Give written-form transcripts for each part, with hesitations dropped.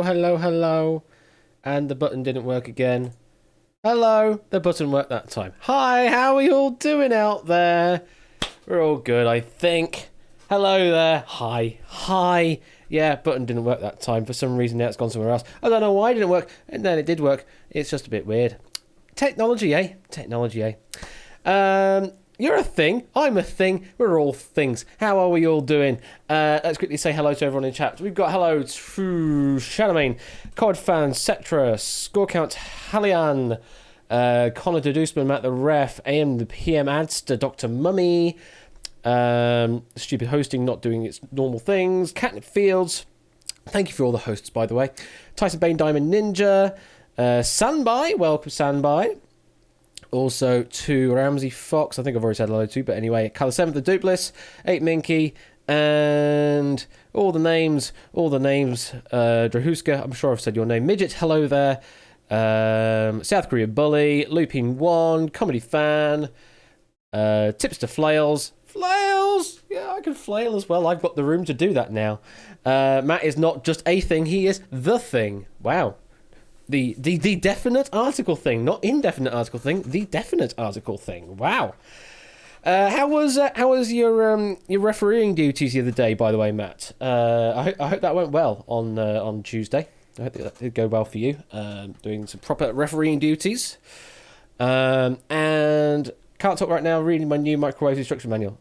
hello. And the button didn't work again. Hello, the button worked that time. Hi, how are we all doing out there? We're all good, I think. Hello there. Hi. Yeah, button didn't work that time. For some reason, now it's gone somewhere else. I don't know why it didn't work. And then it did work. It's just a bit weird. Technology, eh? You're a thing. I'm a thing. We're all things. How are we all doing? Let's quickly say hello to everyone in chat. We've got hello to Shadowmain, COD fan, Cetra, Score Count, Hallian, Connor Deduceman, Matt the Ref, AM the PM Adster, Dr. Mummy, Stupid Hosting not doing its normal things, Catnip Fields. Thank you for all the hosts, by the way. Tyson Bane, Diamond Ninja, Sanbai, welcome Sanbai. Also to Ramsey Fox, I think I've already said hello to, but anyway, Colour 7th, the Dupless, 8 Minky, and all the names, Drahuska, I'm sure I've said your name, Midget, hello there, South Korea Bully, Looping 1, Comedy Fan, Tipster Flails, yeah, I can flail as well, I've got the room to do that now. Matt is not just a thing, he is the thing, wow. The definite article thing, not indefinite article thing. The definite article thing. Wow. How was your refereeing duties the other day? By the way, Matt. I hope that went well on Tuesday. I hope that did go well for you. Doing some proper refereeing duties. And can't talk right now. Reading my new microwave instruction manual.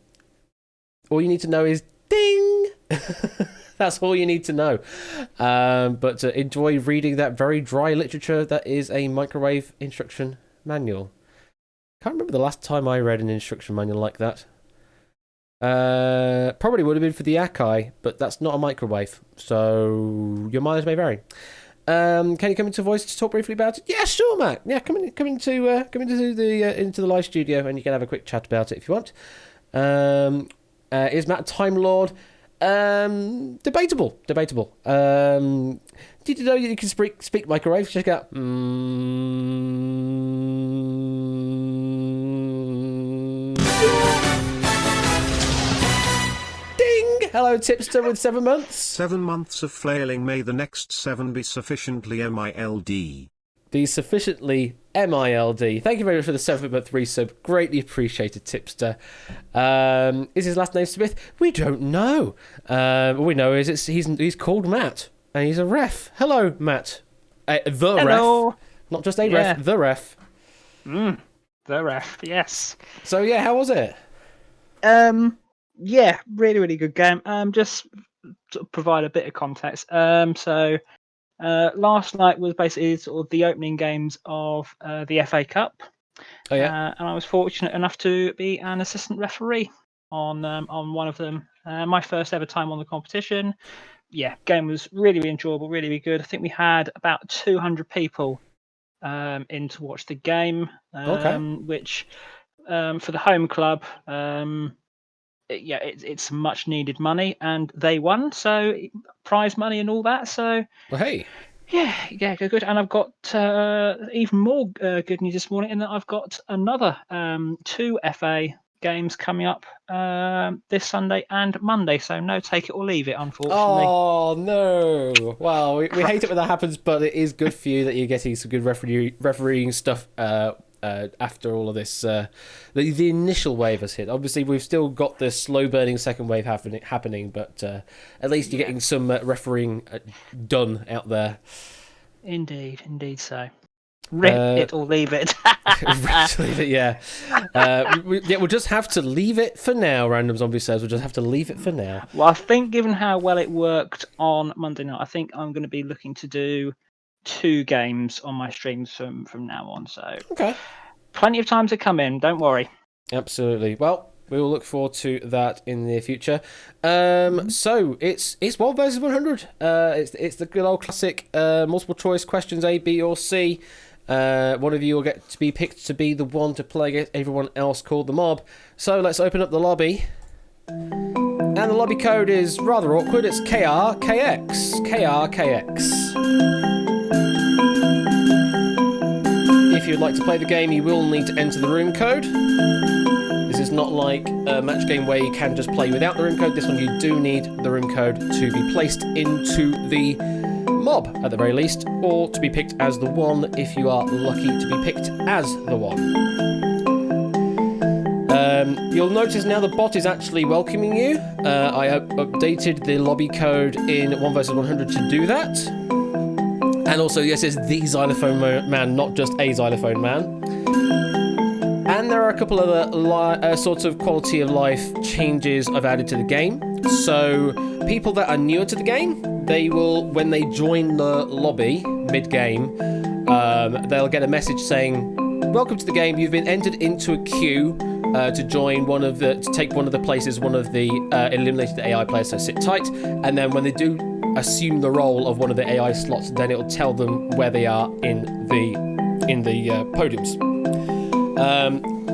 All you need to know is ding. That's all you need to know. But enjoy reading that very dry literature that is a microwave instruction manual. Can't remember the last time I read an instruction manual like that. Probably would have been for the Akai, but that's not a microwave, so your mileage may vary. Can you come into Voice to talk briefly about it? Yeah, sure, Matt. Yeah, come into the live studio, and you can have a quick chat about it if you want. Is Matt a Time Lord? Debatable. Did you know you can speak microwave? Check out. Ding. Hello, Tipster with 7 months. 7 months of flailing. May the next 7 be sufficiently mild. Be sufficiently mild. Thank you very much for the 7th resub. Greatly appreciated, Tipster. Is his last name Smith? We don't know. All we know is he's called Matt, and he's a ref. Hello, Matt. Hello. Ref. Not just a ref, the ref. The ref, yes. So, yeah, how was it? Yeah, really good game. Just to provide a bit of context. Last night was basically sort of the opening games of the FA Cup. Oh yeah. And I was fortunate enough to be an assistant referee on one of them. My first ever time on the competition. Yeah, game was really enjoyable, really good. I think we had about 200 people in to watch the game. Which for the home club, it's much needed money, and they won, so prize money and all that. So, well, hey, yeah, good. And I've got even more good news this morning in that I've got another 2 FA games coming up this Sunday and Monday. So no take it or leave it, unfortunately. Oh no! Well, we hate it when that happens, but it is good for you that you're getting some good refereeing stuff. After all of this, the initial wave has hit. Obviously, we've still got this slow burning second wave happening, but at least you're getting some refereeing done out there. Indeed so. Rip it or leave it. Leave it, yeah. We'll just have to leave it for now. Random Zombie says we'll just have to leave it for now. Well, I think given how well it worked on Monday night, I think I'm going to be looking to do 2 games on my streams from now on. So okay, plenty of time to come in. Don't worry. Absolutely. Well, we will look forward to that in the near future. So it's 1 versus 100. It's the good old classic multiple choice questions A, B, or C. One of you will get to be picked to be the one to play against everyone else called the mob. So let's open up the lobby. And the lobby code is rather awkward. It's KRKX. If you'd like to play the game, you will need to enter the room code. This is not like a match game where you can just play without the room code. This one you do need the room code to be placed into the mob at the very least, or to be picked as the one if you are lucky to be picked as the one. You'll notice now the bot is actually welcoming you. I updated the lobby code in 1 vs 100 to do that. And also, yes, it's the Xylophone Man, not just a Xylophone Man. And there are a couple other sorts of quality of life changes I've added to the game. So people that are newer to the game, they will, when they join the lobby mid-game, they'll get a message saying, "Welcome to the game. You've been entered into a queue to take one of the places, one of the eliminated AI players. So sit tight." And then when they do assume the role of one of the AI slots, then it'll tell them where they are in the podiums.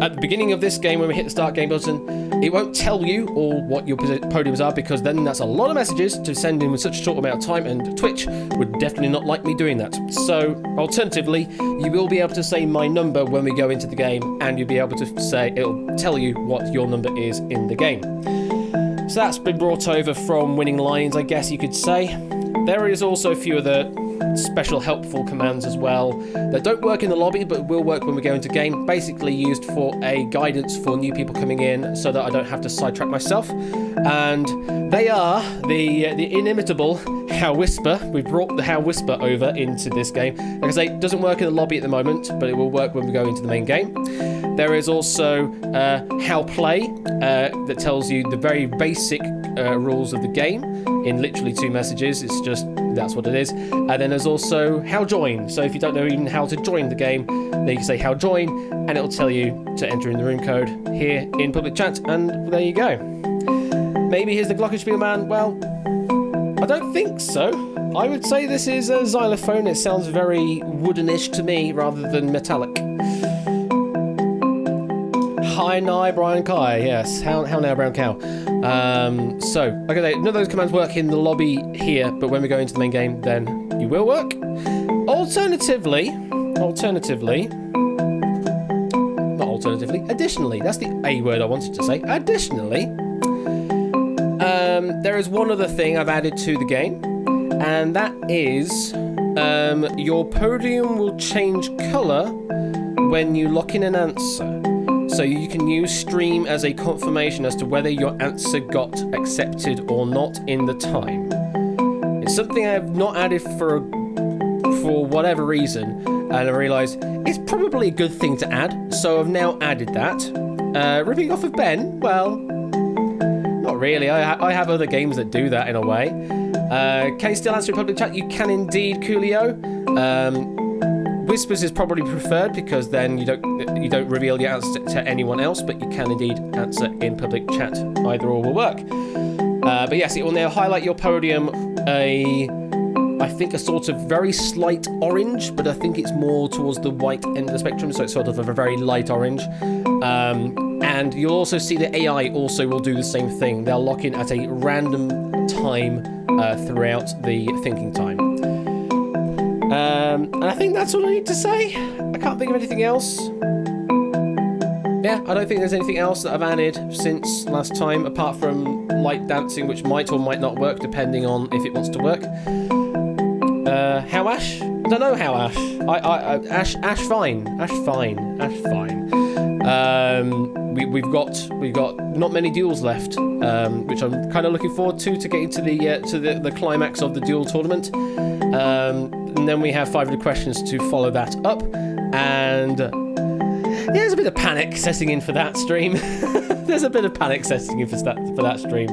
At the beginning of this game, when we hit the start game button, it won't tell you all what your podiums are, because then that's a lot of messages to send in with such a short amount of time, and Twitch would definitely not like me doing that. So, alternatively, you will be able to say my number when we go into the game, and you'll be able to say, it'll tell you what your number is in the game. So that's been brought over from Winning Lions, I guess you could say. There is also a few other special helpful commands as well that don't work in the lobby but will work when we go into game, basically used for a guidance for new people coming in so that I don't have to sidetrack myself. And they are the inimitable How Whisper. We've brought the How Whisper over into this game. Like I say, it doesn't work in the lobby at the moment, but it will work when we go into the main game. There is also How Play that tells you the very basic rules of the game in literally 2 messages. It's just, that's what it is. And then there's also How Join. So if you don't know even how to join the game, then you can say How Join, and it'll tell you to enter in the room code here in public chat, and there you go. Maybe here's the Glockenspiel Man. Well, I don't think so. I would say this is a xylophone. It sounds very woodenish to me rather than metallic. Hi, Nye, Brian Kai. Yes, how now, brown cow. So, like I say, none of those commands work in the lobby here, but when we go into the main game, then you will work. Additionally, that's the A word I wanted to say. Additionally, there is one other thing I've added to the game, and that is your podium will change colour when you lock in an answer. So you can use stream as a confirmation as to whether your answer got accepted or not in the time. It's something I've not added for whatever reason, and I realised it's probably a good thing to add, so I've now added that. Ripping off of Ben? Well, not really. I have other games that do that in a way. Can you still answer in public chat? You can indeed, Coolio. Whispers is probably preferred because then you don't reveal your answer to anyone else, but you can indeed answer in public chat. Either or will work. But yes, it will now highlight your podium I think a sort of very slight orange, but I think it's more towards the white end of the spectrum, so it's sort of a very light orange. And you'll also see the AI also will do the same thing. They'll lock in at a random time throughout the thinking time. And I think that's all I need to say. I can't think of anything else. Yeah, I don't think there's anything else that I've added since last time, apart from light dancing, which might or might not work, depending on if it wants to work. How Ash? I don't know how Ash. Ash fine. We've got not many duels left, which I'm kind of looking forward to get into the climax of the duel tournament. And then we have 500 questions to follow that up, and yeah, there's a bit of panic setting in for that stream. There's a bit of panic setting in for that stream,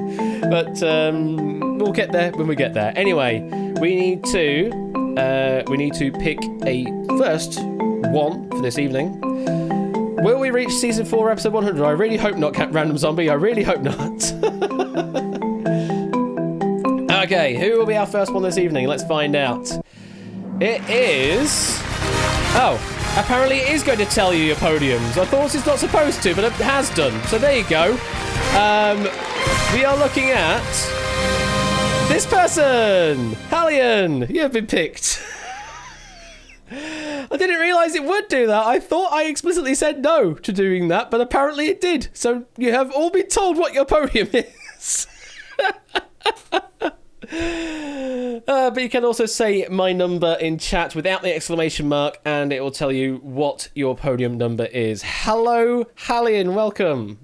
but we'll get there when we get there. Anyway, we need to pick a first one for this evening. Will we reach season 4, episode 100? I really hope not, Cat Random Zombie. I really hope not. Okay, who will be our first one this evening? Let's find out. It is... Oh, apparently it is going to tell you your podiums. I thought it's not supposed to, but it has done. So there you go. We are looking at this person. Hallian, you have been picked. I didn't realise it would do that. I thought I explicitly said no to doing that, but apparently it did. So you have all been told what your podium is. But you can also say my number in chat without the exclamation mark, and it will tell you what your podium number is. Hello, Hallian, welcome.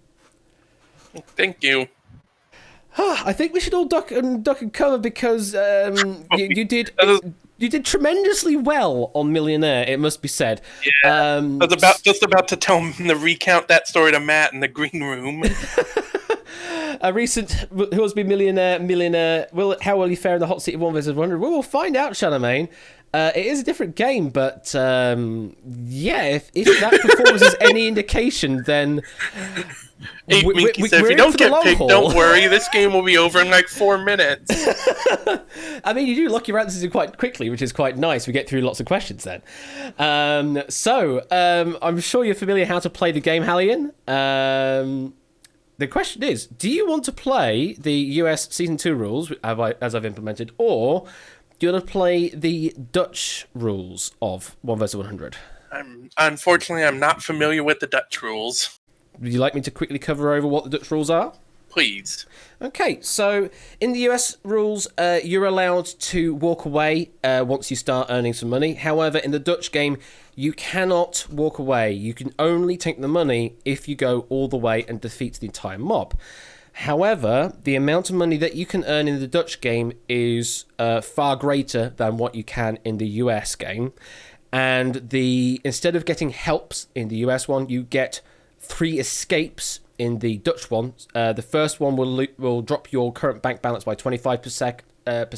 Thank you. I think we should all duck and cover because you did tremendously well on Millionaire. It must be said. Yeah, I was just about to recount that story to Matt in the green room. A recent Who Wants to Be Millionaire. How will he fare in the hot seat of 1 vs 100? Well, we'll find out, Charlemagne. It is a different game, but yeah, if that performance is any indication, then Minky said, if you don't get picked, don't worry. This game will be over in like 4 minutes. I mean, you do lock your answers in quite quickly, which is quite nice. We get through lots of questions then. So I'm sure you're familiar how to play the game, Hallian. The question is, do you want to play the US Season 2 rules, as I've implemented, or do you want to play the Dutch rules of 1 vs 100? Unfortunately, I'm not familiar with the Dutch rules. Would you like me to quickly cover over what the Dutch rules are? Please. Okay, so in the US rules, you're allowed to walk away once you start earning some money. However, in the Dutch game, you cannot walk away. You can only take the money if you go all the way and defeat the entire mob. However, the amount of money that you can earn in the Dutch game is far greater than what you can in the US game. And instead of getting helps in the US one, you get 3 escapes in the Dutch one. The first one will drop your current bank balance by 25%. The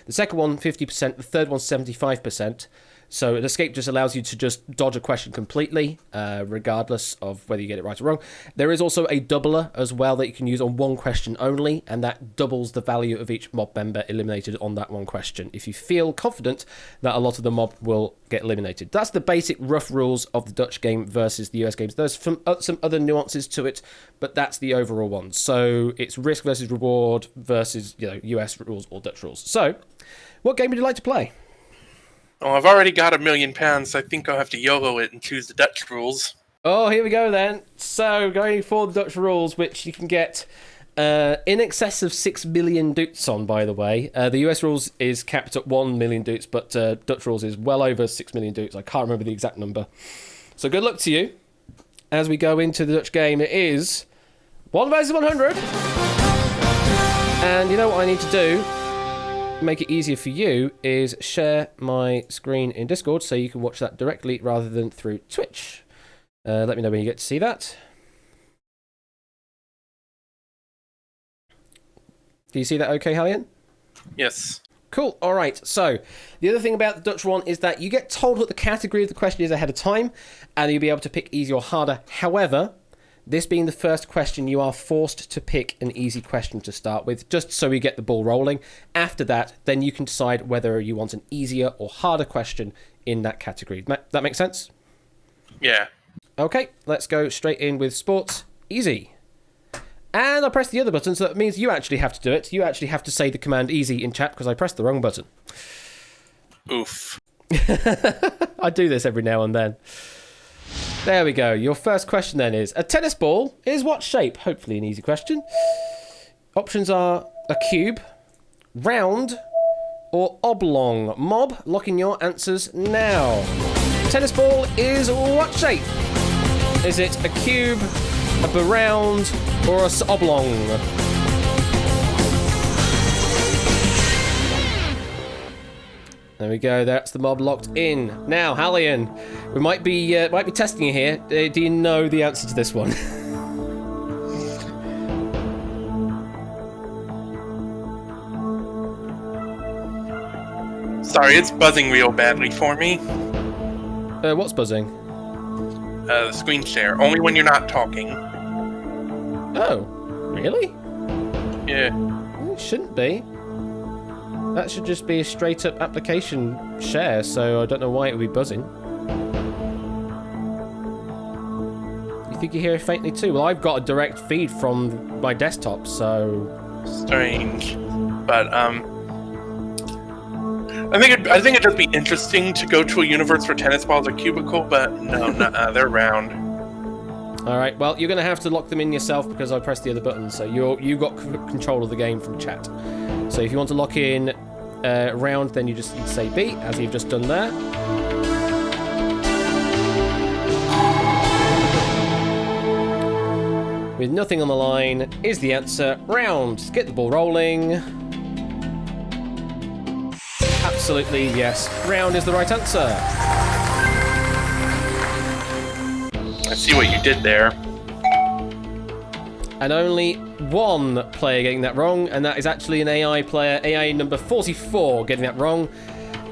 second one, 50%. The third one, 75%. So an escape just allows you to just dodge a question completely, regardless of whether you get it right or wrong. There is also a doubler as well that you can use on one question only, and that doubles the value of each mob member eliminated on that one question, if you feel confident that a lot of the mob will get eliminated. That's the basic rough rules of the Dutch game versus the US games. There's some other nuances to it, but that's the overall one. So it's risk versus reward versus US rules or Dutch rules. So what game would you like to play? Well, I've already got £1 million. I think I'll have to YOLO it and choose the Dutch rules. Oh, here we go then. So, going for the Dutch rules, which you can get in excess of 6 million doots on, by the way. The US rules is capped at 1 million doots, but Dutch rules is well over 6 million doots. I can't remember the exact number. So, good luck to you. As we go into the Dutch game, it is 1 vs 100. And you know what I need to do? Make it easier for you is share my screen in Discord so you can watch that directly rather than through Twitch. Let me know when you get to see that. Do you see that okay, Hallian? Yes. Cool. All right. So the other thing about the Dutch one is that you get told what the category of the question is ahead of time, and you'll be able to pick easy or harder. However, this being the first question, you are forced to pick an easy question to start with, just so we get the ball rolling. After that, then you can decide whether you want an easier or harder question in that category. That makes sense? Yeah. Okay, let's go straight in with sports. Easy. And I'll press the other button, so that means you actually have to do it. You actually have to say the command easy in chat because I pressed the wrong button. Oof. I do this every now and then. There we go. Your first question then is, a tennis ball is what shape? Hopefully an easy question. Options are a cube, round, or oblong. Mob, lock in your answers now. Tennis ball is what shape? Is it a cube, a round, or a oblong? There we go. That's the mob locked in. Now, Hallian, we might be testing you here. Do you know the answer to this one? Sorry, it's buzzing real badly for me. What's buzzing? The screen share. Only when you're not talking. Oh, really? Yeah. It shouldn't be. That should just be a straight-up application share, so I don't know why it would be buzzing. You think you hear it faintly too? Well, I've got a direct feed from my desktop, so... Strange. But, I think it'd just be interesting to go to a universe where tennis balls are cubical, but no, they're round. All right. Well, you're going to have to lock them in yourself because I pressed the other button. So you got control of the game from chat. So if you want to lock in round, then you just say B, as you've just done there. With nothing on the line is the answer. Round. Let's get the ball rolling. Absolutely, yes. Round is the right answer. I see what you did there. And only one player getting that wrong, and that is actually an AI player, AI number 44, getting that wrong.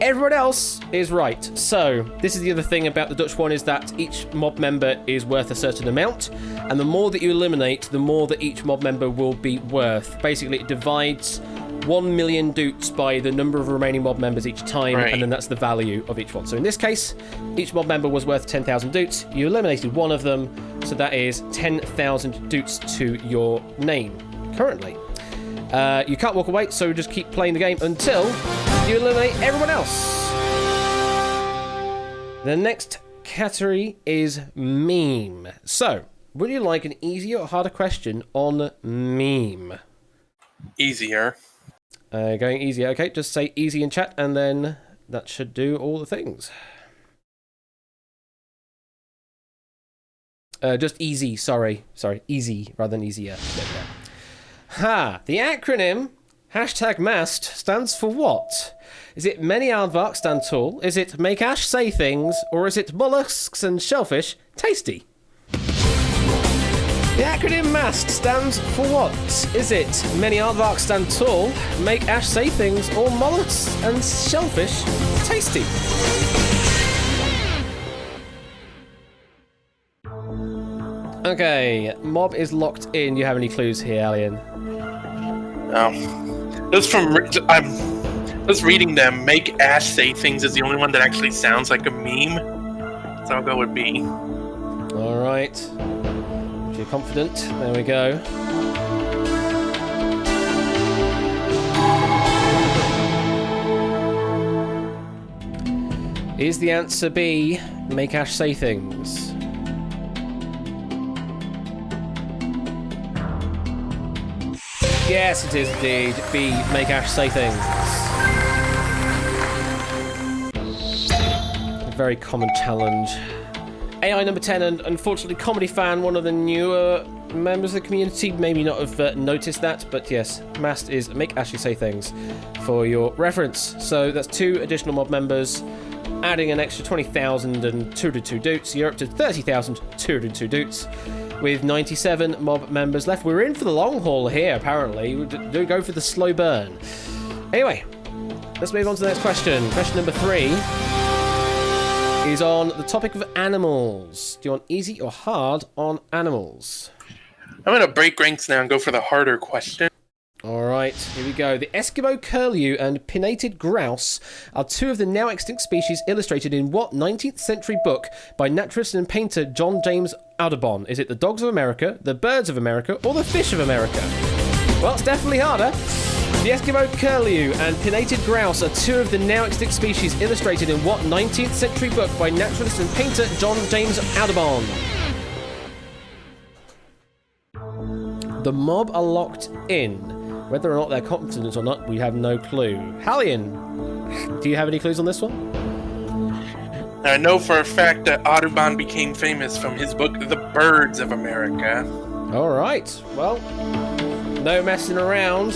Everyone else is right. So, this is the other thing about the Dutch one, is that each mob member is worth a certain amount, and the more that you eliminate, the more that each mob member will be worth. Basically, it divides 1 million doots by the number of remaining mob members each time, and then that's the value of each one. So in this case, each mob member was worth 10,000 doots. You eliminated one of them, so that is 10,000 doots to your name currently. You can't walk away, so just keep playing the game until you eliminate everyone else. The next category is meme. So, would you like an easier or harder question on meme? Easier. Going easier. Okay, just say easy in chat, and then that should do all the things. Just easy, sorry. Easy rather than easier. There we go. Ha! The acronym #MAST stands for what? Is it many aardvark stand tall? Is it make Ash say things? Or is it mollusks and shellfish tasty? The acronym MAST stands for what? Is it many aardvark stand tall, make Ash say things, or mollusks and shellfish tasty? Okay, mob is locked in. Do you have any clues here, Alien? I'm just reading them. Make Ash say things is the only one that actually sounds like a meme. So I'll go with B. Alright. If you're confident, there we go. Is the answer B, make Ash say things? Yes, it is indeed. B, make Ash say things. A very common challenge. AI number 10, and unfortunately Comedy Fan, one of the newer members of the community, maybe not have noticed that, but yes, MAST is make Ashley say things for your reference. So that's 2 additional mob members, adding an extra 20,202 doots. You're up to 30,202 doots. With 97 mob members left. We're in for the long haul here, apparently. We do go for the slow burn. Anyway, let's move on to the next question. Question number 3 is on the topic of animals. Do you want easy or hard on animals? I'm going to break ranks now and go for the harder question. Alright, here we go. The Eskimo curlew and pinnated grouse are 2 of the now extinct species illustrated in what 19th century book by naturalist and painter John James Audubon? Is it the dogs of America, the birds of America, or the fish of America? Well, it's definitely harder. The Eskimo curlew and pinnated grouse are 2 of the now extinct species illustrated in what 19th century book by naturalist and painter John James Audubon? The mob are locked in. Whether or not they're confident or not, we have no clue. Hallian, do you have any clues on this one? I know for a fact that Audubon became famous from his book, The Birds of America. All right. Well, no messing around.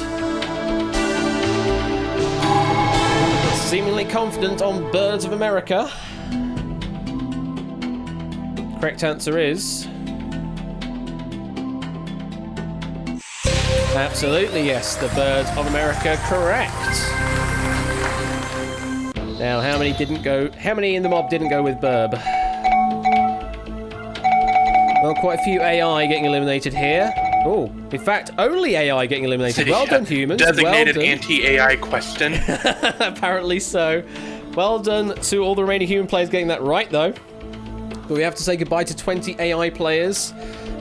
Seemingly confident on Birds of America. Correct answer is... absolutely, yes. The Birds of America, correct. Now, how many in the mob didn't go with Burb? Well, quite a few AI getting eliminated here. Oh, in fact, only AI getting eliminated. Well done, humans. Designated anti-AI question. Apparently so. Well done to all the remaining human players getting that right, though. But we have to say goodbye to 20 AI players.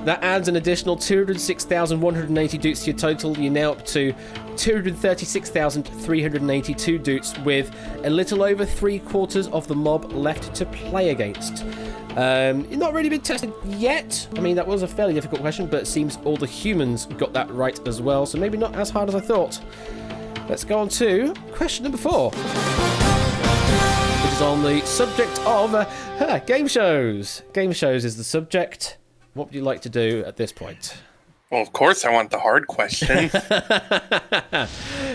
That adds an additional 206,180 dutes to your total. You're now up to 236,382 dutes, with a little over 3/4 of the mob left to play against. You've not really been tested yet. I mean, that was a fairly difficult question, but it seems all the humans got that right as well, so maybe not as hard as I thought. Let's go on to question number 4, which is on the subject of game shows. Game shows is the subject. What would you like to do at this point? Well, of course I want the hard question.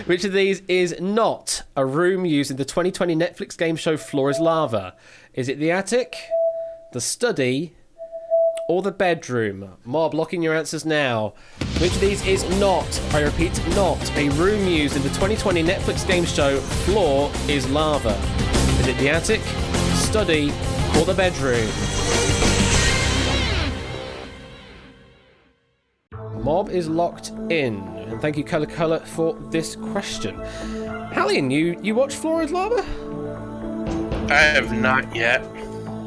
Which of these is not a room used in the 2020 Netflix game show Floor is Lava? Is it the attic, the study, or the bedroom? Mob, lock in your answers now. Which of these is not, I repeat, not a room used in the 2020 Netflix game show Floor is Lava? Is it the attic, study, or the bedroom? Mob is locked in. And thank you, Colour, for this question. Hallian, you watched Floor is Lava? I have not yet.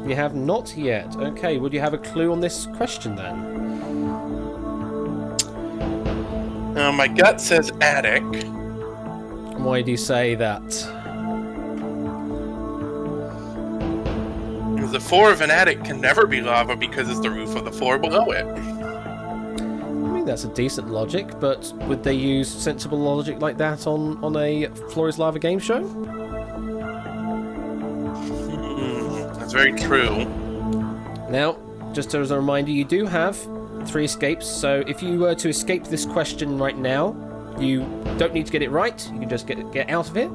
You have not yet. Okay, would you have a clue on this question then? My gut says attic. Why do you say that? The floor of an attic can never be lava because it's the roof of the floor below it. I mean, that's a decent logic, but would they use sensible logic like that on a Floor is Lava game show? That's very true. Now, just as a reminder, you do have 3 escapes, so if you were to escape this question right now, you don't need to get it right, you can just get out of it,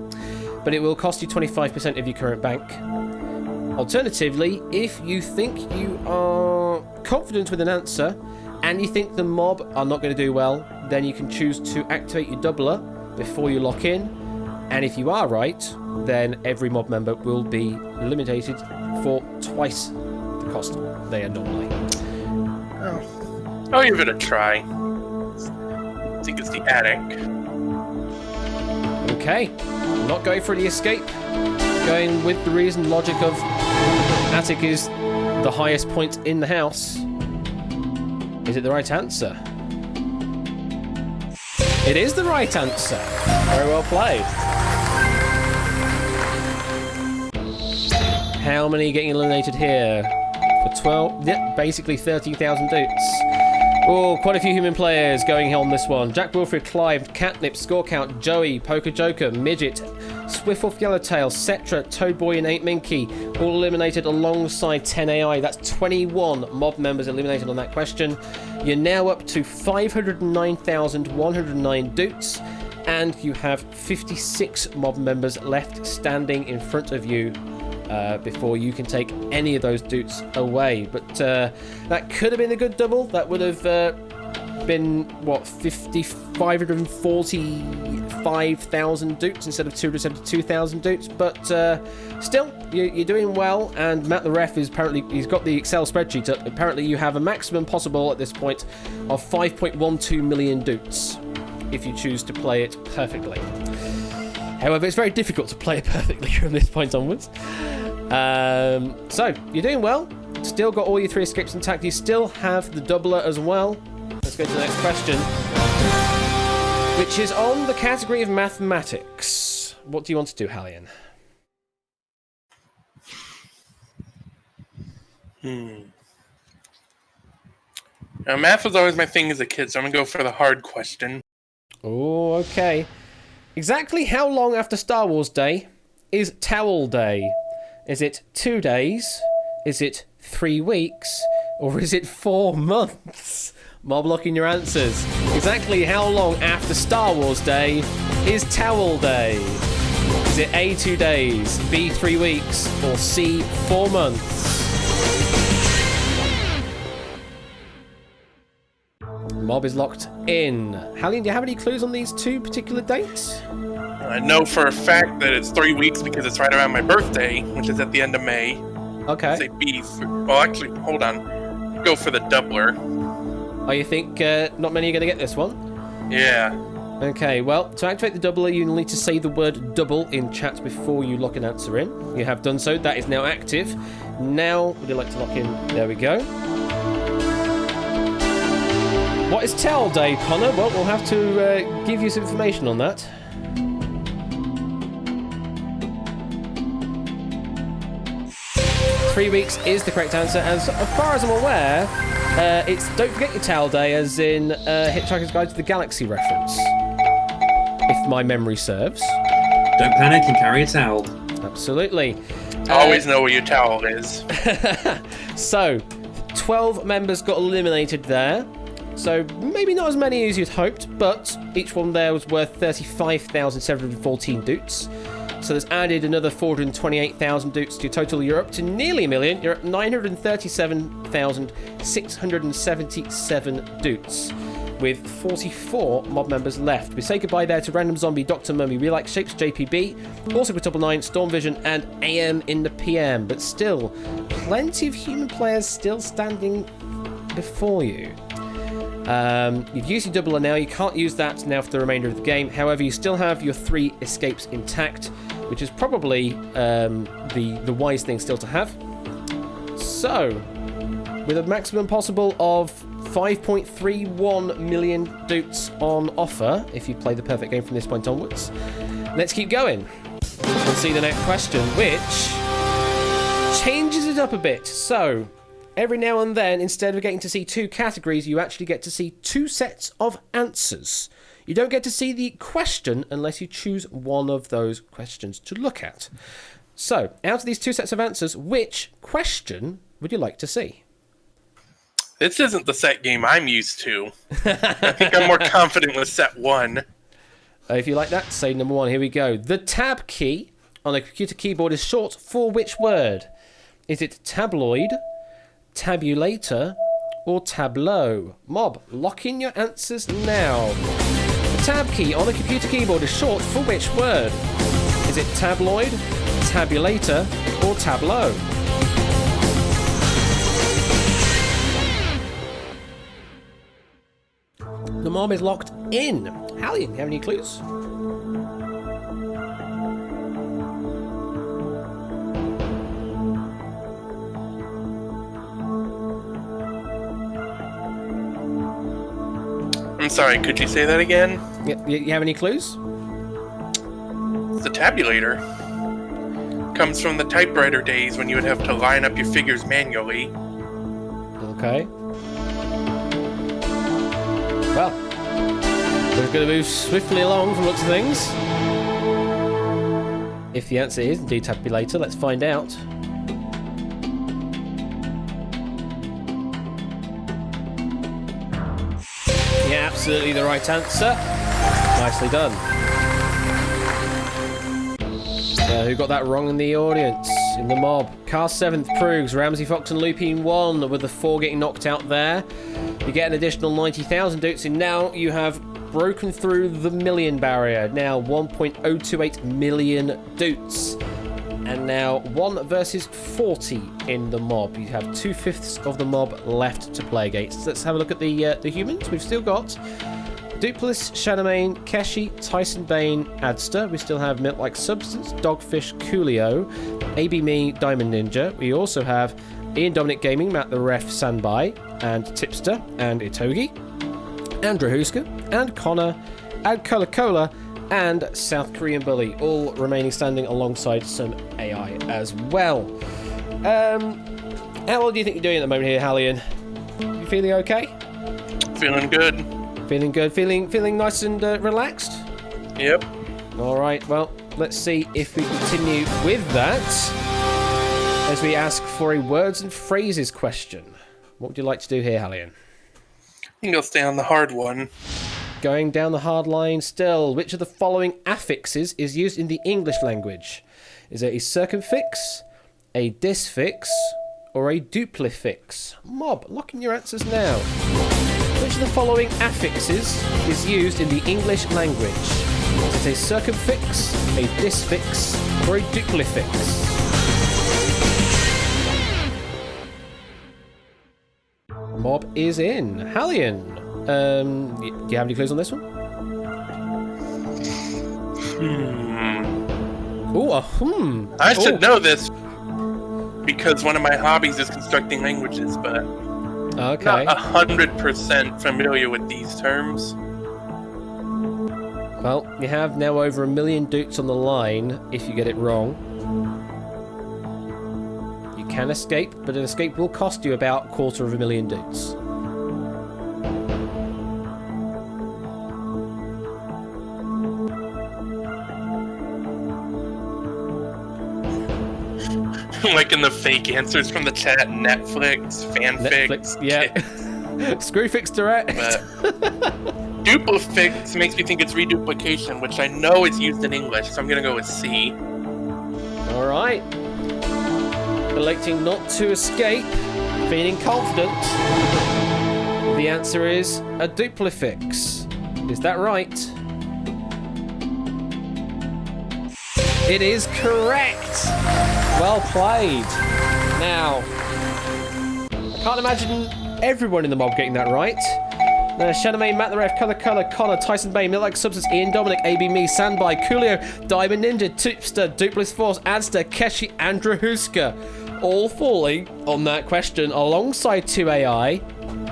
but it will cost you 25% of your current bank. Alternatively, if you think you are confident with an answer, and you think the mob are not going to do well, then you can choose to activate your doubler before you lock in, and if you are right, then every mob member will be eliminated for twice the cost they are normally. I'll give it a try. I think it's the attic. Okay, not going for the escape, going with the reason logic of attic is the highest point in the house. Is it the right answer? It is the right answer. Very well played. How many are getting eliminated here? For 12? Yep, basically 13,000 dutes. Oh, quite a few human players going on this one. Jack Wilfred, Clive, Catnip, Score Count, Joey, Poker Joker, Midget, Swiftwolf Yellowtail, Cetra, Toadboy and 8 Minky, all eliminated alongside 10 AI. That's 21 mob members eliminated on that question. You're now up to 509,109 dutes, and you have 56 mob members left standing in front of you before you can take any of those dutes away. But that could have been a good double. That would have been, what, 545,000 dutes instead of 272,000 dutes. But still, you're doing well. And Matt the ref is apparently, he's got the Excel spreadsheet up. Apparently you have a maximum possible at this point of 5.12 million dutes if you choose to play it perfectly. However, it's very difficult to play it perfectly from this point onwards. So, you're doing well. Still got all your 3 escapes intact. You still have the doubler as well. Let's go to the next question, which is on the category of mathematics. What do you want to do, Hallian? Now, math was always my thing as a kid, so I'm going to go for the hard question. Oh, okay. Exactly how long after Star Wars Day is Towel Day? Is it 2 days? Is it 3 weeks? Or is it 4 months? Mob locking your answers. Exactly how long after Star Wars Day is Towel Day? Is it A, 2 days, B, 3 weeks, or C, 4 months? Mob is locked in. Hallian, do you have any clues on these 2 particular dates? I know for a fact that it's 3 weeks because it's right around my birthday, which is at the end of May. Okay. Say B. Well, actually, hold on. Go for the doubler. Oh, you think not many are going to get this one? Yeah. Okay, well, to activate the doubler, you need to say the word double in chat before you lock an answer in. You have done so. That is now active. Now, would you like to lock in? There we go. What is Tell Day, Connor? Well, we'll have to give you some information on that. Three weeks is the correct answer, and so, as far as I'm aware, it's Don't Forget Your Towel Day, as in Hitchhiker's Guide to the Galaxy reference, if my memory serves. Don't panic and carry a towel. Absolutely. Always know where your towel is. So, 12 members got eliminated there. So, maybe not as many as you'd hoped, but each one there was worth 35,714 doots. So there's added another 428,000 doots to your total. You're up to nearly a million. You're at 937,677 doots, with 44 mob members left. We say goodbye there to Random Zombie, Dr. Mummy, We Like Shapes, JPB, also with 999, Storm Vision, and AM in the PM. But still, plenty of human players still standing before you. You've used your doubler now. You can't use that now for the remainder of the game. However, you still have your 3 escapes intact, which is probably the wise thing still to have. So, with a maximum possible of 5.31 million doots on offer, if you play the perfect game from this point onwards, let's keep going. We'll see the next question, which changes it up a bit. So, every now and then, instead of getting to see 2 categories, you actually get to see 2 sets of answers. You don't get to see the question unless you choose one of those questions to look at. So, out of these 2 sets of answers, which question would you like to see? This isn't the set game I'm used to. I think I'm more confident with set 1. If you like that, say number 1. Here we go. The tab key on a computer keyboard is short for which word? Is it tabloid, tabulator, or tableau? Mob, lock in your answers now. The tab key on a computer keyboard is short for which word? Is it tabloid, tabulator, or tableau? The mob is locked in. Hallian, have any clues? I'm sorry, could you say that again? You have any clues? The tabulator comes from the typewriter days when you would have to line up your figures manually. Okay. Well, we're going to move swiftly along from looks of things. If the answer is indeed tabulator, let's find out. Yeah, absolutely the right answer. Nicely done. Who got that wrong in the audience? In the mob. Cast 7th, Prugs, Ramsey Fox and Lupine 1, with the 4 getting knocked out there. You get an additional 90,000 doots, and now you have broken through the million barrier. Now 1.028 million doots. And now 1 versus 40 in the mob. You have 2/5 of the mob left to play against. Let's have a look at the humans. We've still got Dupless, Shadowmane, Keshi, Tyson Bane, Adster. We still have Milk Like Substance, Dogfish, Coolio, AB Me, Diamond Ninja. We also have Ian Dominic Gaming, Matt the Ref, Sanbai, and Tipster, and Itogi, and Drahuska, and Connor, and Cola, and South Korean Bully, all remaining standing alongside some AI as well. How well do you think you're doing at the moment here, Hallian? You feeling okay? Feeling good. Feeling good? Feeling nice and relaxed? Yep. Alright, well, let's see if we continue with that as we ask for a words and phrases question. What would you like to do here, Hallian? I think I'll stay on the hard one. Going down the hard line still. Which of the following affixes is used in the English language? Is it a circumfix, a disfix, or a duplifix? Mob, lock in your answers now. Which of the following affixes is used in the English language? Is it a circumfix, a disfix, or a duplifix? Mob is in. Hallian, do you have any clues on this one? I should know this because one of my hobbies is constructing languages, but Okay. Not 100% familiar with these terms. Well, you have now over 1 million dukes on the line if you get it wrong. You can escape, but an escape will cost you about 250,000 dukes. Like in the fake answers from the chat, Netflix, fanfic. Netflix, yeah. Screwfix Direct. But Duplifix makes me think it's reduplication, which I know is used in English, so I'm gonna go with C. Alright. Electing not to escape, feeling confident. The answer is a duplifix. Is that right? It is correct! Well played. Now, I can't imagine everyone in the mob getting that right. Shaname, Matt the Ref, Connor, Connor, Tyson Bay, Milk Substance, Ian, Dominic, AB, Me, Sandby, Coolio, Diamond Ninja, Tipster, Duplis Force, Adster, Keshi, and Drahuska, all falling on that question alongside 2 AI.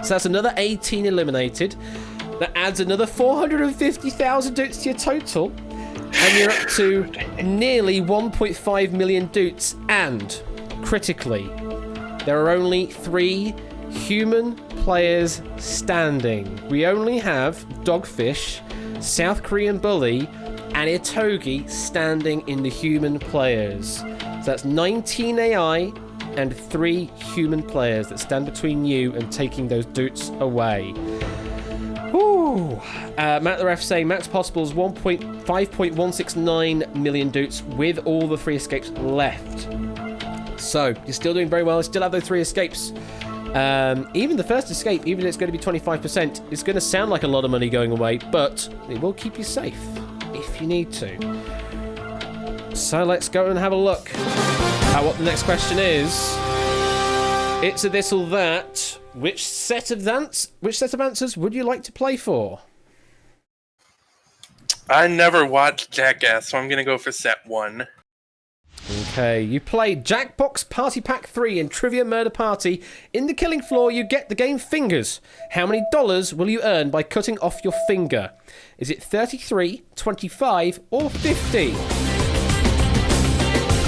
So that's another 18 eliminated. That adds another 450,000 dutes to your total. And you're up to nearly 1.5 million dutes. And, critically, there are only 3 human players standing. We only have Dogfish, South Korean Bully, and Itogi standing in the human players. So that's 19 AI and 3 human players that stand between you and taking those dutes away. Whew. Matt the Ref saying max possible is 5.169 million dutes with all the 3 escapes left. So, you're still doing very well. You still have those 3 escapes. Even the first escape, even if it's going to be 25%, it's going to sound like a lot of money going away, but it will keep you safe if you need to. So let's go and have a look at what the next question is. It's a this or that. Which set of answers would you like to play for? I never watched Jackass, so I'm gonna go for set 1. Okay, you played Jackbox Party Pack 3 in Trivia Murder Party. In the killing floor, you get the game Fingers. How many dollars will you earn by cutting off your finger? Is it 33, 25, or 50?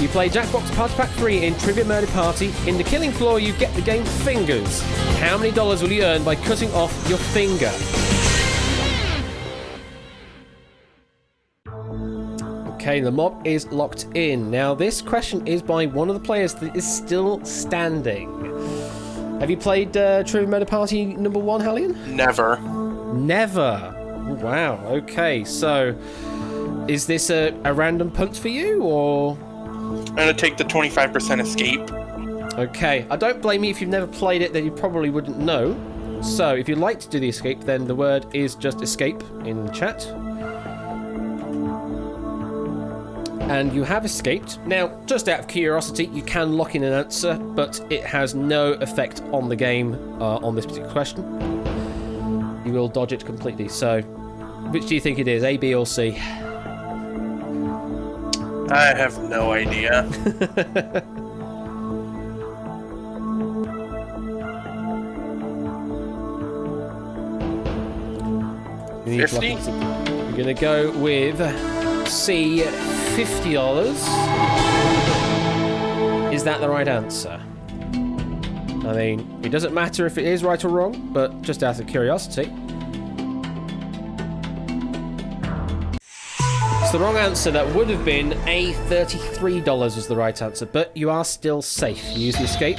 You play Jackbox Party Pack 3 in Trivia Murder Party. In the killing floor, you get the game Fingers. How many dollars will you earn by cutting off your finger? Okay, the mob is locked in. Now, this question is by one of the players that is still standing. Have you played Trivia Murder Party number 1, Hallian? Never. Never. Wow, okay. So, is this a random punt for you, or...? I'm gonna take the 25% escape. Okay, I don't blame you if you've never played it, then you probably wouldn't know. So, if you'd like to do the escape, then the word is just escape in the chat. And you have escaped. Now, just out of curiosity, you can lock in an answer, but it has no effect on the game on this particular question. You will dodge it completely. So, which do you think it is, A, B, or C? I have no idea. $50? We're going to go with C, $50. Is that the right answer? I mean, it doesn't matter if it is right or wrong, but just out of curiosity. It's the wrong answer. That would have been A, $33 was the right answer, but you are still safe. You use the escape.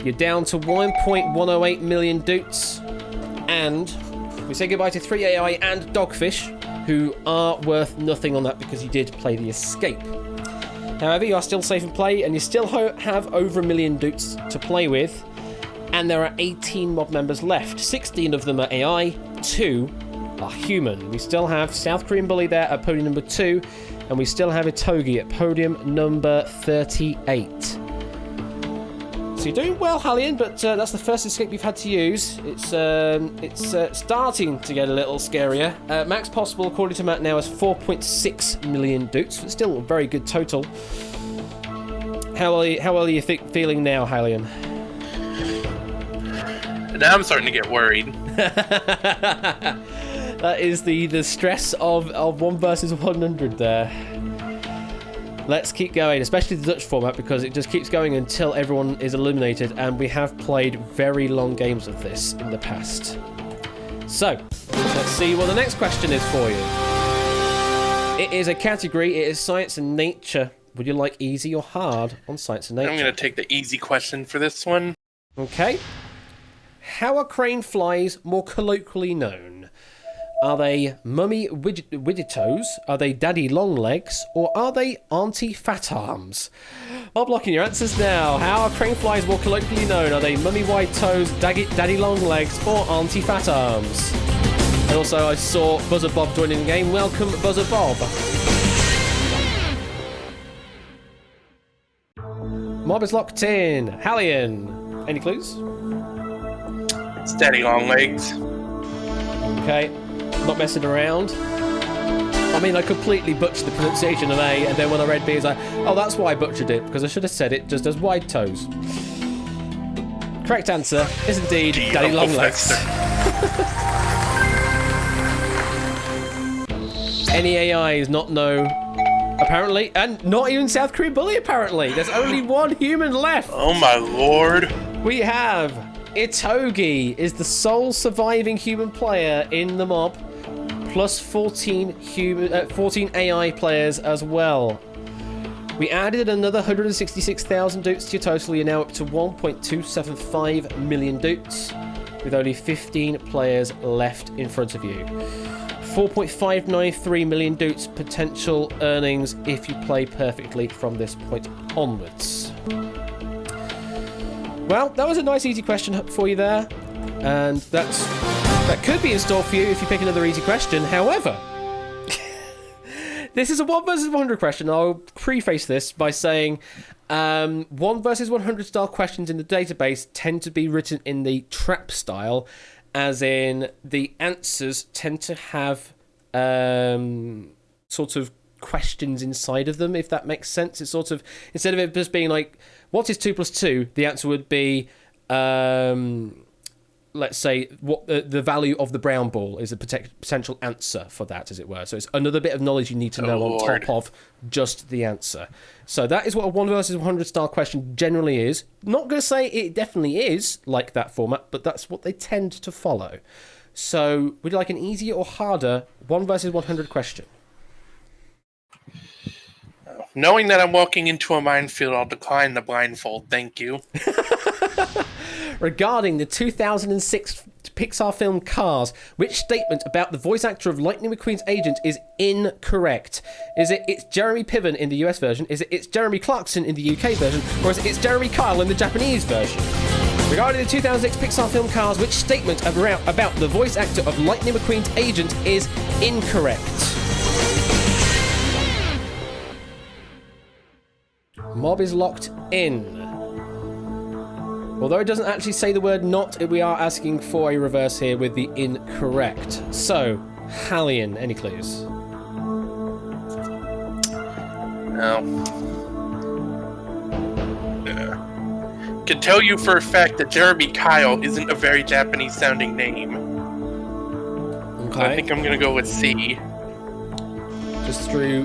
You're down to 1.108 million dutes, and we say goodbye to 3 AI and Dogfish, who are worth nothing on that because you did play the escape. However, you are still safe in play, and you still have over 1 million dutes to play with, and there are 18 mob members left. 16 of them are AI, 2 are human. We still have South Korean Bully there at podium number 2, and we still have Itogi at podium number 38. So you're doing well, Hallian, but that's the first escape you've had to use. It's starting to get a little scarier. Max possible, according to Matt, now is 4.6 million dutes. It's still a very good total. How well are you feeling now, Hallian? Now I'm starting to get worried. That is the stress of 1 versus 100 there. Let's keep going, especially the Dutch format, because it just keeps going until everyone is eliminated, and we have played very long games of this in the past. So, let's see what the next question is for you. It is a category, it is science and nature. Would you like easy or hard on science and nature? I'm going to take the easy question for this one. Okay. How are crane flies more colloquially known? Are they mummy widgetos? Are they daddy long legs? Or are they auntie fat arms? Bob, lock in your answers now. How are crane flies more colloquially known? Are they mummy wide toes, daddy long legs, or auntie fat arms? And also, I saw Buzzer Bob joining the game. Welcome, Buzzer Bob. Mob is locked in. Hallian, any clues? It's daddy long legs. Okay, not messing around. I mean, I completely butchered the pronunciation of A, and then when I read B, it's like, oh, that's why I butchered it, because I should have said it just as wide toes. Correct answer is indeed daddy long legs. Any AIs not know, apparently, and not even South Korean Bully, apparently. There's only one human left. Oh my lord. We have Itogi is the sole surviving human player in the mob, plus 14 AI players as well. We added another 166,000 doots to your total. You're now up to 1.275 million doots, with only 15 players left in front of you. 4.593 million doots potential earnings if you play perfectly from this point onwards. Well, that was a nice easy question for you there, and that could be in store for you if you pick another easy question. However, this is a 1 versus 100 question. I'll preface this by saying 1 versus 100 style questions in the database tend to be written in the trap style, as in the answers tend to have sort of questions inside of them, if that makes sense. It's sort of, instead of it just being like, what is 2 plus 2? The answer would be, let's say, what the value of the brown ball is a potential answer for that, as it were. So it's another bit of knowledge you need to know on top of just the answer. So that is what a 1 versus 100 style question generally is. Not going to say it definitely is like that format, but that's what they tend to follow. So would you like an easier or harder 1 versus 100 question? Knowing that I'm walking into a minefield, I'll decline the blindfold. Thank you. Regarding the 2006 Pixar film Cars, which statement about the voice actor of Lightning McQueen's agent is incorrect? Is it it's Jeremy Piven in the US version? Is it it's Jeremy Clarkson in the UK version? Or is it it's Jeremy Kyle in the Japanese version? Regarding the 2006 Pixar film Cars, which statement about the voice actor of Lightning McQueen's agent is incorrect? Mob is locked in. Although it doesn't actually say the word not, we are asking for a reverse here with the incorrect. So, Hallian, any clues? No. Can tell you for a fact that Jeremy Kyle isn't a very Japanese sounding name. Okay. I think I'm gonna go with C. Just through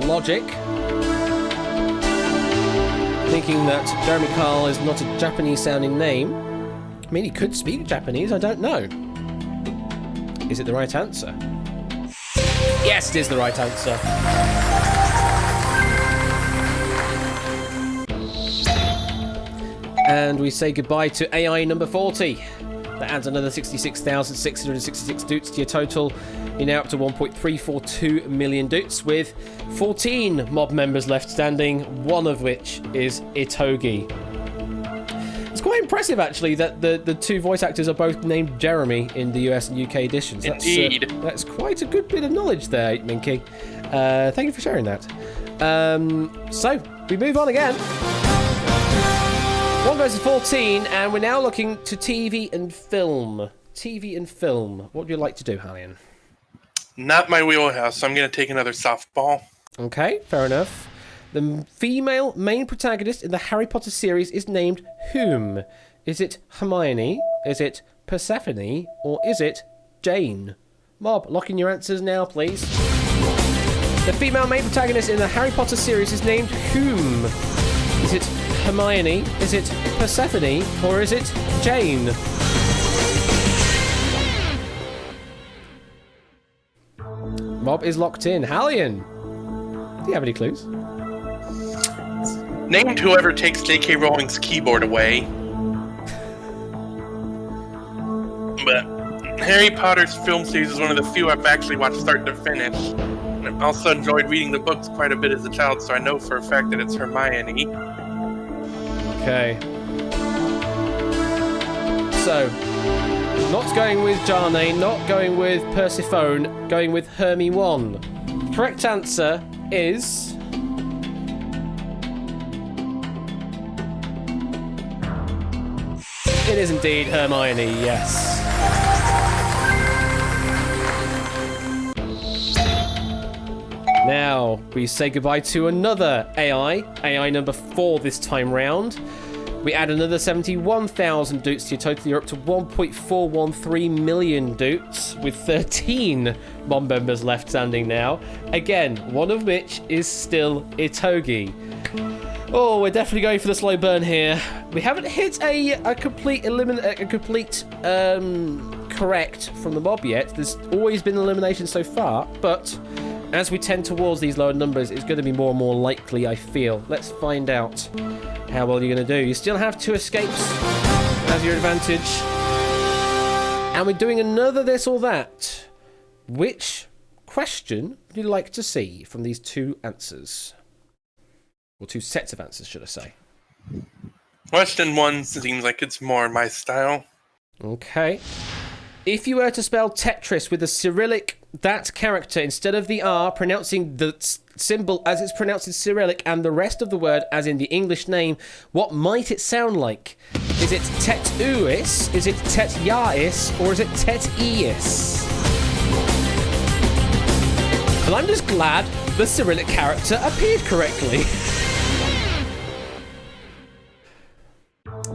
logic. Thinking that Jeremy Kyle is not a Japanese sounding name. I mean, he could speak Japanese, I don't know. Is it the right answer? Yes, it is the right answer. And we say goodbye to AI number 40. That adds another 66,666 doots to your total. You're now up to 1.342 million doots, with 14 mob members left standing, one of which is Itogi. It's quite impressive, actually, that the two voice actors are both named Jeremy in the US and UK editions. Indeed. That's quite a good bit of knowledge there, Minky. Thank you for sharing that. So, we move on again. 1 versus 14, and we're now looking to TV and film. TV and film. What would you like to do, Hallian? Not my wheelhouse, so I'm going to take another softball. Okay, fair enough. The female main protagonist in the Harry Potter series is named whom? Is it Hermione? Is it Persephone? Or is it Jane? Mob, lock in your answers now, please. The female main protagonist in the Harry Potter series is named whom? Is it Hermione? Is it Persephone? Or is it Jane? Mob is locked in. Hallian, do you have any clues? Named whoever takes J.K. Rowling's keyboard away. But Harry Potter's film series is one of the few I've actually watched start to finish. And I've also enjoyed reading the books quite a bit as a child, so I know for a fact that it's Hermione. Okay. So, not going with Jane, not going with Persephone, going with Hermione. Correct answer is... It is indeed Hermione, yes. Now, we say goodbye to another AI number 4 this time round. We add another 71,000 doots to your total. You're up to 1.413 million doots, with 13 mob members left standing now. Again, one of which is still Itogi. Oh, we're definitely going for the slow burn here. We haven't hit a complete correct from the mob yet. There's always been elimination so far, but as we tend towards these lower numbers, it's going to be more and more likely, I feel. Let's find out how well you're going to do. You still have 2 escapes as your advantage. And we're doing another this or that. Which question would you like to see from these 2 answers? Or 2 sets of answers, should I say. Question 1 seems like it's more my style. Okay. If you were to spell Tetris with the Cyrillic that character instead of the R, pronouncing the symbol as it's pronounced in Cyrillic and the rest of the word as in the English name, what might it sound like? Is it Tetuis? Is it Tetyais? Or is it Teteis? And I'm just glad the Cyrillic character appeared correctly.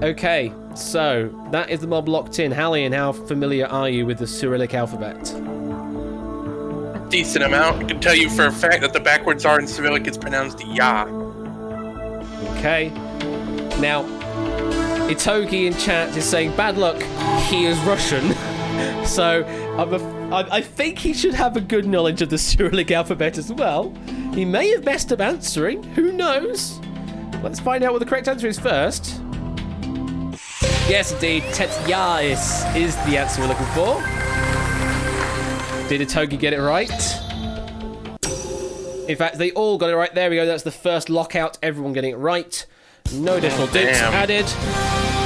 Okay, so that is the mob locked in. Hallian, how familiar are you with the Cyrillic alphabet? Decent amount. I can tell you for a fact that the backwards R in Cyrillic is pronounced Ya. Okay. Now, Itogi in chat is saying, bad luck, he is Russian. So, I think he should have a good knowledge of the Cyrillic alphabet as well. He may have messed up answering. Who knows? Let's find out what the correct answer is first. Yes, indeed, Tetyais is the answer we're looking for. Did Itogi get it right? In fact, they all got it right. There we go. That's the first lockout. Everyone getting it right. No additional doots added.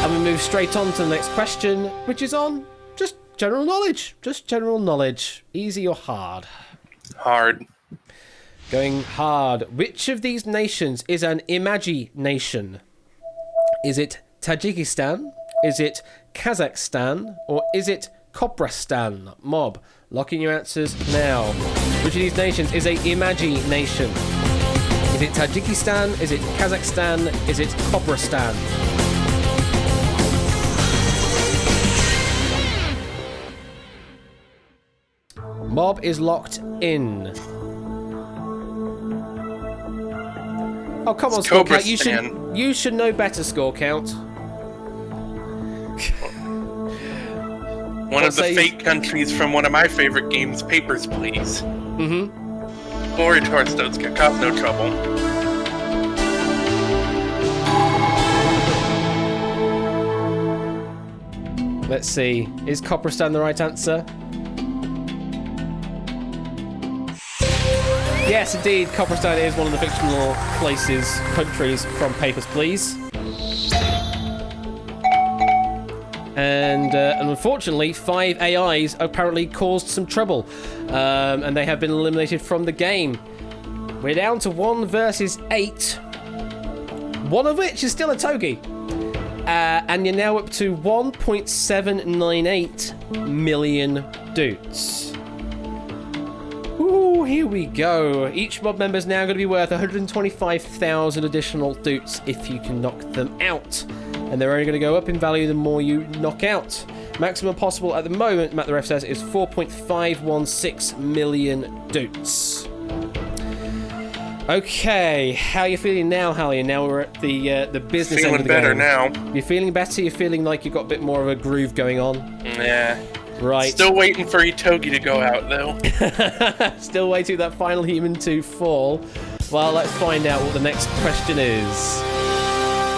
And we move straight on to the next question, which is on just general knowledge. Just general knowledge. Easy or hard? Hard. Going hard. Which of these nations is an Imagi nation? Is it Tajikistan? Is it Kazakhstan? Or is it Kobristan? Mob, lock in your answers now. Which of these nations is a Imagi nation? Is it Tajikistan? Is it Kazakhstan? Is it Kobristan? Mob is locked in. Oh, come on, score count. You should know better, score count. One of the fake countries from one of my favorite games, Papers, Please. Mm-hmm. Glory to our Stoats, cause no trouble. Let's see. Is Kobristan the right answer? Yes, indeed. Kobristan is one of the fictional countries from Papers, Please. And unfortunately, 5 AIs apparently caused some trouble. And they have been eliminated from the game. We're down to 1 versus 8. One of which is still Itogi. And you're now up to 1.798 million doots. Ooh, here we go. Each mob member is now going to be worth 125,000 additional doots if you can knock them out. and they're only going to go up in value the more you knock out. Maximum possible at the moment, Matt the Ref says, is 4.516 million doots. Okay, how are you feeling now, Hallian? Now we're at the business end of the better game. now. You're feeling better? You're feeling like you've got a bit more of a groove going on? Yeah. Right. Still waiting for Itogi to go out, though. Still waiting for that final human to fall. Well, let's find out what the next question is.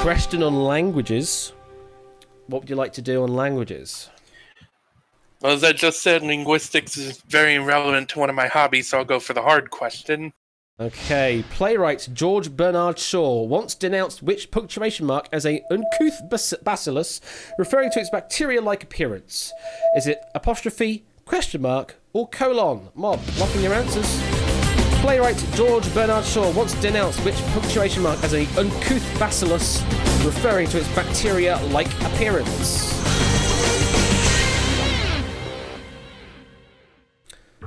Question on languages. What would you like to do on languages? Well, as I just said, linguistics is very relevant to one of my hobbies, so I'll go for the hard question. Okay, playwright George Bernard Shaw once denounced which punctuation mark as a uncouth bacillus, referring to its bacteria-like appearance? Is it apostrophe, question mark, or colon? Mob, locking your answers. Playwright George Bernard Shaw once denounced which punctuation mark as a uncouth bacillus, referring to its bacteria-like appearance?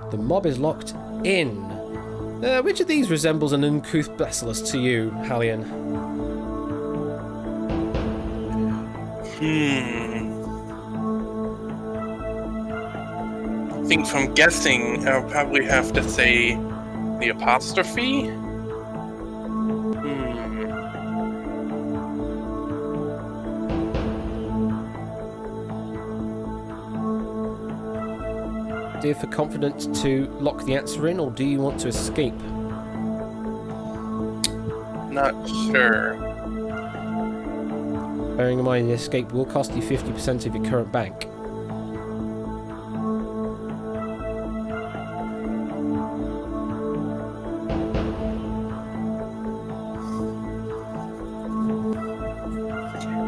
The mob is locked in. Which of these resembles an uncouth bacillus to you, Hallian? I think from guessing, I'll probably have to say the apostrophe. Do you feel confident to lock the answer in, or do you want to escape? Not sure. Bearing in mind the escape will cost you 50% of your current bank.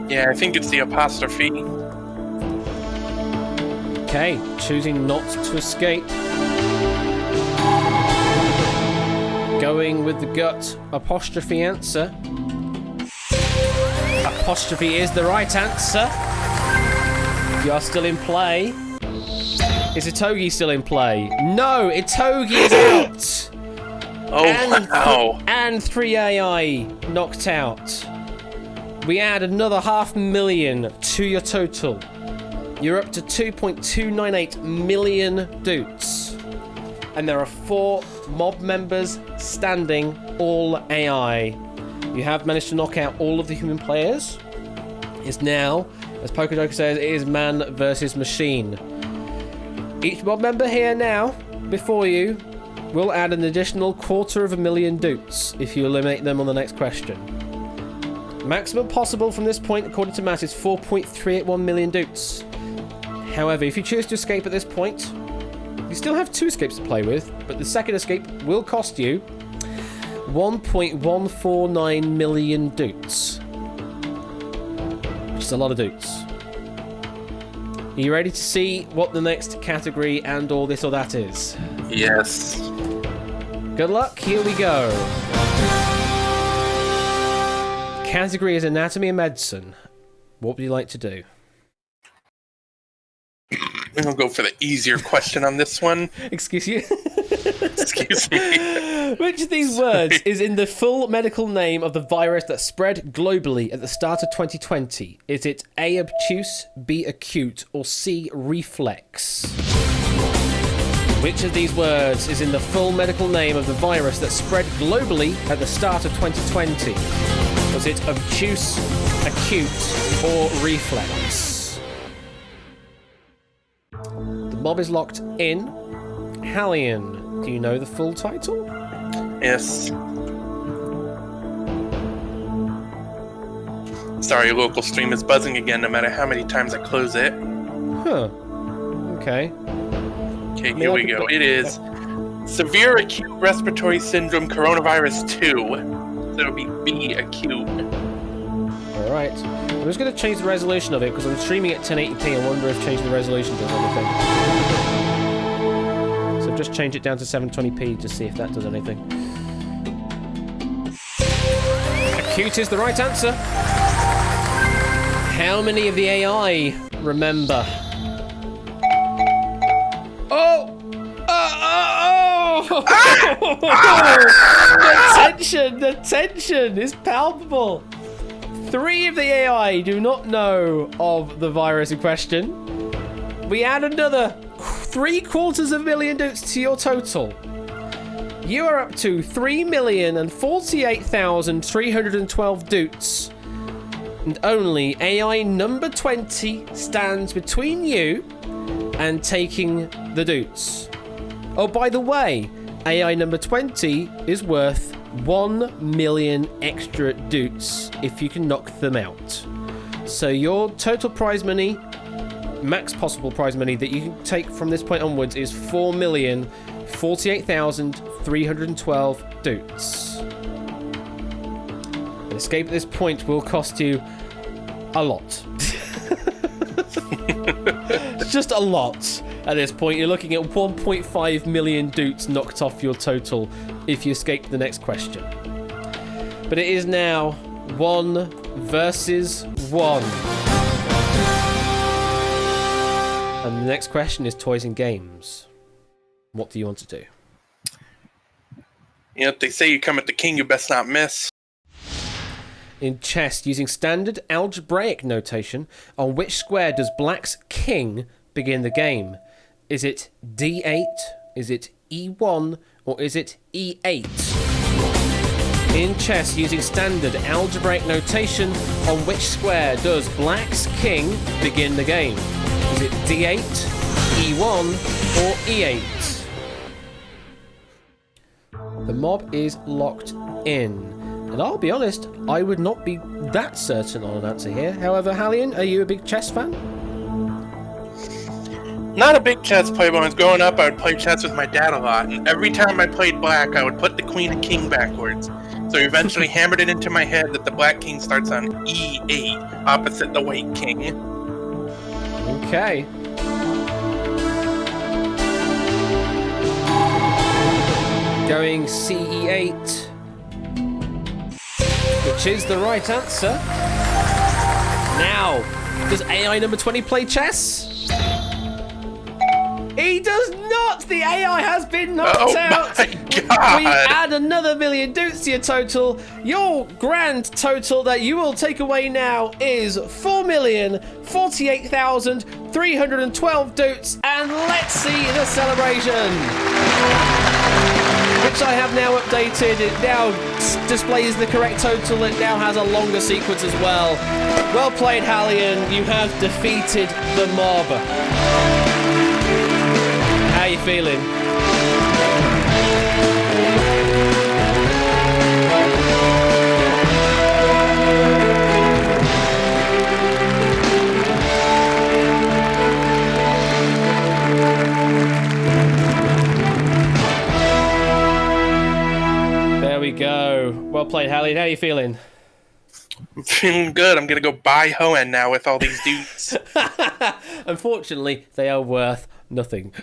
Yeah, I think it's the apostrophe. Okay, choosing not to escape. Going with the gut apostrophe answer. Apostrophe is the right answer. You are still in play. Is Itogi still in play? No, Itogi is out. Oh, wow. And 3 AI knocked out. We add another 500,000 to your total. You're up to 2.298 million doots. And there are 4 mob members standing, all AI. You have managed to knock out all of the human players. It's now, as Pokejoker says, it is man versus machine. Each mob member here now, before you, will add an additional 250,000 doots if you eliminate them on the next question. Maximum possible from this point, according to Matt, is 4.381 million doots. However, if you choose to escape at this point, you still have 2 escapes to play with, but the second escape will cost you 1.149 million doots. Which is a lot of doots. Are you ready to see what the next category and or this or that is? Yes. Good luck, here we go. Category is anatomy and medicine. What would you like to do? I'm going to go for the easier question on this one. Excuse you? Excuse me. Which of these words is in the full medical name of the virus that spread globally at the start of 2020? Is it A, obtuse, B, acute, or C, reflex? Which of these words is in the full medical name of the virus that spread globally at the start of 2020? Was it obtuse, acute, or reflex? The mob is locked in. Hallian, do you know the full title? Yes. Sorry, local stream is buzzing again no matter how many times I close it. Huh. Okay. Okay, here we go. It is Severe Acute Respiratory Syndrome Coronavirus 2. So it'll be B, acute. Alright. I'm just going to change the resolution of it because I'm streaming at 1080p. I wonder if changing the resolution does anything. So just change it down to 720p to see if that does anything. Acute is the right answer. How many of the AI remember? Oh! The tension is palpable. 3 of the AI do not know of the virus in question. We add another 750,000 doots to your total. You are up to 3,048,312 doots. And only AI number 20 stands between you and taking the doots. Oh, by the way, AI number 20 is worth 1 million extra doots if you can knock them out. So your total prize money, max possible prize money that you can take from this point onwards is 4,048,312 doots. An escape at this point will cost you a lot. It's just a lot at this point. You're looking at 1.5 million doots knocked off your total if you escape the next question. But it is now 1 versus 1. And the next question is toys and games. What do you want to do? You know, if they say you come at the king, you best not miss. In chess, using standard algebraic notation, on which square does black's king begin the game? Is it D8, is it E1, or is it E8? In chess, using standard algebraic notation, on which square does black's king begin the game? Is it D8, E1, or E8? The mob is locked in. And I'll be honest, I would not be that certain on an answer here. However, Hallian, are you a big chess fan? Not a big chess player. When I was growing up, I would play chess with my dad a lot. And every time I played black, I would put the queen and king backwards. So he eventually hammered it into my head that the black king starts on E8, opposite the white king. Okay. Going CE8. Which is the right answer. Now, does AI number 20 play chess? He does not! The AI has been knocked out! My God. We add another million doots to your total. Your grand total that you will take away now is 4,048,312 doots. And let's see the celebration! Which I have now updated. It now displays the correct total. It now has a longer sequence as well. Well played, Hallian. You have defeated the mob. How are you feeling? There we go. Well played, Hallian. How are you feeling? I'm feeling good. I'm going to go buy Hoenn now with all these dudes. Unfortunately, they are worth nothing.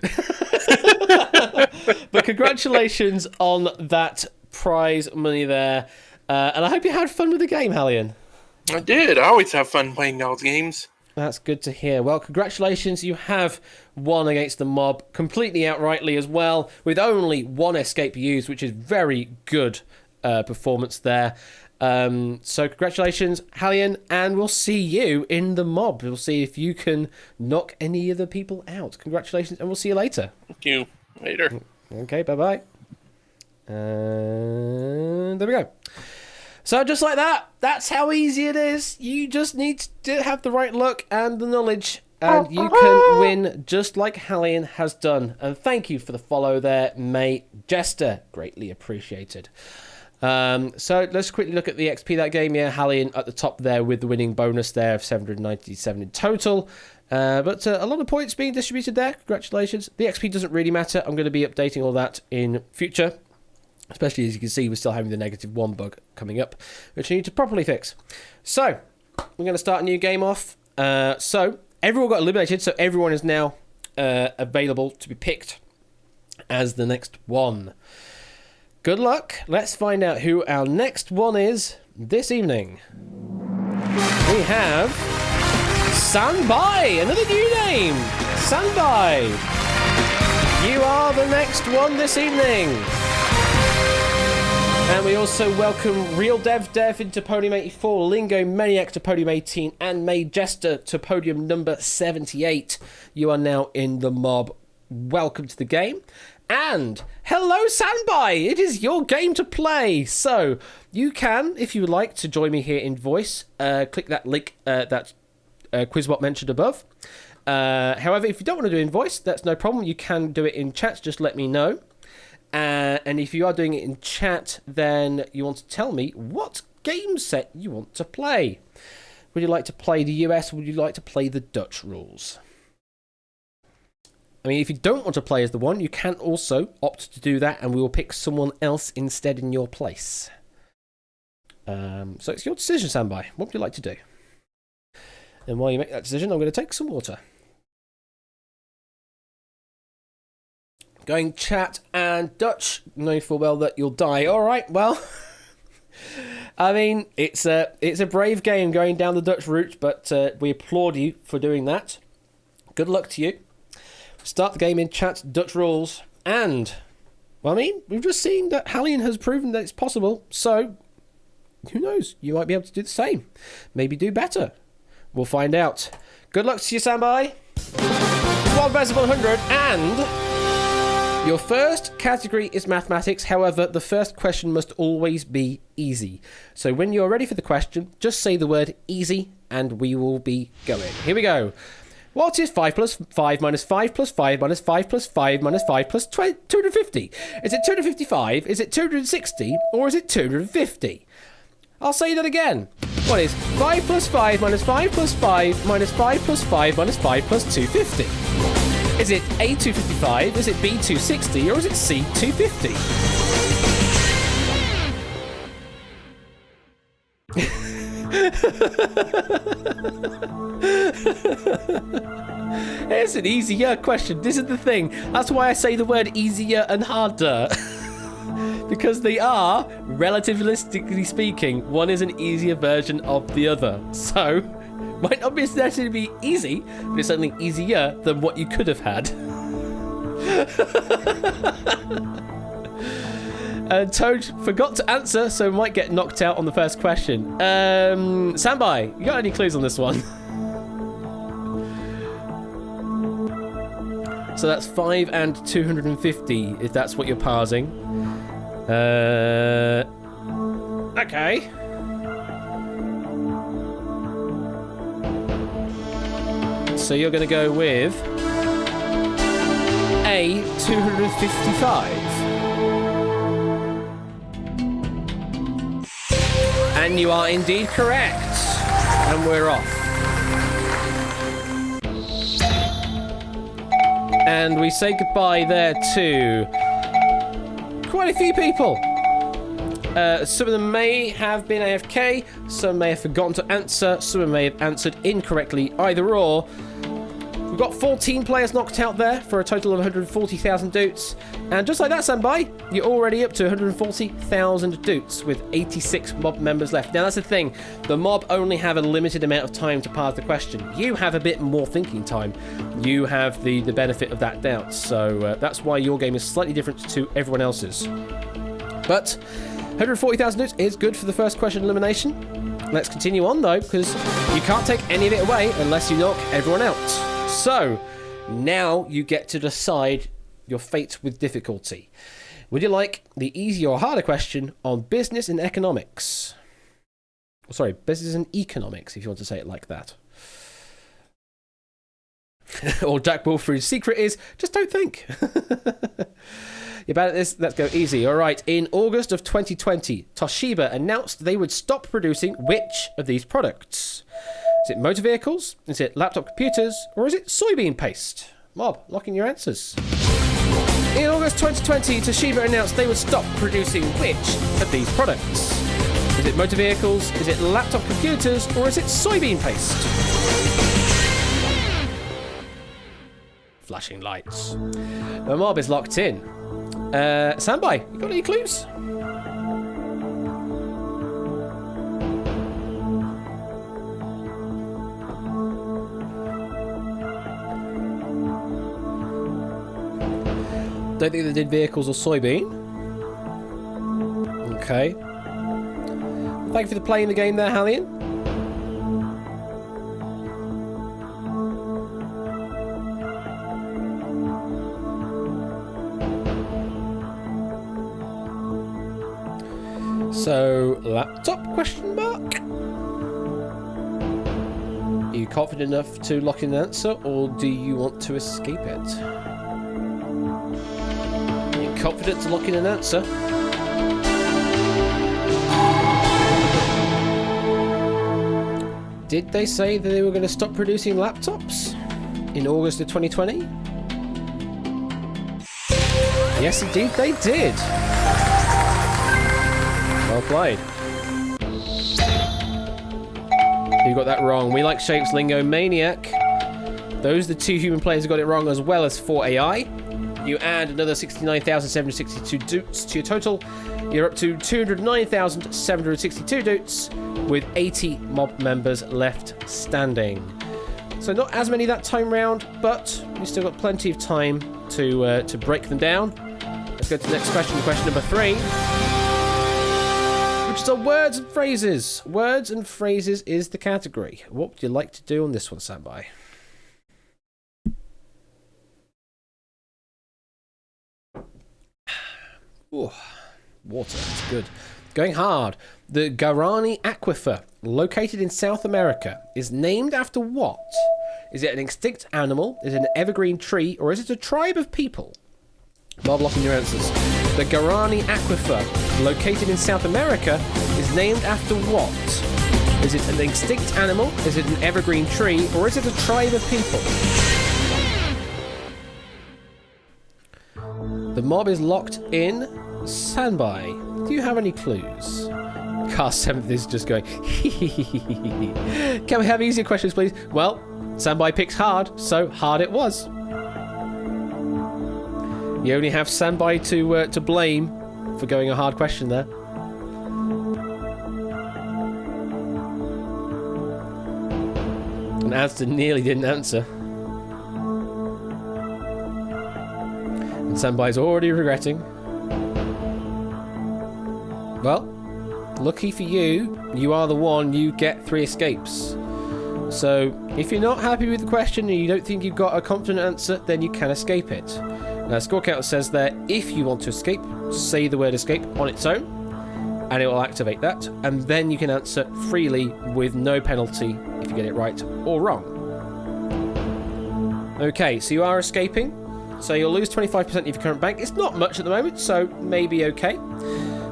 But congratulations on that prize money there. And I hope you had fun with the game, Hallian. I did. I always have fun playing those games. That's good to hear. Well, congratulations. You have won against the mob completely outrightly as well, with only one escape used, which is very good performance there. So congratulations, Hallian, and we'll see you in the mob. We'll see if you can knock any of the people out. Congratulations, and we'll see you later. Thank you. Later. Okay, bye-bye. And there we go. So just like that, that's how easy it is. You just need to have the right luck and the knowledge, and you can win just like Hallian has done. And thank you for the follow there, May Jester. Greatly appreciated. So let's quickly look at the XP that game. Yeah, Hallian at the top there with the winning bonus there of 797 in total. But a lot of points being distributed there. Congratulations. The XP doesn't really matter. I'm going to be updating all that in future. Especially as you can see, we're still having the -1 bug coming up, which I need to properly fix. So, we're going to start a new game off. So, everyone got eliminated, so everyone is now available to be picked as the next one. Good luck. Let's find out who our next one is this evening. We have Sanbai, another new name. Sanbai, you are the next one this evening. And we also welcome Real Dev into Podium 84, Lingo Maniac to Podium 18, and May Jester to Podium number 78. You are now in the mob. Welcome to the game. And hello, Sandby! It is your game to play. So you can, if you would like to join me here in voice, click that link that Quizbot mentioned above. However, if you don't want to do it in voice, that's no problem. You can do it in chat. Just let me know. And if you are doing it in chat, then you want to tell me what game set you want to play. Would you like to play the US or would you like to play the Dutch rules? I mean, if you don't want to play as the one, you can also opt to do that and we will pick someone else instead in your place. So it's your decision, Sandby. What would you like to do? And while you make that decision, I'm going to take some water. Going chat and Dutch, knowing full well that you'll die. All right, well, I mean, it's a brave game going down the Dutch route, but we applaud you for doing that. Good luck to you. Start the game in chat, Dutch rules, and, well, I mean, we've just seen that Hallion has proven that it's possible, so who knows? You might be able to do the same. Maybe do better. We'll find out. Good luck to you, Sandby. 1 versus 100, and your first category is mathematics. However, the first question must always be easy. So when you're ready for the question, just say the word easy, and we will be going. Here we go. What is 5 plus 5 minus 5 plus 5 minus 5 plus 5 minus 5 plus 250? Is it 255? Is it 260? Or is it 250? I'll say that again. What is 5 plus 5 minus 5 plus 5 minus 5 plus 5 minus 5 plus 250? Is it A 255? Is it B 260? Or is it C 250? It's an easier question. This is the thing. That's why I say the word easier and harder. Because they are, relativistically speaking, one is an easier version of the other. So, might not necessarily be easy, but it's certainly easier than what you could have had. Toad forgot to answer, so might get knocked out on the first question. Sandby, you got any clues on this one? So that's 5 and 250, if that's what you're parsing. Okay. So you're going to go with A, 255. And you are indeed correct. And we're off. And we say goodbye there to quite a few people. Some of them may have been AFK, some may have forgotten to answer, some may have answered incorrectly, either or. We've got 14 players knocked out there for a total of 140,000 doots. And just like that, Sandby, you're already up to 140,000 doots with 86 mob members left. Now, that's the thing. The mob only have a limited amount of time to parse the question. You have a bit more thinking time. You have the benefit of that doubt. So that's why your game is slightly different to everyone else's. But 140,000 doots is good for the first question elimination. Let's continue on, though, because you can't take any of it away unless you knock everyone out. So, now you get to decide your fate with difficulty. Would you like the easier or harder question on business and economics? Sorry, business and economics, if you want to say it like that. Or Jack Wolfridge's secret is, just don't think. You're bad at this? Let's go easy. All right, in August of 2020, Toshiba announced they would stop producing which of these products? Is it motor vehicles? Is it laptop computers? Or is it soybean paste? Mob, lock in your answers. In August 2020, Toshiba announced they would stop producing which of these products? Is it motor vehicles? Is it laptop computers? Or is it soybean paste? Flashing lights. The mob is locked in. Sandby, you got any clues? Don't think they did vehicles or soybean. Okay. Thank you for playing the game there, Hallian. So, laptop, question mark? Are you confident enough to lock in an answer, or do you want to escape it? Are you confident to lock in an answer? Did they say that they were going to stop producing laptops in August of 2020? Yes, indeed, they did. Well played. You got that wrong. We like shapes, Lingo, Maniac. Those are the 2 human players who got it wrong, as well as 4 AI. You add another 69,762 doots to your total. You're up to 209,762 doots, with 80 mob members left standing. So not as many that time round, but we've still got plenty of time to break them down. Let's go to the next question, question number 3. Which is on words and phrases. Words and phrases is the category. What would you like to do on this one, Standby? Ooh, water, that's good. Going hard. The Guarani Aquifer, located in South America, is named after what? Is it an extinct animal? Is it an evergreen tree? Or is it a tribe of people? Bob, lock in your answers. The Guarani Aquifer, located in South America, is named after what? Is it an extinct animal? Is it an evergreen tree? Or is it a tribe of people? The mob is locked in. Standby. Do you have any clues? Cast 7th is just going. Can we have easier questions, please? Well, Standby picks hard, so hard it was. You only have Standby to blame for going a hard question there. And Aston nearly didn't answer. And Standby's already regretting. Well, lucky for you, you are the one, you get 3 escapes. So, if you're not happy with the question and you don't think you've got a confident answer, then you can escape it. Now, score counter says there, if you want to escape, say the word escape on its own, and it will activate that, and then you can answer freely with no penalty if you get it right or wrong. Okay, so you are escaping, so you'll lose 25% of your current bank. It's not much at the moment, so maybe okay.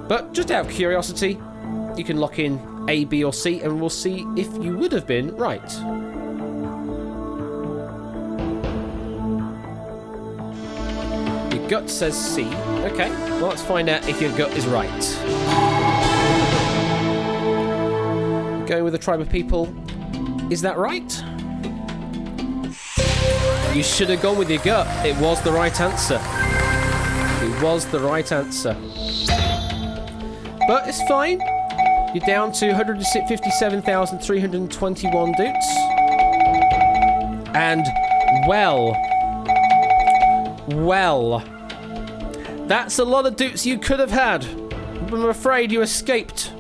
But just out of curiosity, you can lock in A, B, or C, and we'll see if you would have been right. Your gut says C. Okay, well, let's find out if your gut is right. Going with a tribe of people. Is that right? You should have gone with your gut. It was the right answer. It was the right answer. But it's fine. You're down to 157,321 doots. And, well, that's a lot of doots you could have had. I'm afraid you escaped.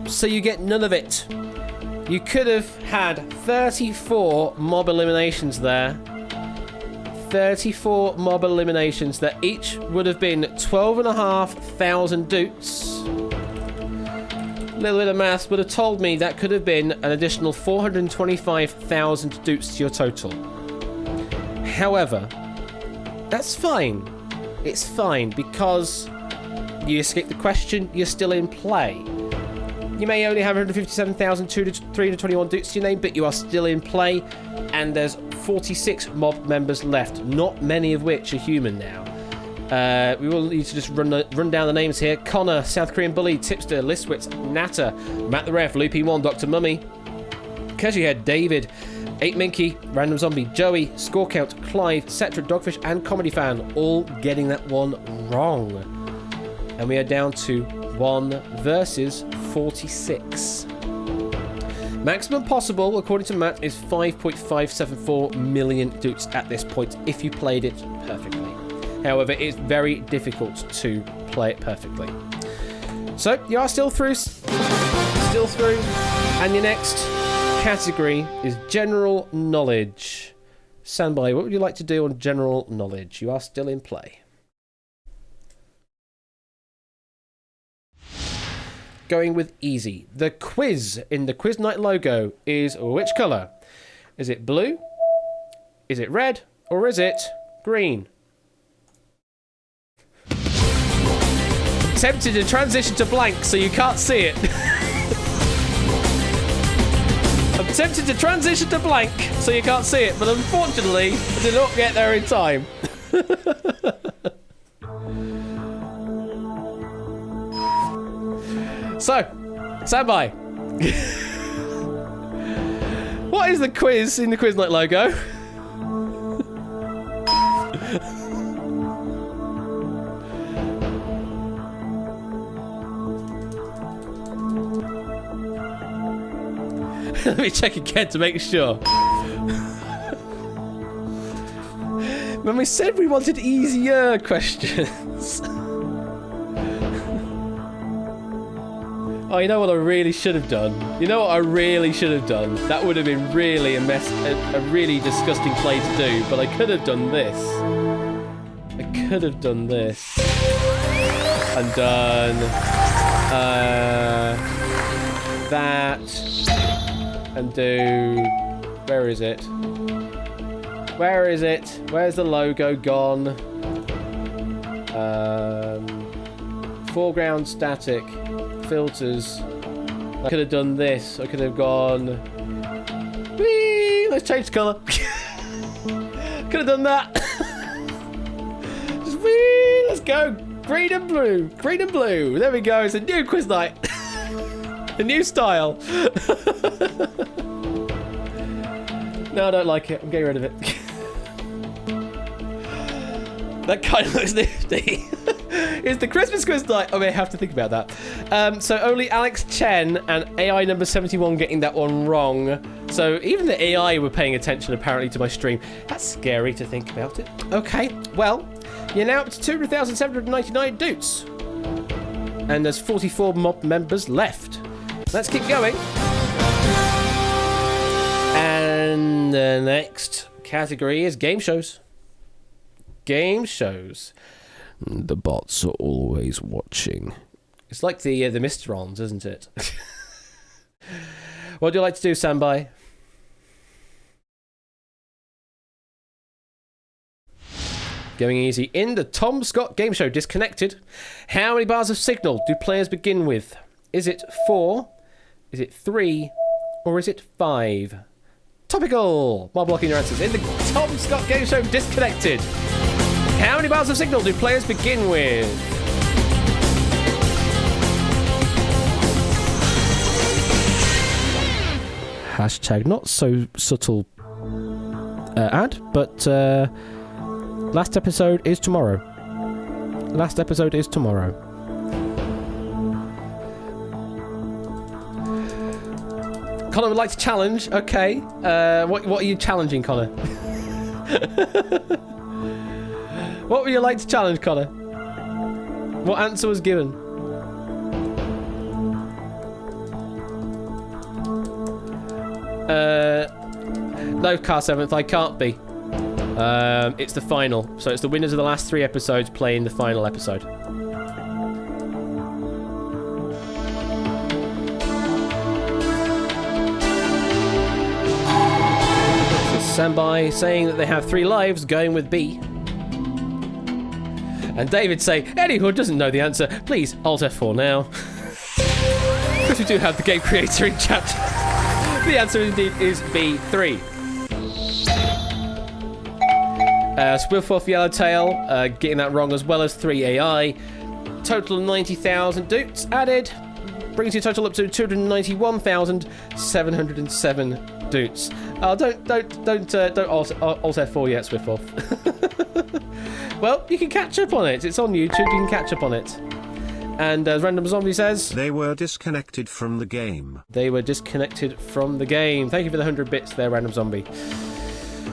So you get none of it. You could have had 34 mob eliminations there. 34 mob eliminations that each would have been 12,500 doots. A little bit of maths would have told me that could have been an additional 425,000 doots to your total. However, that's fine. It's fine because you escaped the question, you're still in play. You may only have 157,321 doots to your name, but you are still in play, and there's 46 mob members left, not many of which are human now. We will need to just run down the names here. Connor, South Korean Bully, Tipster, Listwitz, Natter, Matt the Ref, Loopy 1, Dr. Mummy, Casuhead, David, 8 Minky, Random Zombie, Joey, Score Count, Clive, Cetra, Dogfish, and Comedy Fan, all getting that one wrong. And we are down to 1 versus 46. Maximum possible, according to Matt, is 5.574 million doots at this point if you played it perfectly. However, it's very difficult to play it perfectly. So, you are still through. Still through. And your next category is general knowledge. Standby, what would you like to do on general knowledge? You are still in play. Going with easy. The quiz in the Quiz Night logo is which colour? Is it blue? Is it red? Or is it green? I'm tempted to transition to blank so you can't see it. I'm tempted to transition to blank so you can't see it, but unfortunately, I did not get there in time. So, stand by. What is the quiz in the Quiz Night logo? Let me check again to make sure. When we said we wanted easier questions. Oh, you know what I really should have done? You know what I really should have done? That would have been really a really disgusting play to do, but I could have done this. I could have done this. And done... that... And do... Where is it? Where is it? Where's the logo gone? Foreground static. Filters. I could have done this. I could have gone... Whee! Let's change the colour. Could have done that. Just whee! Let's go. Green and blue. Green and blue. There we go. It's a new quiz night. A new style. No, I don't like it. I'm getting rid of it. That kind of looks nifty. It's the Christmas quiz night. Oh, I have to think about that. So only Alex Chen and AI number 71 getting that one wrong. So even the AI were paying attention apparently to my stream. That's scary to think about it. Okay, well, you're now up to 200,799 dudes. And there's 44 mob members left. Let's keep going. And the next category is game shows. Game shows. The bots are always watching. It's like the Mysterons, isn't it? What do you like to do, Standby? Going easy. In the Tom Scott game show, Disconnected, how many bars of signal do players begin with? Is it 4? Is it 3? Or is it 5? Topical! While blocking your answers. In the Tom Scott game show, Disconnected, how many bars of signal do players begin with? Hashtag not so subtle ad, but last episode is tomorrow. Last episode is tomorrow. Connor would like to challenge. Okay. What are you challenging, Connor? What would you like to challenge, Connor? What answer was given? No, Car 7th, I can't be. It's the final. So it's the winners of the last 3 episodes playing the final episode. Standby saying that they have 3 lives, going with B. And David say, anyone who doesn't know the answer, please Alt F4 now. Because we do have the game creator in chat. The answer indeed is B3. Swiffoff Yellowtail getting that wrong, as well as 3 AI. Total of 90,000 dupes added. Brings your total up to 291,707 dupes. Oh, don't Alt F4 yet, Swiffoff. Well, you can catch up on it. It's on YouTube. You can catch up on it. And as Random Zombie says, they were disconnected from the game. They were disconnected from the game. Thank you for the 100 bits there, Random Zombie.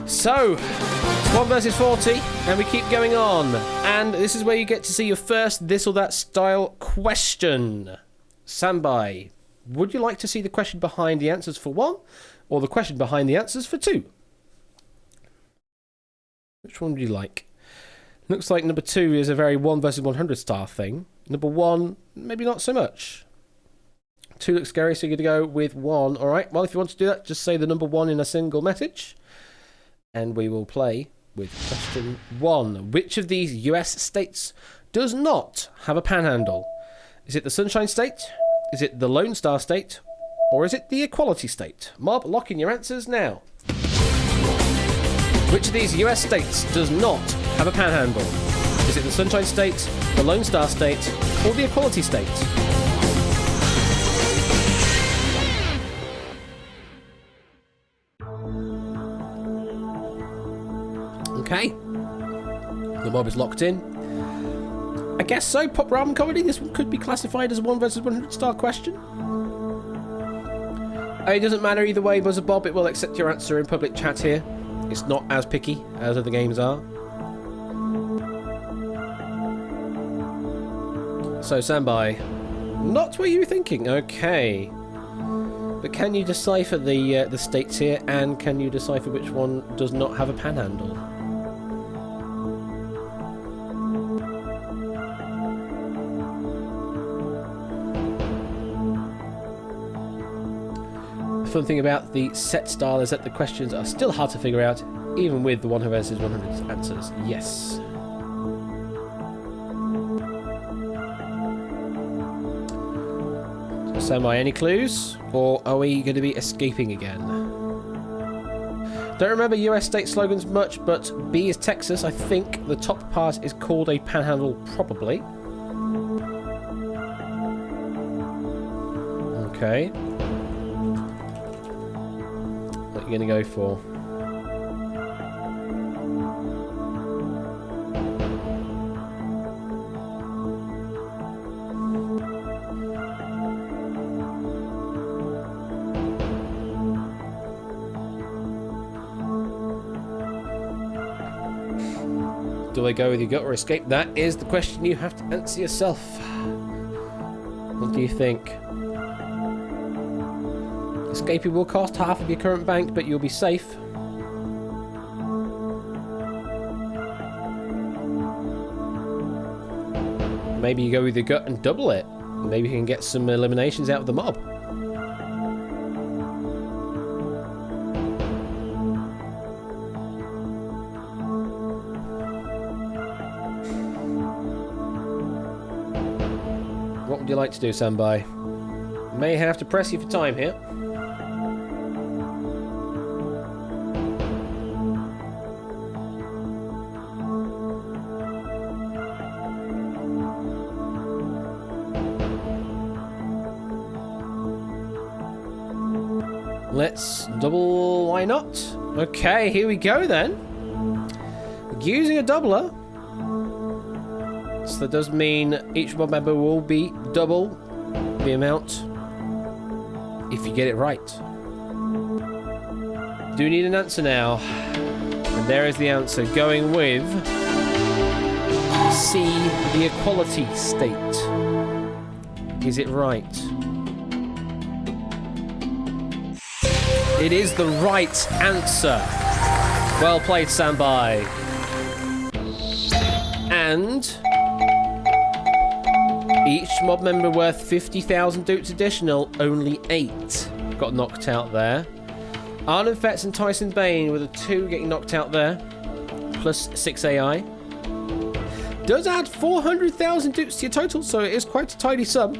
So, it's 1 versus 40, and we keep going on. And this is where you get to see your first this or that style question. Standby. Would you like to see the question behind the answers for 1, or the question behind the answers for 2? Which one would you like? Looks like number 2 is a very 1 versus 100 star thing. Number 1, maybe not so much. 2 looks scary, so you're going to go with 1. All right, well, if you want to do that, just say the number 1 in a single message. And we will play with question 1. Which of these US states does not have a panhandle? Is it the Sunshine State? Is it the Lone Star State? Or is it the Equality State? Mob, lock in your answers now. Which of these US states does not have a panhandle? Is it the Sunshine State, the Lone Star State, or the Equality State? Okay. The mob is locked in. I guess so. Pop Ramen Comedy. This one could be classified as a 1 versus 100 star question. It doesn't matter either way, Buzzer Bob. It will accept your answer in public chat here. It's not as picky as other games are. So, standby. Not what you were thinking. Okay. But can you decipher the states here, and can you decipher which one does not have a panhandle? The fun thing about the set style is that the questions are still hard to figure out, even with the 1 versus 100 answers. Yes. So, am I any clues? Or are we going to be escaping again? Don't remember US state slogans much, but B is Texas. I think the top part is called a panhandle, probably. Okay. What are you going to go for? Do I go with your gut or escape? That is the question you have to answer yourself. What do you think? Escaping will cost half of your current bank, but you'll be safe. Maybe you go with your gut and double it. Maybe you can get some eliminations out of the mob. What would you like to do, Sambai? May have to press you for time here. Let's double, why not? Okay, here we go then. Using a doubler. So that does mean each mob member will be double the amount if you get it right. Do you need an answer now? And there is the answer, going with C, the Equality State. Is it right? It is the right answer. Well played, Sambai. And each mob member worth 50,000 dupes additional, only 8 got knocked out there. Arlen Fetz and Tyson Bane were the 2 getting knocked out there, plus 6 AI. Does add 400,000 dupes to your total, so it is quite a tidy sum.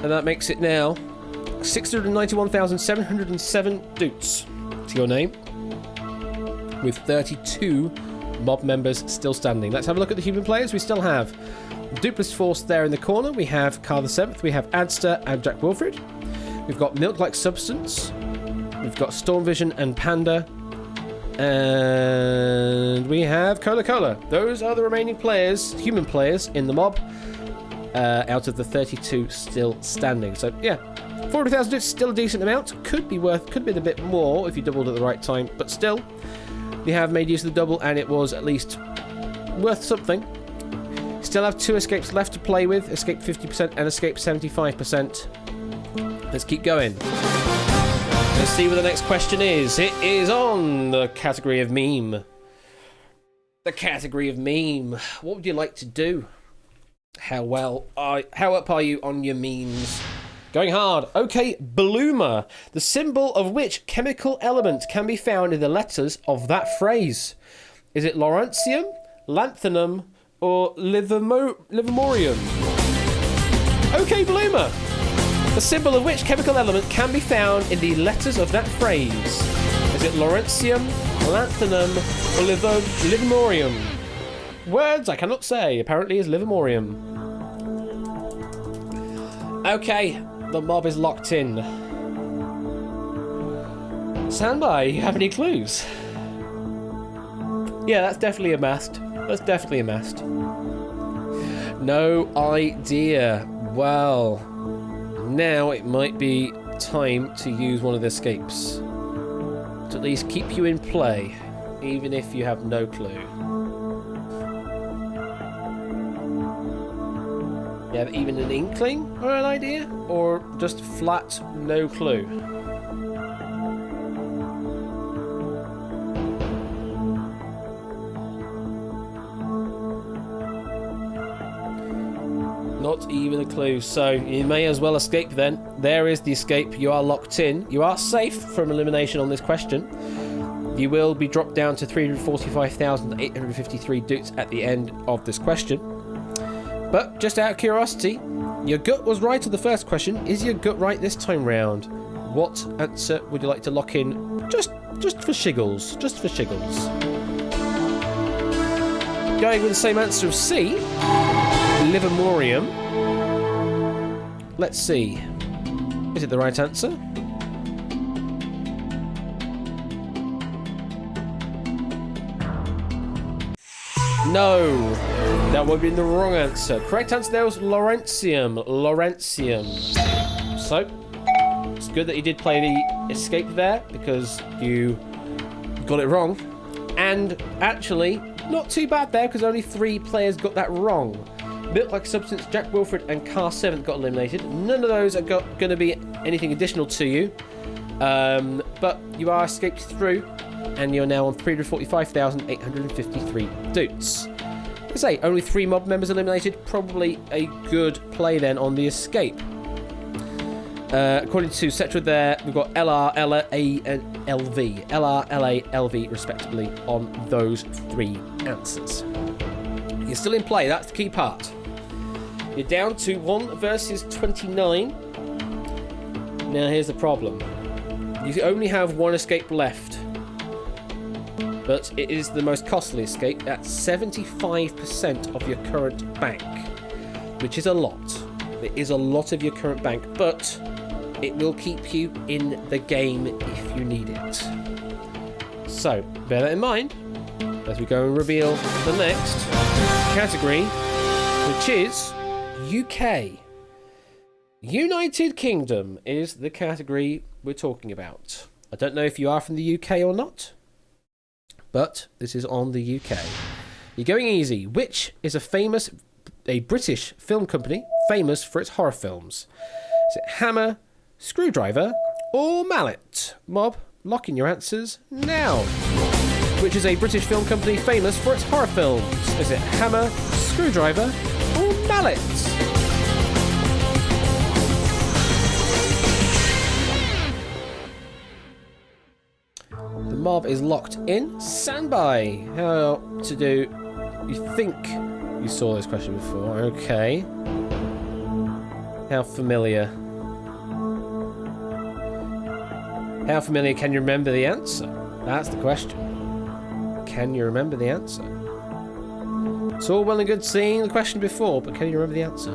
And that makes it now 691,707 dupes to your name, with 32 mob members still standing. Let's have a look at the human players. We still have Dupless Force there in the corner. We have Carl the Seventh. We have Adster and Jack Wilfred. We've got Milk-like Substance. We've got Storm Vision and Panda. And we have Cola Cola. Those are the remaining players, human players, in the mob, out of the 32 still standing. So, yeah, 40,000 is still a decent amount. Could be a bit more if you doubled at the right time, but still, you have made use of the double, and it was at least worth something. Still have 2 escapes left to play with. Escape 50% and escape 75%. Let's keep going. Let's see what the next question is. It is on the category of meme. The category of meme. What would you like to do? How up are you on your memes? Going hard. Okay, bloomer. The symbol of which chemical element can be found in the letters of that phrase? Is it Lawrencium, lanthanum, or livermorium? Okay, bloomer. The symbol of which chemical element can be found in the letters of that phrase? Is it Lawrencium, lanthanum, or livermorium? Words I cannot say. Apparently is livermorium. Okay, the mob is locked in. Standby, you have any clues? Yeah, that's definitely a mast. That's definitely a mast. No idea. Well, now it might be time to use one of the escapes. To at least keep you in play, even if you have no clue. You have even an inkling or an idea? Or just flat no clue? Not even a clue. So you may as well escape then. There is the escape. You are locked in. You are safe from elimination on this question. You will be dropped down to 345,853 dutes at the end of this question. But just out of curiosity, your gut was right on the first question. Is your gut right this time round? What answer would you like to lock in? Just for shiggles. Just for shiggles. Going with the same answer of C, livermorium. Let's see. Is it the right answer? No, that would have been the wrong answer. Correct answer there was Lawrencium. Lawrencium. So, it's good that you did play the escape there, because you got it wrong. And actually, not too bad there, because only 3 players got that wrong. Built Like Substance, Jack Wilfred, and Car 7 got eliminated. None of those are going to be anything additional to you. But you are escaped through, and you're now on 345,853 dutes. Like I say, only 3 mob members eliminated. Probably a good play then on the escape. According to Cetra there, we've got LR, LA, and LV. LR, LA, LV, respectively, on those 3 answers. You're still in play, that's the key part. You're down to 1 versus 29. Now here's the problem. You only have 1 escape left. But it is the most costly escape at 75% of your current bank. Which is a lot. It is a lot of your current bank, but it will keep you in the game if you need it. So, bear that in mind as we go and reveal the next category, which is UK. United Kingdom is the category we're talking about. I don't know if you are from the UK or not, but this is on the UK. You're going easy. Which is a British film company famous for its horror films? Is it Hammer, Screwdriver, or Mallet? Mob, lock in your answers now. Which is a British film company famous for its horror films? Is it Hammer, Screwdriver, or Mallet? The mob is locked in. Standby. How to do... You think you saw this question before. Okay. How familiar? How familiar can you remember the answer? That's the question. Can you remember the answer? It's all well and good seeing the question before, but can you remember the answer?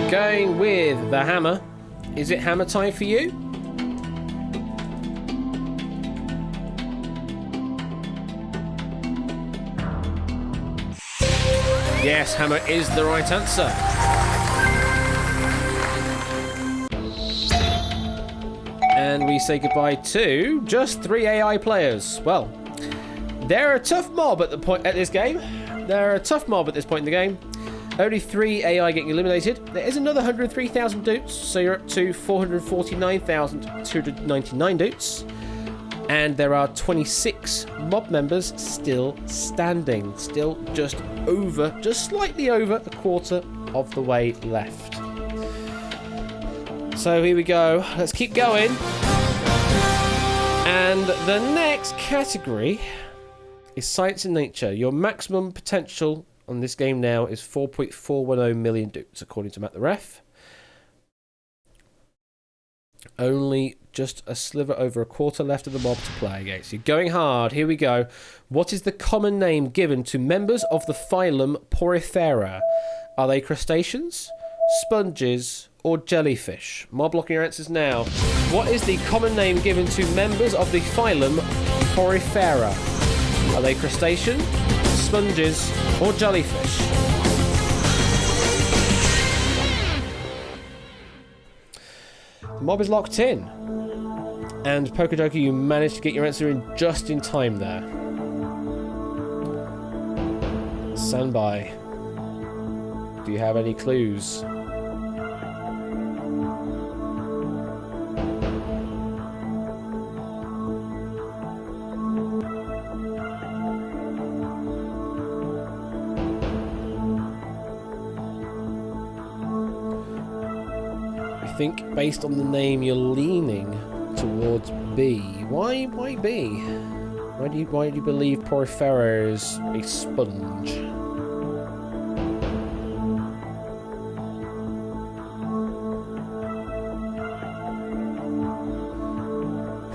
Going with the hammer. Is it hammer time for you? Yes, hammer is the right answer. And we say goodbye to just 3 AI players. Well, they're a tough mob at this game. They're a tough mob at this point in the game. Only 3 AI getting eliminated. There is another 103,000 doots, so you're up to 449,299 doots. And there are 26 mob members still standing. Still just slightly over a quarter of the way left. So here we go. Let's keep going. And the next category is science and nature. Your maximum potential on this game now is 4.410 million doots, according to Matt the Ref. Only just a sliver over a quarter left of the mob to play against. You're going hard. Here we go. What is the common name given to members of the phylum Porifera? Are they crustaceans, sponges, or jellyfish? Mob blocking your answers now. What is the common name given to members of the phylum Porifera? Are they crustacean, sponges, or jellyfish? The mob is locked in. And Pokejoker, you managed to get your answer in just in time there. Stand by. Do you have any clues? I think based on the name you're leaning towards B. Why B? Why do you believe Porifera is a sponge?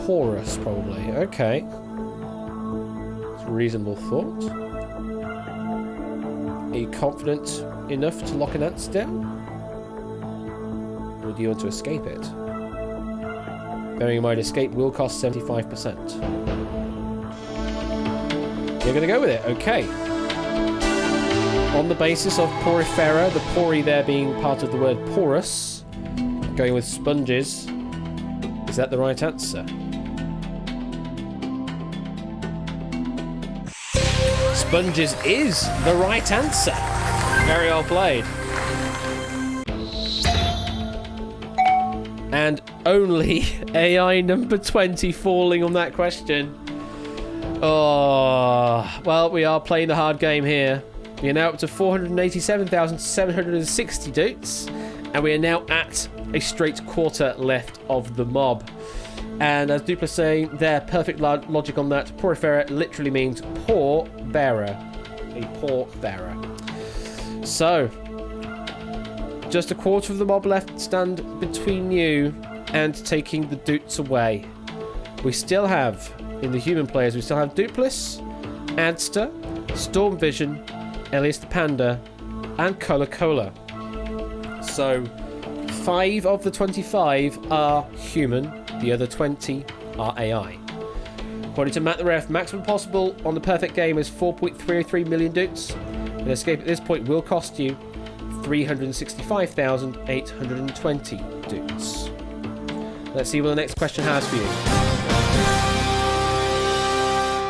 Porous, probably. Okay. It's a reasonable thought. Are you confident enough to lock an answer down? Or do you want to escape it? Bearing in mind, escape will cost 75%. You're going to go with it. Okay. On the basis of Porifera, the pori there being part of the word porous, going with sponges, is that the right answer? Sponges is the right answer. Very well played. And only AI number 20 falling on that question. Oh, well, we are playing the hard game here. We are now up to 487,760 doots, and we are now at a straight quarter left of the mob. And as Dupla saying, their perfect logic on that, Porifera literally means paw bearer. A paw bearer. So, just a quarter of the mob left stand between you and taking the doots away. We still have, in the human players, we still have Dupless, Adster, Storm Vision, Elias the Panda, and Cola Cola. So, 5 of the 25 are human, the other 20 are AI. According to Matt the Ref, maximum possible on the perfect game is 4.303 million doots. An escape at this point will cost you 365,820 doots. Let's see what the next question has for you.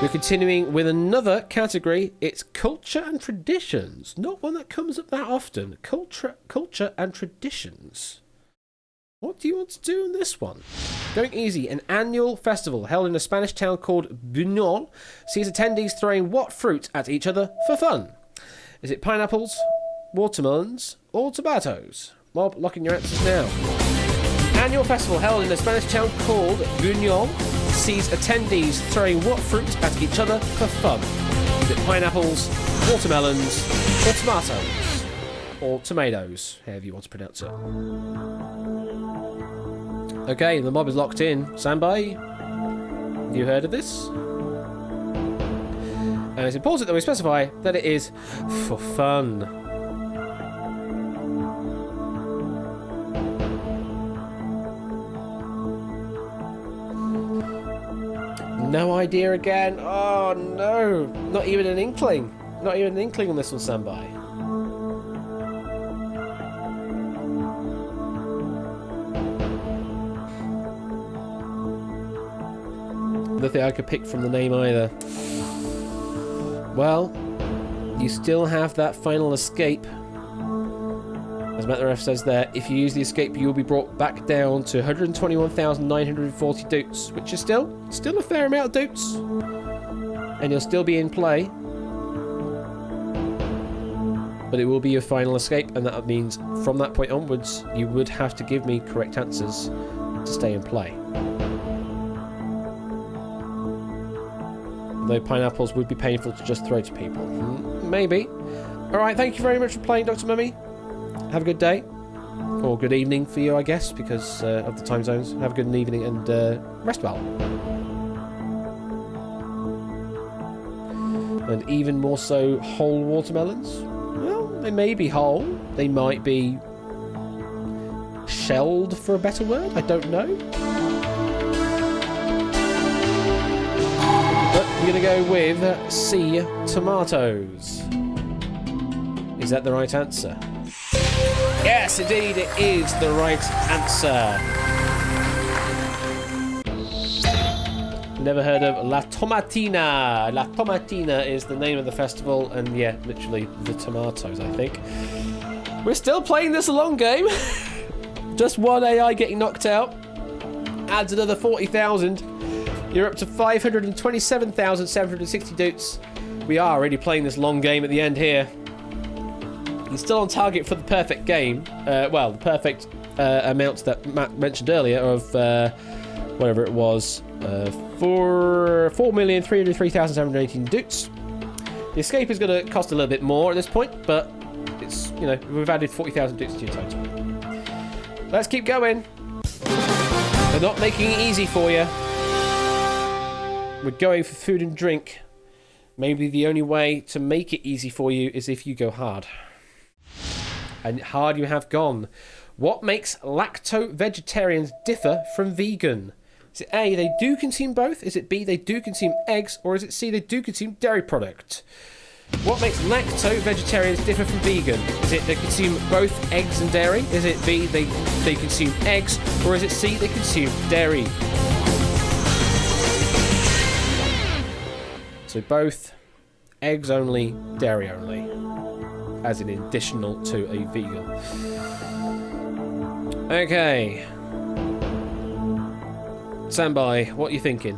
We're continuing with another category. It's culture and traditions. Not one that comes up that often. Culture and traditions. What do you want to do in this one? Going easy. An annual festival held in a Spanish town called Buñol sees attendees throwing what fruit at each other for fun? Is it pineapples, watermelons, or tomatoes? Mob, locking your answers now. Annual festival held in a Spanish town called Buñol sees attendees throwing what fruit at each other for fun? Is it pineapples, watermelons, or tomatoes? Or tomatoes, however you want to pronounce it. Okay, the mob is locked in. Stand by. You heard of this? And it's important that we specify that it is for fun. No idea again. Oh no, not even an inkling. Not even an inkling on this one, standby. other thing I could pick from the name either. Well, you still have that final escape. As Matt the Ref says there, if you use the escape, you will be brought back down to 121,940 doots, which is still a fair amount of doots. And you'll still be in play. But it will be your final escape, and that means from that point onwards, you would have to give me correct answers to stay in play. Though pineapples would be painful to just throw to people. Maybe. Alright, thank you very much for playing, Dr. Mummy. Have a good day. Or good evening for you, I guess, because of the time zones. Have a good evening and rest well. And even more so, whole watermelons. Well, they may be whole. They might be shelled, for a better word. I don't know. But we're going to go with C, tomatoes. Is that the right answer? Yes, indeed, it is the right answer. Never heard of La Tomatina. La Tomatina is the name of the festival, and yeah, literally the tomatoes, I think. We're still playing this long game. Just one AI getting knocked out. Adds another 40,000. You're up to 527,760 doots. We are already playing this long game at the end here. He's still on target for the perfect game. Well, the perfect amount that Matt mentioned earlier of whatever it was. 4,303,718 doots. The escape is going to cost a little bit more at this point, but it's, you know, we've added 40,000 doots to your total. Let's keep going. They're not making it easy for you. We're going for food and drink. Maybe the only way to make it easy for you is if you go hard. And hard you have gone. What makes lacto-vegetarians differ from vegan? Is it A, they do consume both? Is it B, they do consume eggs? Or is it C, they do consume dairy product? What makes lacto-vegetarians differ from vegan? Is it they consume both eggs and dairy? Is it B, they consume eggs? Or is it C, they consume dairy? So both, eggs only, dairy only. As an additional to a vegan. Okay. Standby, what are you thinking?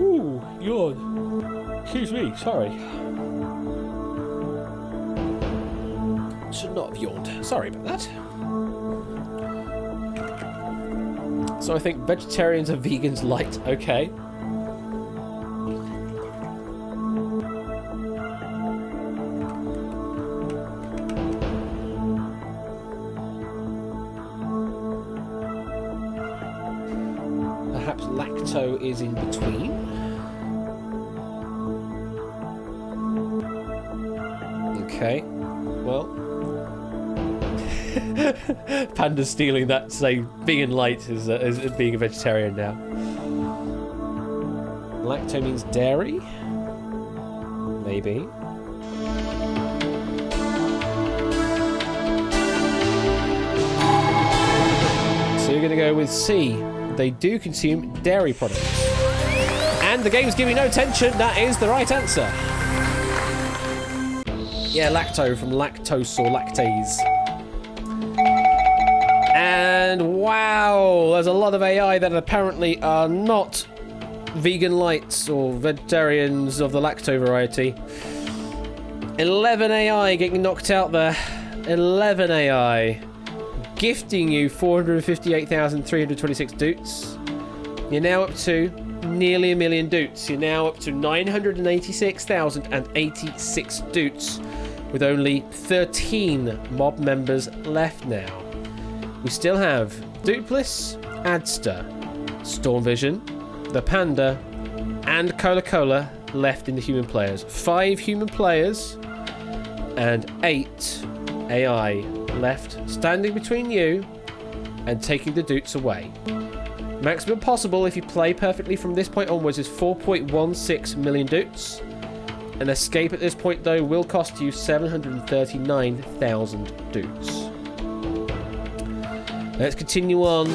Ooh, yawn. Excuse me, sorry. Should not have yawned. Sorry about that. So I think vegetarians and vegans light. Okay. Perhaps lacto is in between. Okay. Well. Panda's stealing that, say, vegan light as being a vegetarian now. Lacto means dairy? Maybe. So you're going to go with C. They do consume dairy products. And the game's giving no attention. That is the right answer. Yeah, lacto from lactose or lactase. And wow, there's a lot of AI that apparently are not vegan lights or vegetarians of the lacto variety. 11 AI getting knocked out there. 11 AI. Gifting you 458,326 doots. You're now up to nearly 1 million doots. You're now up to 986,086 doots with only 13 mob members left now. We still have Dupliss, Adster, Stormvision, the Panda, and Cola left in the human players. 5 human players and 8 AI left, standing between you and taking the doots away. Maximum possible if you play perfectly from this point onwards is 4.16 million doots. An escape at this point though will cost you 739,000 doots. Let's continue on.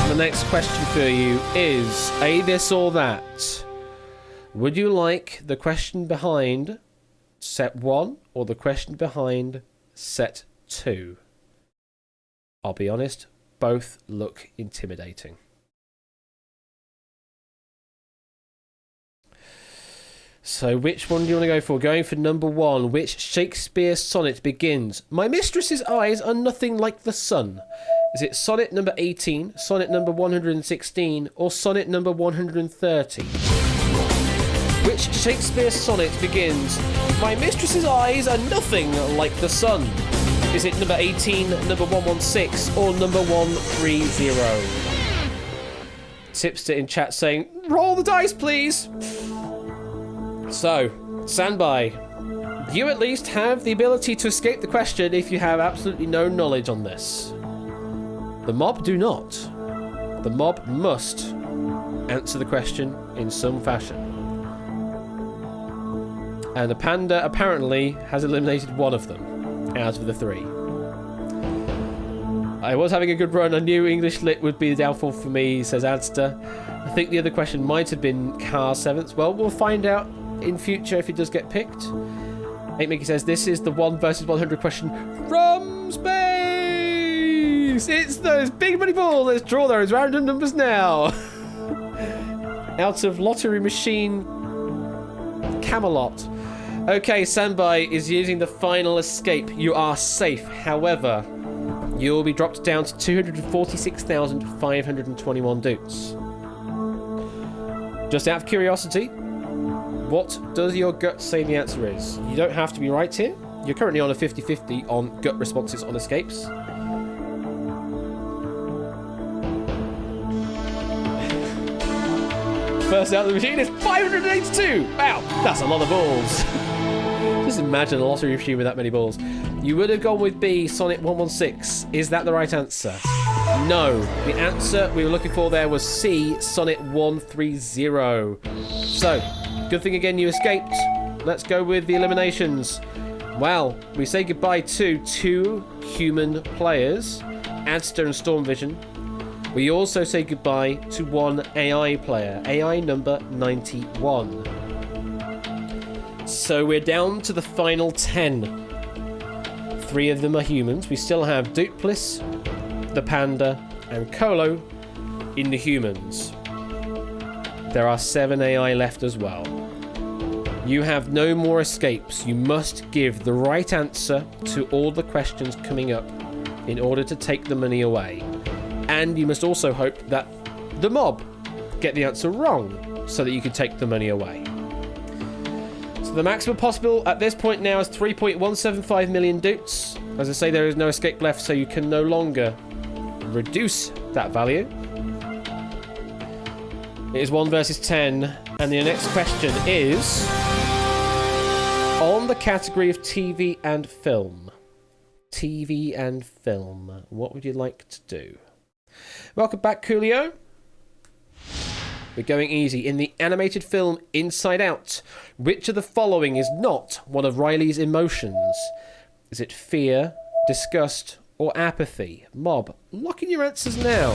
The next question for you is A, this or that. Would you like the question behind set 1 or the question behind set 2? I'll be honest, both look intimidating. So which one do you want to go for? Going for number 1. Which Shakespeare sonnet begins? My mistress's eyes are nothing like the sun. Is it sonnet number 18, sonnet number 116, or sonnet number 130? Which Shakespeare sonnet begins? My mistress's eyes are nothing like the sun. Is it number 18, number 116, or number 130? Tipster in chat saying, roll the dice, please. So, stand by. You at least have the ability to escape the question if you have absolutely no knowledge on this. The mob do not. The mob must answer the question in some fashion. And the panda apparently has eliminated one of them out of the 3. I was having a good run. I knew English Lit would be the downfall for me, says Adster. I think the other question might have been Car 7th. Well, we'll find out in future if it does get picked. 8 Mickey says, this is the 1 versus 100 question from space! It's those big money balls! Let's draw those random numbers now! Out of Lottery Machine Camelot. Okay, Standby is using the final escape. You are safe. However, you will be dropped down to 246,521 doots. Just out of curiosity, what does your gut say the answer is? You don't have to be right here. You're currently on a 50-50 on gut responses on escapes. First out of the machine is 582! Wow, that's a lot of balls. Just imagine a lottery machine with that many balls. You would have gone with B, Sonnet 116. Is that the right answer? No. The answer we were looking for there was C, Sonnet 130. So, good thing again you escaped. Let's go with the eliminations. Well, we say goodbye to 2 human players, Adster and Stormvision. We also say goodbye to 1 AI player, AI number 91. So we're down to the final 10. 3 of them are humans. We still have Duplis, the Panda, and Colo in the humans. There are 7 AI left as well. You have no more escapes. You must give the right answer to all the questions coming up in order to take the money away. And you must also hope that the mob get the answer wrong so that you can take the money away. So the maximum possible at this point now is 3.175 million doots. As I say, there is no escape left, so you can no longer reduce that value. It is 1 versus 10, and the next question is on the category of TV and film. TV and film. What would you like to do? Welcome back, Coolio. We're going easy. In the animated film Inside Out, which of the following is not one of Riley's emotions? Is it fear, disgust, or apathy? Mob, lock in your answers now.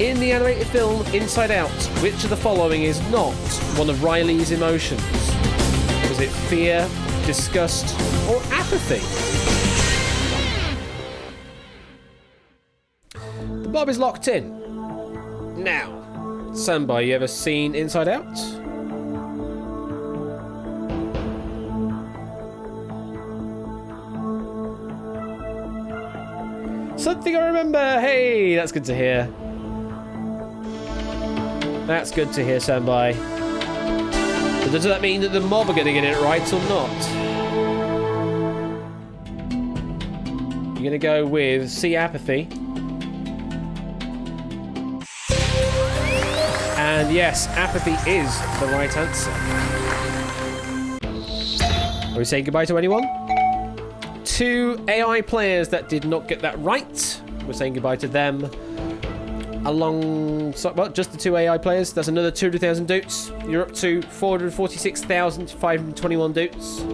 In the animated film Inside Out, which of the following is not one of Riley's emotions? Is it fear, disgust, or apathy? The mob is locked in. Now, Standby, you ever seen Inside Out? Something I remember. Hey, that's good to hear. That's good to hear, Standby. But does that mean that the mob are going to get it right or not? You're going to go with C, apathy. And yes, apathy is the right answer. Are we saying goodbye to anyone? 2 AI players that did not get that right. We're saying goodbye to them. Alongside, well, just the 2 AI players. That's another 200,000 doots. You're up to 446,521 doots.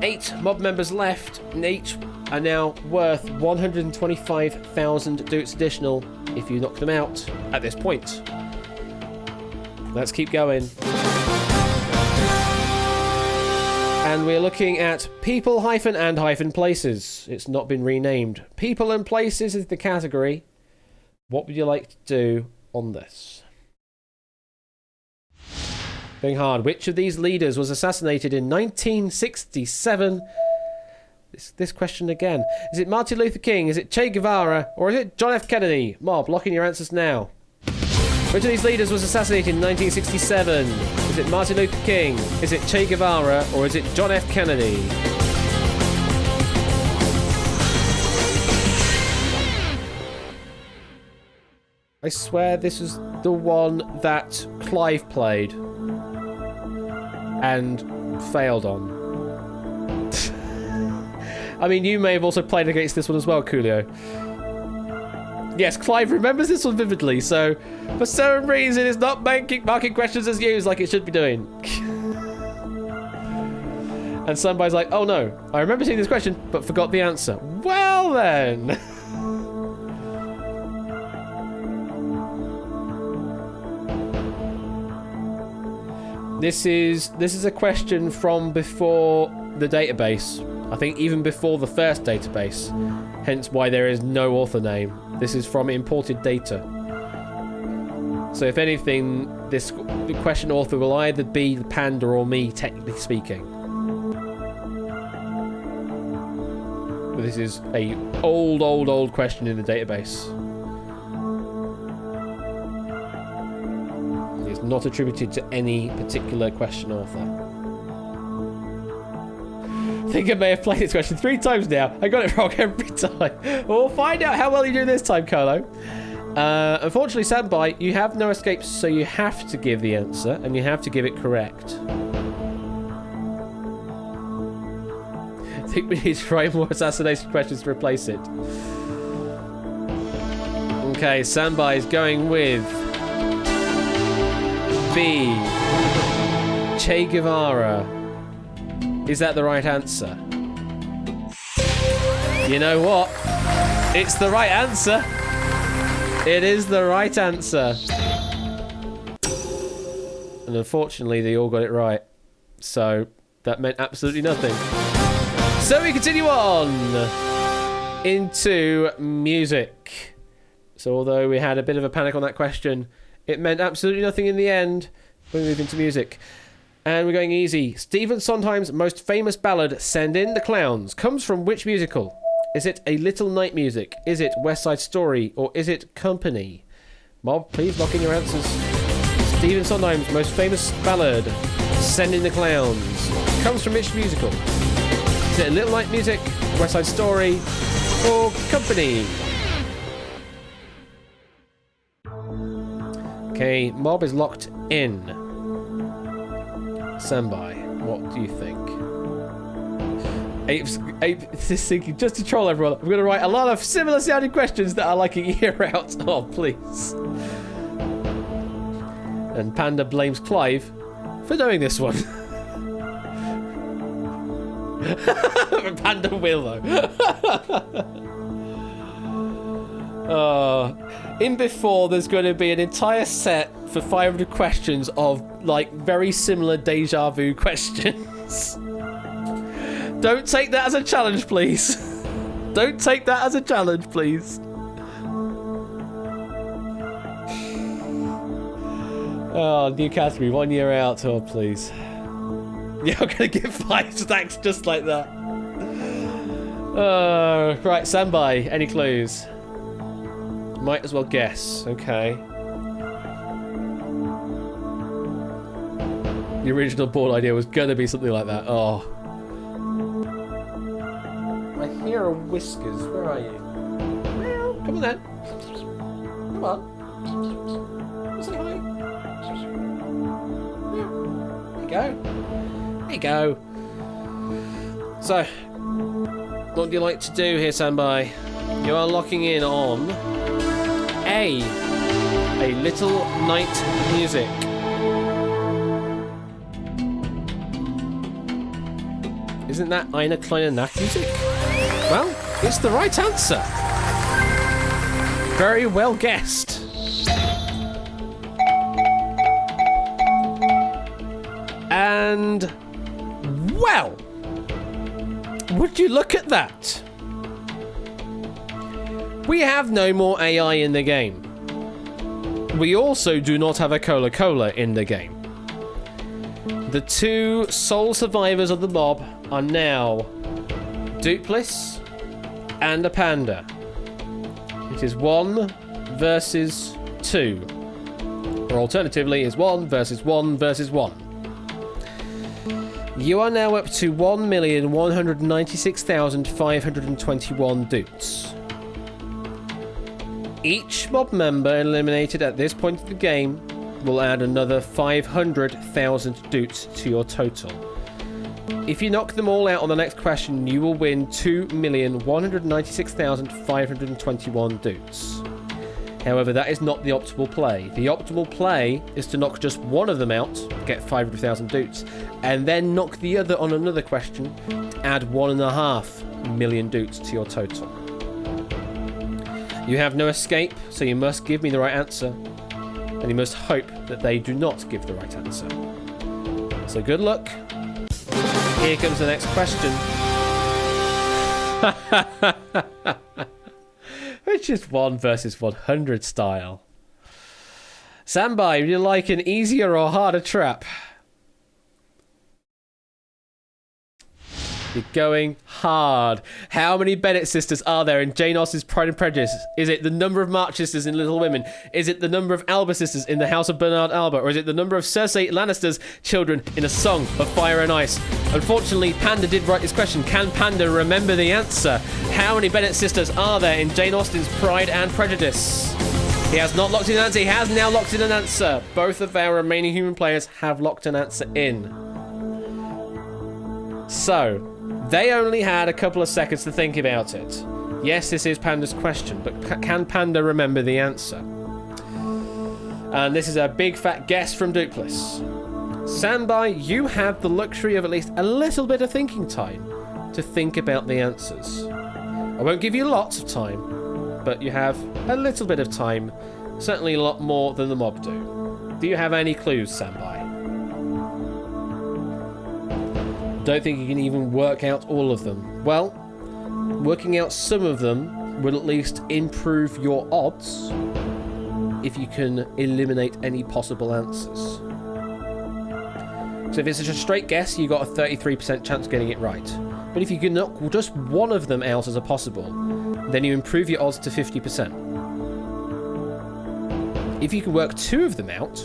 8 mob members left, and each are now worth 125,000 dukes additional if you knock them out at this point. Let's keep going. And we're looking at people and places. It's not been renamed. People and places is the category. What would you like to do on this? Being hard. Which of these leaders was assassinated in 1967? This question again. Is it Martin Luther King? Is it Che Guevara? Or is it John F. Kennedy? Mob, lock in your answers now. Which of these leaders was assassinated in 1967? Is it Martin Luther King? Is it Che Guevara? Or is it John F. Kennedy? I swear this is the one that Clive played and failed on. I mean, you may have also played against this one as well, Coolio. Yes, Clive remembers this one vividly, so for some reason it's not marking questions as used like it should be doing. And somebody's like, oh no, I remember seeing this question, but forgot the answer. Well then. This is a question from before the database. I think even before the first database. Hence why there is no author name. This is from imported data. So if anything, the question author will either be the Panda or me, technically speaking. But this is a old question in the database. It's not attributed to any particular question author. I think I may have played this question 3 times now. I got it wrong every time. We'll find out how well you do this time, Carlo. Unfortunately, standby, you have no escapes, so you have to give the answer, and you have to give it correct. I think we need to try more assassination questions to replace it. Okay, standby is going with B. Che Guevara. Is that the right answer? You know what? It's the right answer. It is the right answer. And unfortunately, they all got it right. So that meant absolutely nothing. So we continue on into music. So although we had a bit of a panic on that question, it meant absolutely nothing in the end. We move into music. And we're going easy. Stephen Sondheim's most famous ballad, Send In the Clowns, comes from which musical? Is it A Little Night Music? Is it West Side Story? Or is it Company? Mob, please lock in your answers. Stephen Sondheim's most famous ballad, Send In the Clowns, comes from which musical? Is it A Little Night Music, West Side Story, or Company? Okay, Mob is locked in. Standby, what do you think? Ape's is thinking, just to troll everyone, I'm going to write a lot of similar sounding questions that are like a year out. Oh, please. And Panda blames Clive for doing this one. Panda will, though. In before, there's going to be an entire set for 500 questions of, like, very similar deja vu questions. Don't take that as a challenge, please. Don't take that as a challenge, please. Oh, new category, 1 year out. Oh, please. Yeah, I'm going to get 5 stacks just like that. Right, standby. Any clues? Might as well guess. Okay. The original board idea was going to be something like that. Oh. I hear a whiskers. Where are you? Come on then. Come on. Say hi. There you go. There you go. So, what do you like to do here, standby? You are locking in on A Little Night Music. Isn't that Eine kleine Nachtmusik? Well, it's the right answer. Very well guessed. And, well, would you look at that? We have no more AI in the game. We also do not have a Cola-Cola in the game. The two sole survivors of the mob are now Duplis and a panda. It is 1 versus 2. Or alternatively, is 1 versus 1 versus 1. You are now up to 1,196,521 doots. Each mob member eliminated at this point of the game will add another 500,000 doots to your total. If you knock them all out on the next question, you will win 2,196,521 doots. However, that is not the optimal play. The optimal play is to knock just one of them out, get 500,000 doots, and then knock the other on another question, add 1.5 million doots to your total. You have no escape, so you must give me the right answer, and you must hope that they do not give the right answer. So good luck. Here comes the next question. Which is 1 versus 100 style. Standby, would you like an easier or harder trap? You're going hard. How many Bennett sisters are there in Jane Austen's Pride and Prejudice? Is it the number of March sisters in Little Women? Is it the number of Alba sisters in the House of Bernard Alba? Or is it the number of Cersei Lannister's children in A Song of Fire and Ice? Unfortunately, Panda did write this question. Can Panda remember the answer? How many Bennett sisters are there in Jane Austen's Pride and Prejudice? He has not locked in an answer. He has now locked in an answer. Both of our remaining human players have locked an answer in. So, they only had a couple of seconds to think about it. Yes, this is Panda's question, but can Panda remember the answer? And this is a big fat guess from Duplis. Standby, you have the luxury of at least a little bit of thinking time to think about the answers. I won't give you lots of time, but you have a little bit of time, certainly a lot more than the mob do. Do you have any clues, Standby? Don't think you can even work out all of them. Well, working out some of them will at least improve your odds if you can eliminate any possible answers. So if it's just a straight guess, you got a 33% chance of getting it right. But if you can knock just one of them out as a possible, then you improve your odds to 50%. If you can work two of them out,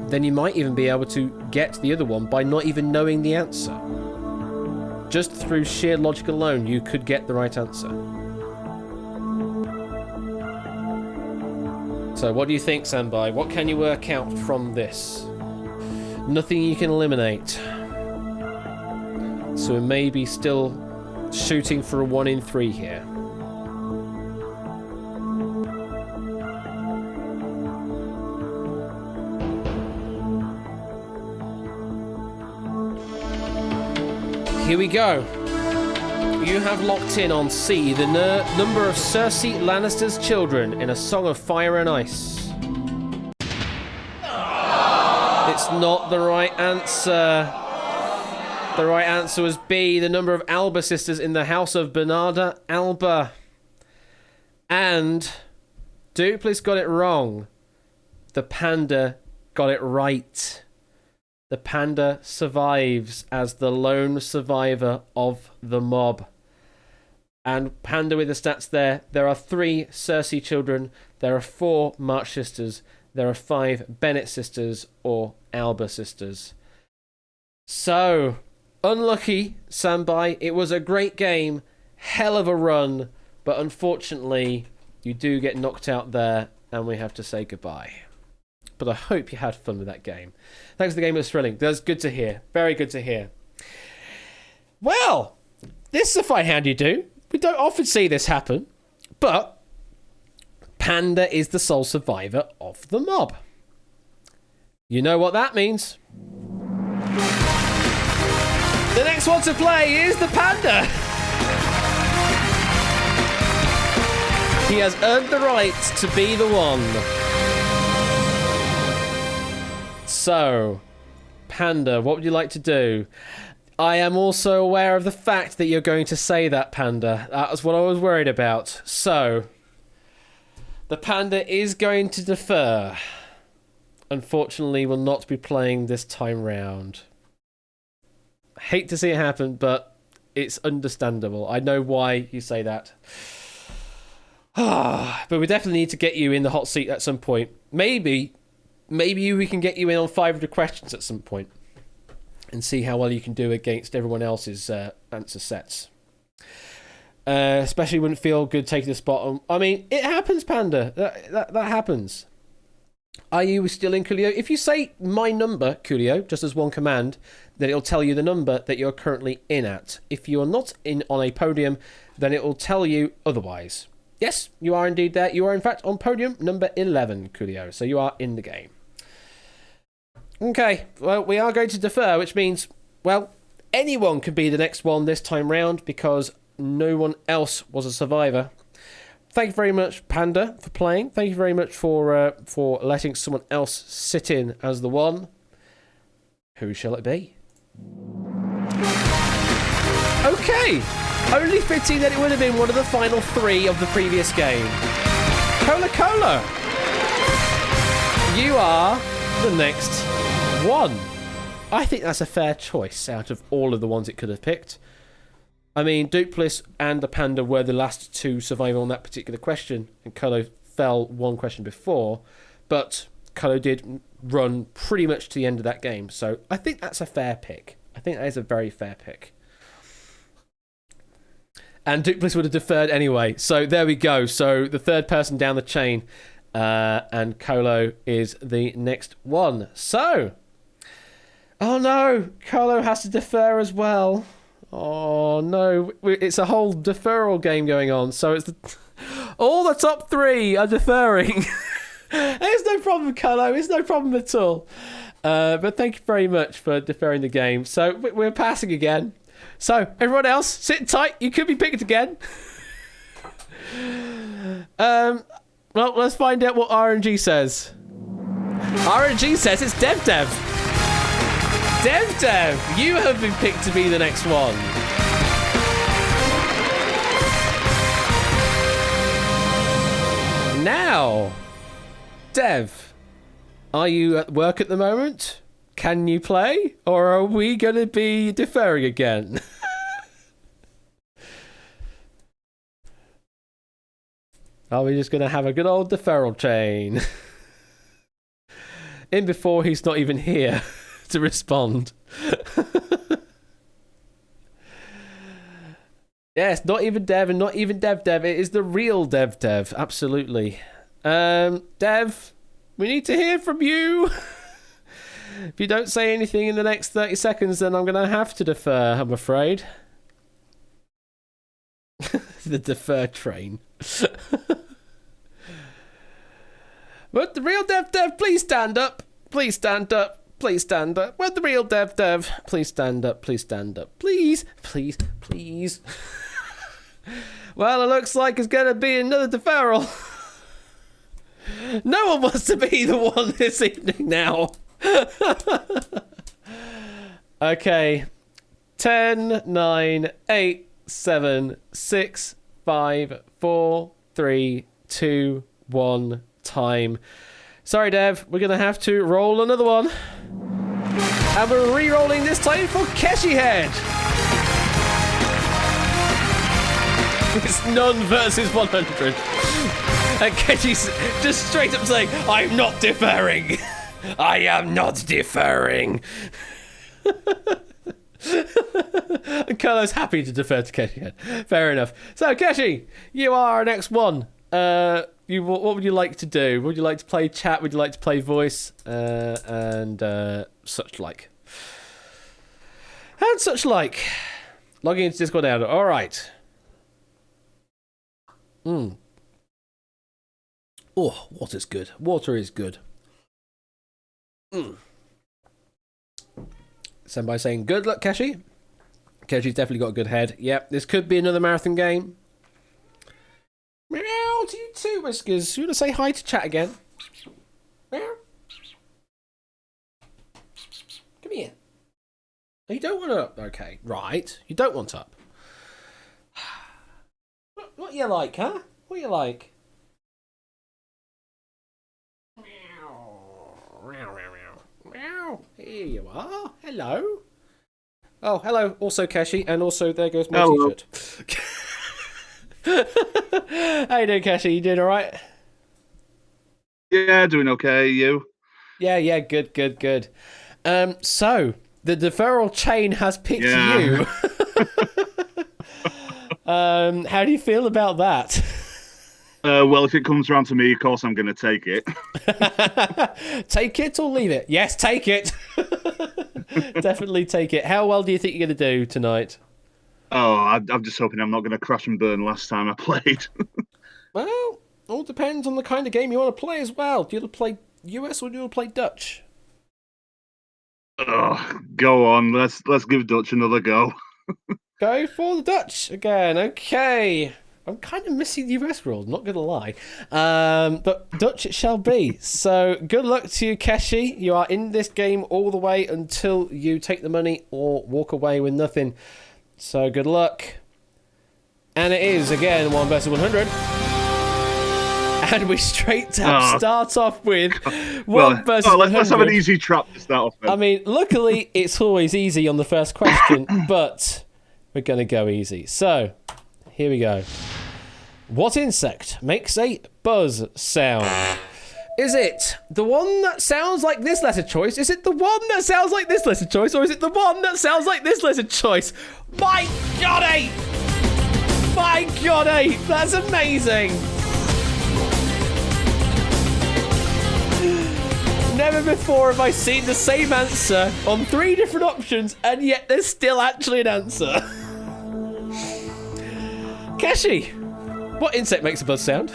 then you might even be able to get the other one by not even knowing the answer. Just through sheer logic alone, you could get the right answer. So what do you think, Standby? What can you work out from this? Nothing you can eliminate. So we may be still shooting for a 1 in 3 here. Here we go. You have locked in on C, the number of Cersei Lannister's children in A Song of Fire and Ice. It's not the right answer. The right answer was B, the number of Alba sisters in the House of Bernarda Alba. And Duplis got it wrong. The Panda got it right. The Panda survives as the lone survivor of the mob. And Panda with the stats there. There are 3 Cersei children. There are 4 March sisters. There are 5 Bennett sisters or Alba sisters. So, unlucky, Standby. It was a great game. Hell of a run. But unfortunately, you do get knocked out there and we have to say goodbye. But I hope you had fun with that game. Thanks for the game, it was thrilling. That's good to hear. Very good to hear. Well, this is a fine hand you do. We don't often see this happen. But Panda is the sole survivor of the mob. You know what that means. The next one to play is the Panda. He has earned the right to be the one. So, Panda, what would you like to do? I am also aware of the fact that you're going to say that, Panda. That was what I was worried about. So, the Panda is going to defer. Unfortunately, will not be playing this time round. Hate to see it happen, but it's understandable. I know why you say that. But we definitely need to get you in the hot seat at some point. Maybe we can get you in on 500 questions at some point and see how well you can do against everyone else's answer sets. Especially wouldn't feel good taking the spot. I mean, it happens, Panda. That happens. Are you still in Coolio? If you say my number, Coolio, just as one command, then it'll tell you the number that you're currently in at. If you are not in on a podium, then it will tell you otherwise. Yes, you are indeed there. You are, in fact, on podium number 11, Coolio. So you are in the game. Okay, well, we are going to defer, which means, well, anyone can be the next one this time round because no one else was a survivor. Thank you very much, Panda, for playing. Thank you very much for letting someone else sit in as the one. Who shall it be? Okay, only fitting that it would have been one of the final 3 of the previous game. Cola, you are the next one. I think that's a fair choice out of all of the ones it could have picked. I mean, Duplis and the Panda were the last 2 surviving on that particular question, and Colo fell 1 question before, but Colo did run pretty much to the end of that game, so I think that's a fair pick. I think that is a very fair pick. And Duplis would have deferred anyway, so there we go. So the third person down the chain, and Colo is the next one. So, oh no, Colo has to defer as well. Oh no, it's a whole deferral game going on. So it's all the top 3 are deferring. There's no problem, Colo. It's no problem at all. But thank you very much for deferring the game. So we're passing again. So everyone else, sit tight. You could be picked again. Well, let's find out what RNG says. RNG says it's Dev. Dev, you have been picked to be the next one. Now, Dev, are you at work at the moment? Can you play? Or are we going to be deferring again? Are we just going to have a good old deferral chain? In before he's not even here to respond. Yes, not even Dev and not even Dev. It is the real Dev. Absolutely. Dev, we need to hear from you. If you don't say anything in the next 30 seconds, then I'm going to have to defer, I'm afraid. The defer train. But the real Dev, please stand up. Please stand up. Please stand up. Where's the real Dev? Please stand up. Please stand up. Please. Well, it looks like it's going to be another deferral. No one wants to be the one this evening now. Okay. 10, 9, 8, 7, 6, 5, 4, 3, 2, 1, time. Sorry, Dev, we're going to have to roll another one. And we're re-rolling this time for Keshi Head. It's none versus 100. And Keshi's just straight up saying, I'm not deferring. I am not deferring. And Carlo's happy to defer to Keshi Head. Fair enough. So, Keshi, you are our next one. What would you like to do? Would you like to play chat? Would you like to play voice? And such like. And such like. Logging into Discord now. All right. Oh, water's good. Water is good. Somebody saying, good luck, Keshi. Keshi's definitely got a good head. Yep, this could be another marathon game. Meow to Whiskers. You want to say hi to chat again? Meow. Come here. You don't want up. Okay, right. You don't want up. What you like, huh? What you like? Meow. Here you are. Hello. Oh, hello. Also, Keshi, and also there goes my t-shirt. How you doing, Keshi? You doing all right? Yeah, doing okay. You? Yeah. Good. So the deferral chain has picked you. How do you feel about that? Well, if it comes around to me, of course I'm going to take it. Take it or leave it? Yes, take it. Definitely take it. How well do you think you're going to do tonight? Oh, I'm just hoping I'm not going to crash and burn last time I played. Well, all depends on the kind of game you want to play as well. Do you want to play US or do you want to play Dutch? Oh, go on. Let's give Dutch another go. Go for the Dutch again. Okay. I'm kind of missing the US rules, not going to lie. But Dutch it shall be. So good luck to you, Keshi. You are in this game all the way until you take the money or walk away with nothing. So good luck. And it is, again, 1 versus 100. And we straight up start off with 1 versus 100. Let's have an easy trap to start off with. I mean, luckily, it's always easy on the first question, but we're going to go easy. So, here we go. What insect makes a buzz sound? Is it the one that sounds like this letter choice? Is it the one that sounds like this letter choice? Or is it the one that sounds like this letter choice? My God, 8! My God, 8! That's amazing! Never before have I seen the same answer on 3 different options, and yet there's still actually an answer. Keshi, what insect makes a buzz sound?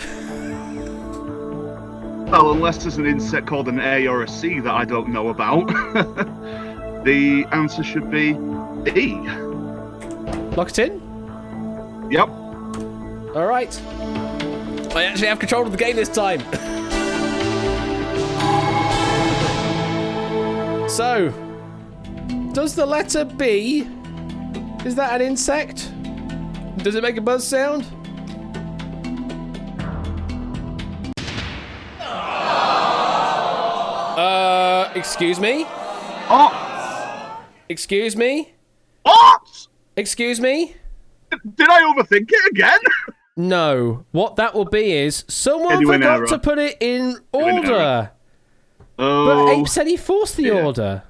Well, unless there's an insect called an A or a C that I don't know about, the answer should be E. Lock it in? Yep. All right. I actually have control of the game this time. So, does the letter B, is that an insect? Does it make a buzz sound? Excuse me? Oh! Excuse me? What? Excuse me? Did I overthink it again? No. What that will be is someone Genuine forgot error. to put it in Genuine order. error. But Oh. Ape said he forced the order.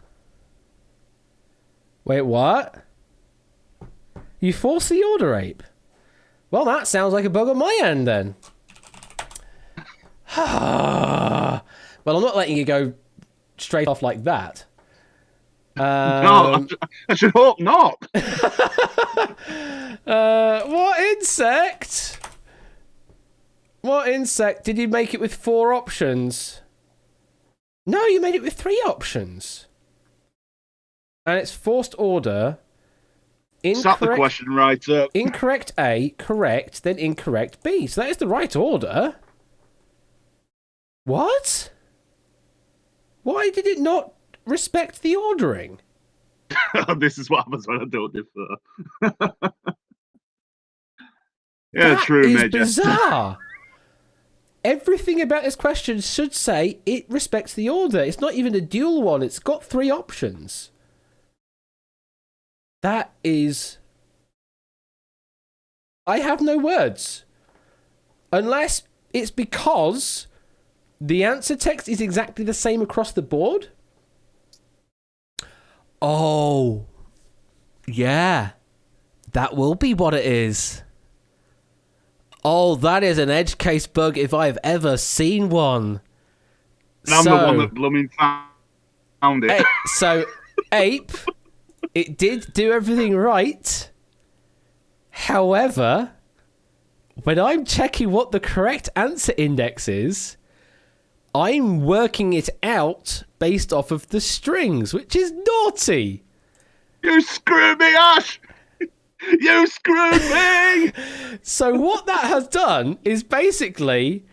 Wait, what? You forced the order, Ape? Well, that sounds like a bug on my end, then. Well, I'm not letting you go straight off like that. No, I should hope not. What insect? What insect? Did you make it with 4 options? No, you made it with 3 options. And it's forced order. Sat the question right up. Incorrect A, correct, then incorrect B. So that is the right order. What? Why did it not respect the ordering? This is what happens when I don't defer. Yeah, That true, is Major. bizarre. Everything about this question should say it respects the order. It's not even a dual one. It's got 3 options. That is... I have no words. Unless it's because the answer text is exactly the same across the board. Oh. Yeah. That will be what it is. Oh, that is an edge case bug if I've ever seen one. And I'm the one that blooming found it. So, Ape, it did do everything right. However, when I'm checking what the correct answer index is, I'm working it out based off of the strings, which is naughty. You screwed me, Ash! You screwed me! So what that has done is basically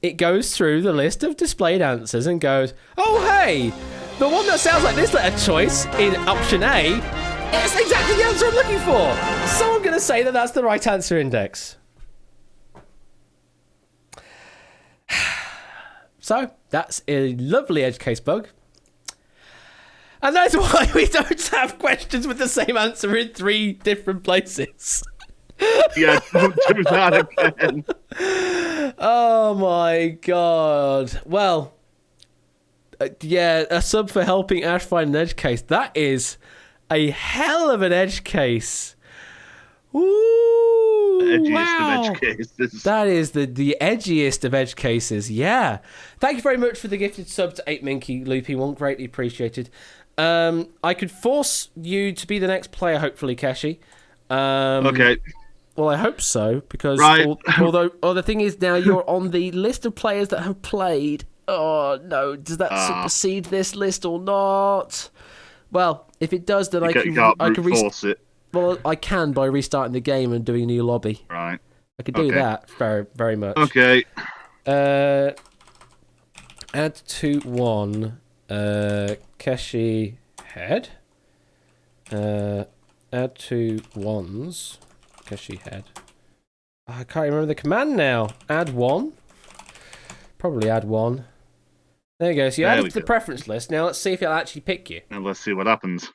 it goes through the list of displayed answers and goes, oh, hey, the one that sounds like this letter choice in option A is exactly the answer I'm looking for. So I'm going to say that that's the right answer index. So that's a lovely edge case bug. And that's why we don't have questions with the same answer in 3 different places. Yeah, don't do that again. Oh my god. Well, yeah, a sub for helping Ash find an edge case. That is a hell of an edge case. Ooh, Edgiest wow. of edge cases. That is the edgiest of edge cases, yeah. Thank you very much for the gifted sub to 8 Minky Loopy One, greatly appreciated. I could force you to be the next player, hopefully, Keshi. Okay. Well, I hope so, because Right. although the thing is now you're on the list of players that have played. Oh no, does that supersede this list or not? Well, if it does, then I can force it. Well, I can by restarting the game and doing a new lobby. Right. I could do that very, very much. Okay. Add to 1. Keshi head. Add to 1s. Keshi head. Oh, I can't remember the command now. Add 1. Probably add 1. There you go. So you added to the preference list. Now let's see if it'll actually pick you. And let's see what happens.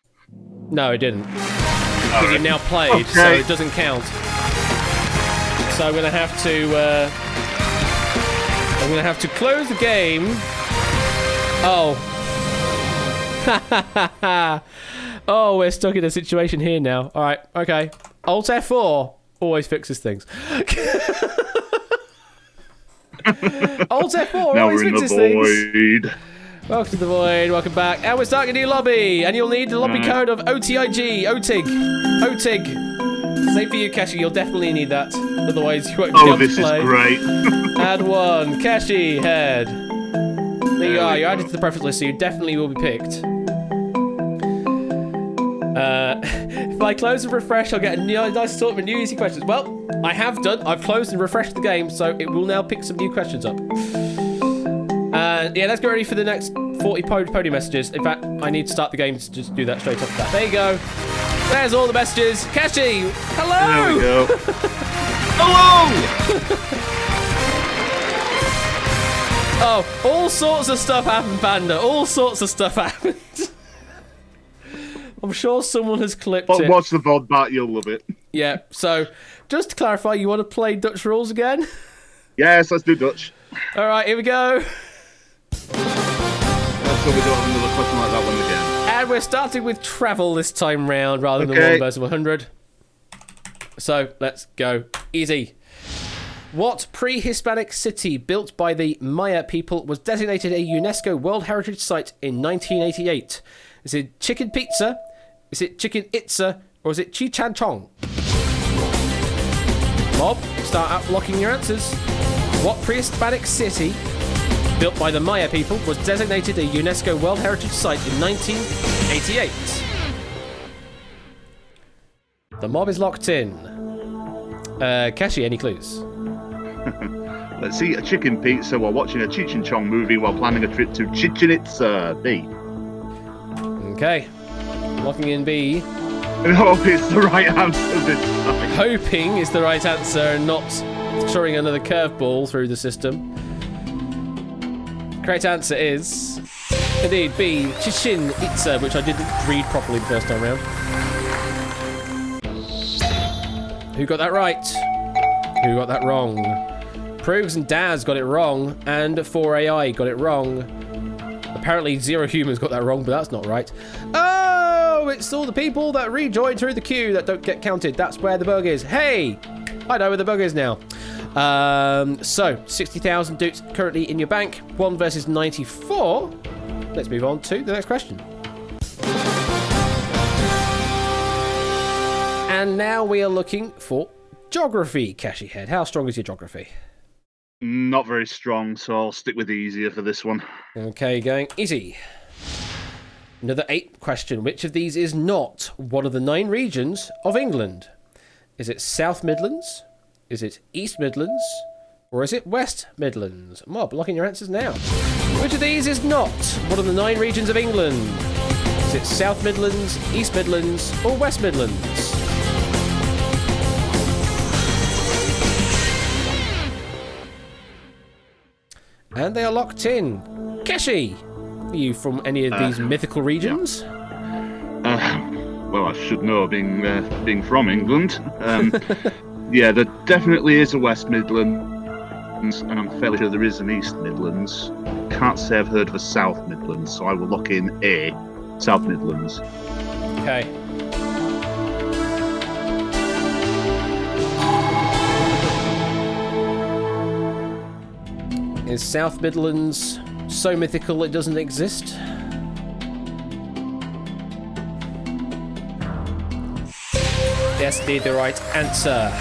No, it didn't. Because you've now played, so it doesn't count. So I'm gonna have to close the game. Oh. Oh, we're stuck in a situation here now. All right, okay. Alt F4 always fixes things. Alt F4 Now always we're in fixes the things. void. Welcome to the void, welcome back. And we're starting a new lobby, and you'll need the lobby code of OTIG, OTIG, OTIG. Same for you, Keshi, you'll definitely need that. Otherwise, you won't be able to play. Oh, this is great. Add 1, Keshi, head. There you are, you're added to the preference list, so you definitely will be picked. If I close and refresh, I'll get a nice assortment of new easy questions. Well, I have done. I've closed and refreshed the game, so it will now pick some new questions up. Yeah, let's get ready for the next 40 podium messages. In fact, I need to start the game to just do that straight off the bat. There you go. There's all the messages. Keshi, hello! There we go. Hello! Oh, all sorts of stuff happened, Panda. All sorts of stuff happened. I'm sure someone has clipped it. Watch the VOD back, you'll love it. Yeah, so just to clarify, you want to play Dutch rules again? Yes, let's do Dutch. All right, here we go. Let's hope we don't have another question like that one again. And we're starting with travel this time round rather than 1 versus 100. So let's go easy. What pre-Hispanic city built by the Maya people was designated a UNESCO World Heritage Site in 1988? Is it Chicken Pizza? Is it Chicken Itza? Or is it Chichanchong? Mob, start out blocking your answers. What pre-Hispanic city built by the Maya people was designated a UNESCO World Heritage Site in 1988? The mob is locked in. Keshi, any clues? Let's eat a chicken pizza while watching a Cheech and Chong movie while planning a trip to Chichen Itza. B. Okay. Locking in B. I hope it's the right answer this time. Hoping is the right answer and not throwing another curveball through the system. Correct answer is indeed B. Chichen Itza, which I didn't read properly the first time round. Who got that right? Who got that wrong? Proogs and Daz got it wrong, and 4AI got it wrong. Apparently Zero Humans got that wrong, but that's not right. Oh, it's all the people that rejoined through the queue that don't get counted. That's where the bug is. Hey, I know where the bug is now. So 60,000 dukes currently in your bank. 1 versus 94. Let's move on to the next question. And now we are looking for geography, Keshi Head. How strong is your geography? Not very strong, so I'll stick with easier for this one. Okay, going easy. Another 8 question. Which of these is not one of the 9 regions of England? Is it South Midlands? Is it East Midlands? Or is it West Midlands? Mob, lock in your answers now. Which of these is not one of the 9 regions of England? Is it South Midlands, East Midlands, or West Midlands? And they are locked in. Keshi, are you from any of these mythical regions? Well, I should know, being from England. Yeah, there definitely is a West Midlands, and I'm fairly sure there is an East Midlands. Can't say I've heard of a South Midlands, so I will lock in A, South Midlands. Okay. Is South Midlands so mythical it doesn't exist? Yes, indeed, the right answer.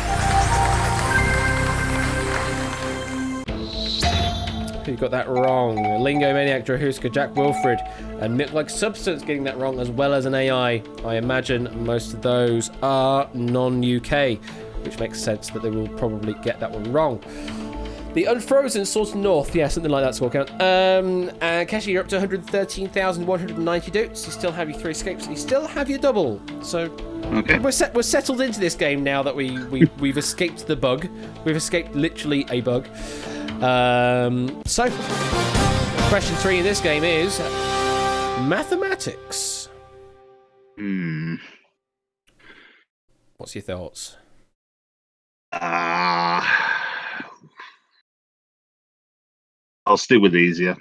Who got that wrong? Lingo Maniac, Drahuska, Jack Wilfred, and Milk-like Substance getting that wrong, as well as an AI. I imagine most of those are non-UK, which makes sense that they will probably get that one wrong. The Unfrozen Swords North, yeah, something like that score count. And Keshi, you're up to 113,190 dukes. You still have your 3 escapes, and you still have your double. So Okay. we're settled into this game now that we've escaped the bug. We've escaped literally a bug. So question 3 in this game is mathematics. What's your thoughts? I'll stick with easier.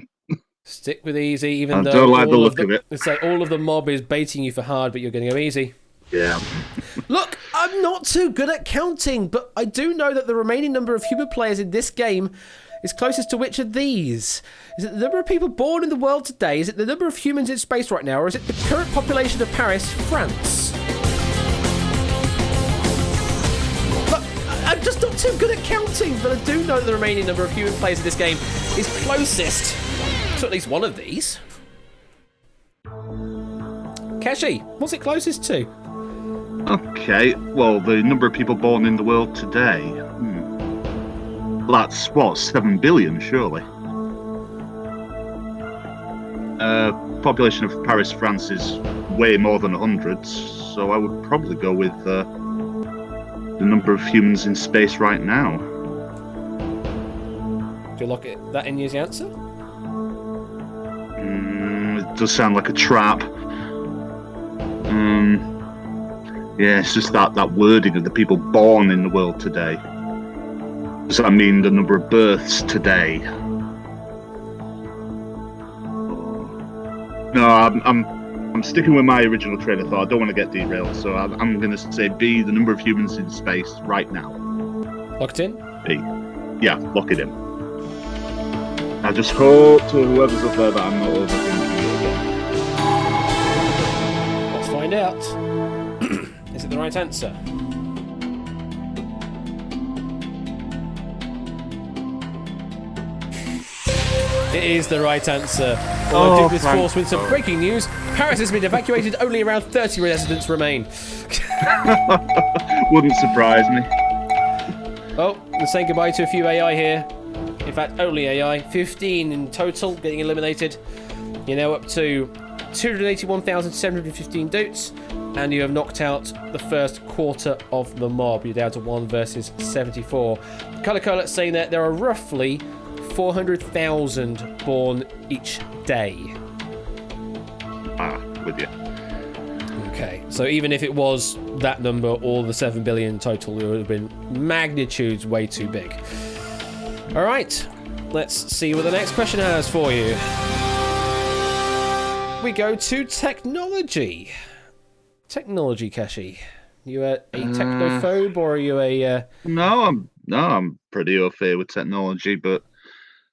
Stick with easy, even I though don't like the look of it. It's like all of the mob is baiting you for hard, but you're going to go easy. Yeah. Look, I'm not too good at counting, but I do know that the remaining number of human players in this game is closest to which of these? Is it the number of people born in the world today? Is it the number of humans in space right now? Or is it the current population of Paris, France? Look, I'm just not too good at counting, but I do know that the remaining number of human players in this game is closest to at least one of these. Keshi, what's it closest to? Okay, well, the number of people born in the world today. That's, what, 7 billion, surely? Population of Paris, France is way more than 100, so I would probably go with the number of humans in space right now. Do you lock that in as the answer? It does sound like a trap. Yeah, it's just that wording of the people born in the world today. Does that mean the number of births today? No, I'm sticking with my original train of thought. I don't want to get derailed, so I'm going to say B, the number of humans in space right now. Locked in? B. Yeah, lock it in. I just hope to whoever's up there that I'm not overthinking it again. Let's find out. Is it the right answer? It is the right answer. Although Duke Force with some breaking news. Paris has been evacuated, only around 30 residents remain. Wouldn't surprise me. Oh, we're saying goodbye to a few AI here. In fact, only AI. 15 in total getting eliminated. You're now up to 281,715 dutes, and you have knocked out the first quarter of the mob. You're down to 1 versus 74. Colour Cola saying that there are roughly 400,000 born each day. With you. Okay, so even if it was that number or the 7 billion total, it would have been magnitudes way too big. All right, let's see what the next question has for you. We go to technology. Technology, Keshi. You a technophobe or are you a? No, I'm pretty au fait with technology, but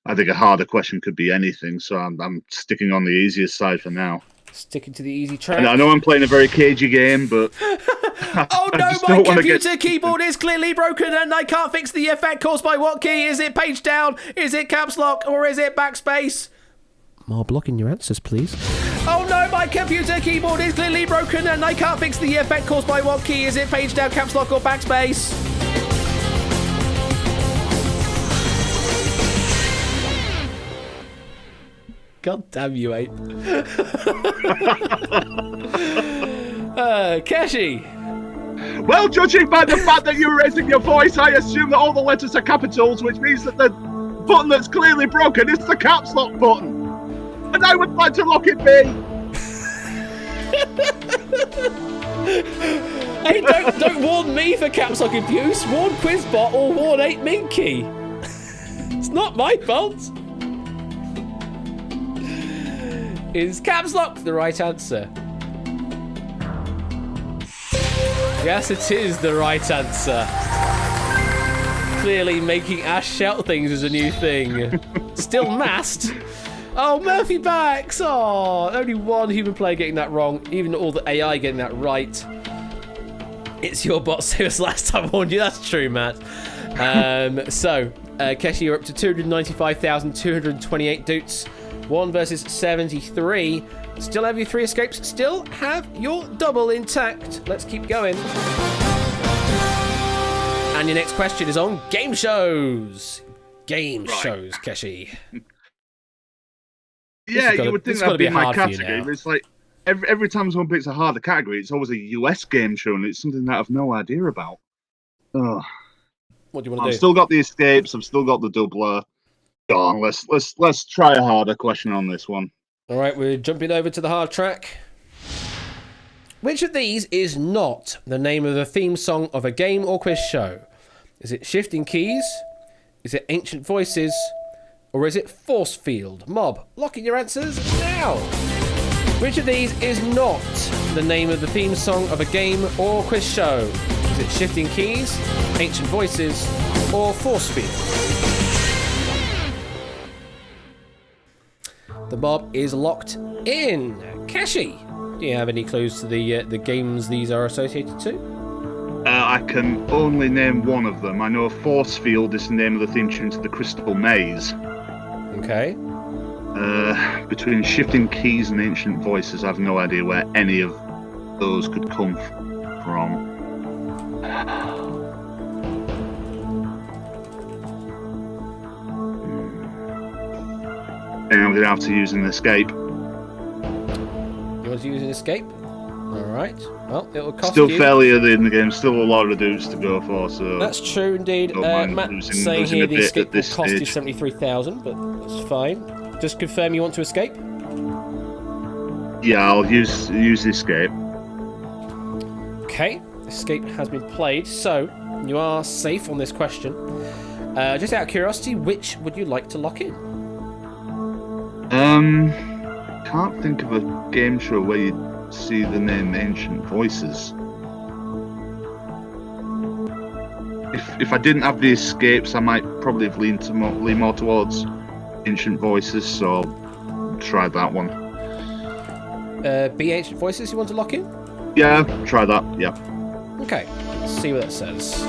I think a harder question could be anything, so I'm sticking on the easiest side for now. Sticking to the easy track. And I know I'm playing a very cagey game, but oh no, my computer keyboard is clearly broken and I can't fix the effect caused by what key? Is it page down? Is it caps lock? Or is it backspace? More blocking your answers, please. Oh no, my computer keyboard is clearly broken and I can't fix the effect caused by what key? Is it page down, caps lock, or backspace? God damn you, Ape. Keshi. Well, judging by the fact that you're raising your voice, I assume that all the letters are capitals, which means that the button that's clearly broken is the caps lock button. And I would like to lock it be. Hey, don't warn me for caps lock abuse. Warn Quizbot or warn 8 Minky. It's not my fault. Is caps lock the right answer? Yes, it is the right answer. Clearly making Ash shout things is a new thing. Still masked. Oh, Murphy backs. Oh, only one human player getting that wrong. Even all the AI getting that right. It's your bot save us last time I warned you. That's true, Matt. Keshi, you're up to 295,228 doots. 1 versus 73. Still have your 3 escapes. Still have your double intact. Let's keep going. And your next question is on game shows. Game shows, Keshi. Yeah, you would think that'd be my category. But it's like every time someone picks a harder category, it's always a US game show, and it's something that I've no idea about. Oh. What do you want to do? I've still got the escapes. I've still got the doubler. Go on, let's try a harder question on this one. All right, we're jumping over to the hard track. Which of these is not the name of the theme song of a game or quiz show? Is it Shifting Keys? Is it Ancient Voices? Or is it Force Field? Mob, lock in your answers now. Which of these is not the name of the theme song of a game or quiz show? Is it Shifting Keys, Ancient Voices, or Force Field? The mob is locked in. Keshi, do you have any clues to the games these are associated to? I can only name one of them. I know Force Field is the name of the theme tune to the Crystal Maze. Okay. Between Shifting Keys and Ancient Voices, I have no idea where any of those could come from. And I'm going to have to use an escape. You want to use an escape? Alright. Well, it will cost Still you. fairly early in the game, still a lot of dudes to go for, so... That's true indeed. Matt's saying here the escape will cost you 73,000, but that's fine. Just confirm you want to escape? Yeah, I'll use the escape. Okay, escape has been played, so you are safe on this question. Just out of curiosity, which would you like to lock in? Can't think of a game show where you see the name Ancient Voices. If I didn't have the escapes, I might probably have lean more towards Ancient Voices, so I'll try that one. Be Ancient Voices you want to lock in? Yeah, try that, yeah. Okay, let's see what that says.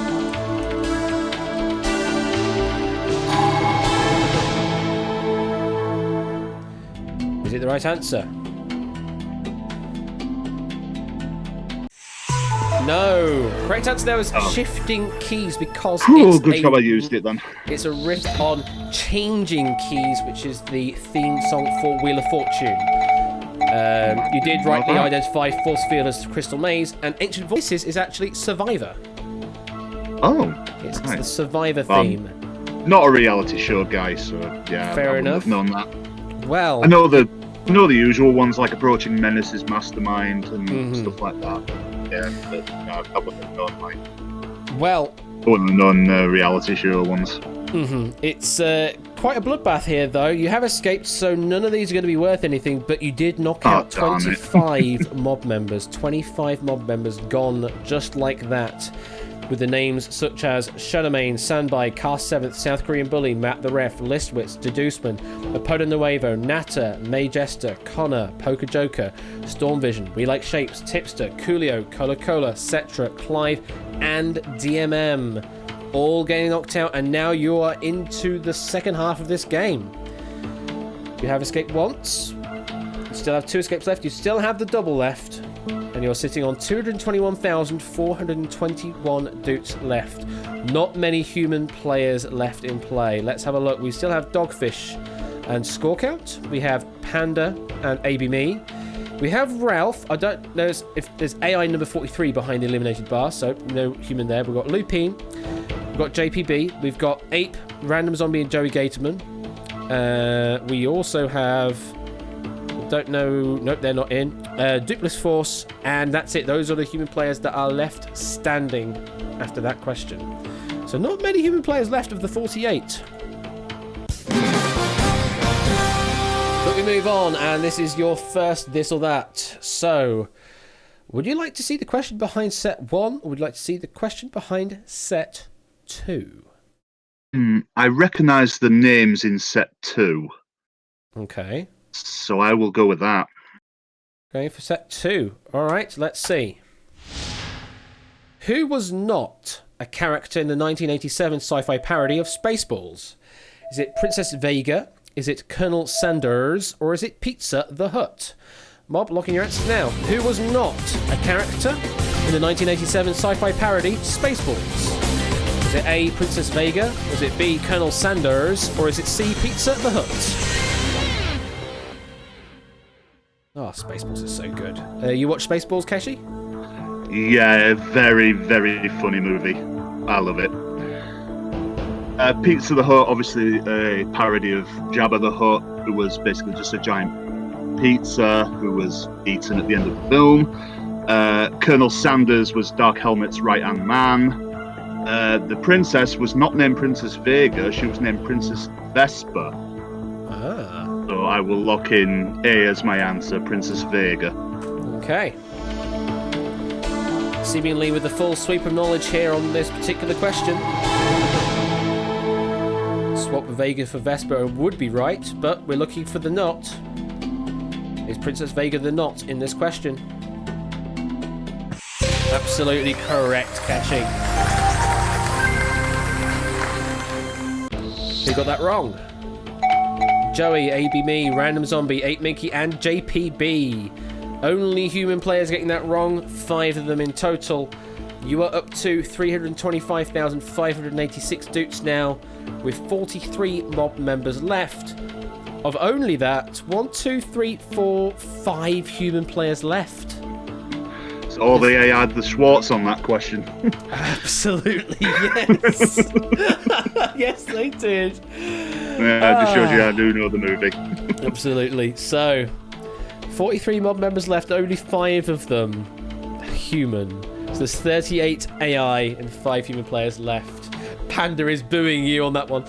Is it the right answer? No. Correct answer there was Shifting Keys because Good job I used it then. It's a riff on Changing Keys, which is the theme song for Wheel of Fortune. You did rightly identify Force Field as Crystal Maze, and Ancient Voices is actually Survivor. Oh. It's the Survivor theme. Not a reality show guy, so yeah, Fair I wouldn't enough. have known that. Well, I know the usual ones like Approaching Menace's Mastermind and stuff like that. Yeah, but no, I wouldn't have known I wouldn't have known reality show ones. It's quite a bloodbath here, though. You have escaped, so none of these are going to be worth anything, but you did knock out 25 mob members. 25 mob members gone just like that. With the names such as Shadowmane, Sandby, Cast 7th, South Korean Bully, Matt the Ref, Listwitz, Deduceman, Apoda Nuevo, Natter, Majester, Connor, Poker Joker, Stormvision, We Like Shapes, Tipster, Coolio, Cola, Cetra, Clive, and DMM. All getting knocked out, and now you are into the second half of this game. You have escaped once. You still have 2 escapes left. You still have the double left. And you're sitting on 221,421 doots left. Not many human players left in play. Let's have a look. We still have Dogfish and Score Count. We have Panda and AB Me. We have Ralph. I don't know if there's AI number 43 behind the eliminated bar, so no human there. We've got Lupine. We've got JPB. We've got Ape, Random Zombie, and Joey Gatorman. We also have... Don't know... Nope, they're not in. Dupless Force, and that's it. Those are the human players that are left standing after that question. So not many human players left of the 48. But we move on, and this is your first this or that. So, would you like to see the question behind set 1, or would you like to see the question behind set 2? I recognise the names in set 2. Okay. So I will go with that. Okay, for set 2. Alright, let's see. Who was not a character in the 1987 sci-fi parody of Spaceballs? Is it Princess Vega? Is it Colonel Sanders? Or is it Pizza the Hut? Mob, locking your answers now. Who was not a character in the 1987 sci-fi parody Spaceballs? Is it A, Princess Vega? Is it B, Colonel Sanders? Or is it C, Pizza the Hut? Oh, Spaceballs is so good. You watch Spaceballs, Keshi? Yeah, very, very funny movie. I love it. Pizza the Hut, obviously a parody of Jabba the Hutt, who was basically just a giant pizza who was eaten at the end of the film. Colonel Sanders was Dark Helmet's right-hand man. The princess was not named Princess Vega, she was named Princess Vesper. So I will lock in A as my answer, Princess Vega. Okay. Seemingly with the full sweep of knowledge here on this particular question. Swap Vega for Vesper would be right, but we're looking for the knot. Is Princess Vega the knot in this question? Absolutely correct, Kashi. You got that wrong. Joey, AB Me, Random Zombie, 8 Minky, and JPB. Only human players getting that wrong, 5 of them in total. You are up to 325,586 doots now, with 43 mob members left. Of only that, 1, 2, 3, 4, 5 human players left. So they had the Schwartz on that question. Absolutely, yes. Yes, they did. Yeah, it just shows you I do know the movie. Absolutely. So, 43 mob members left, only 5 of them human. So there's 38 AI and 5 human players left. Panda is booing you on that one.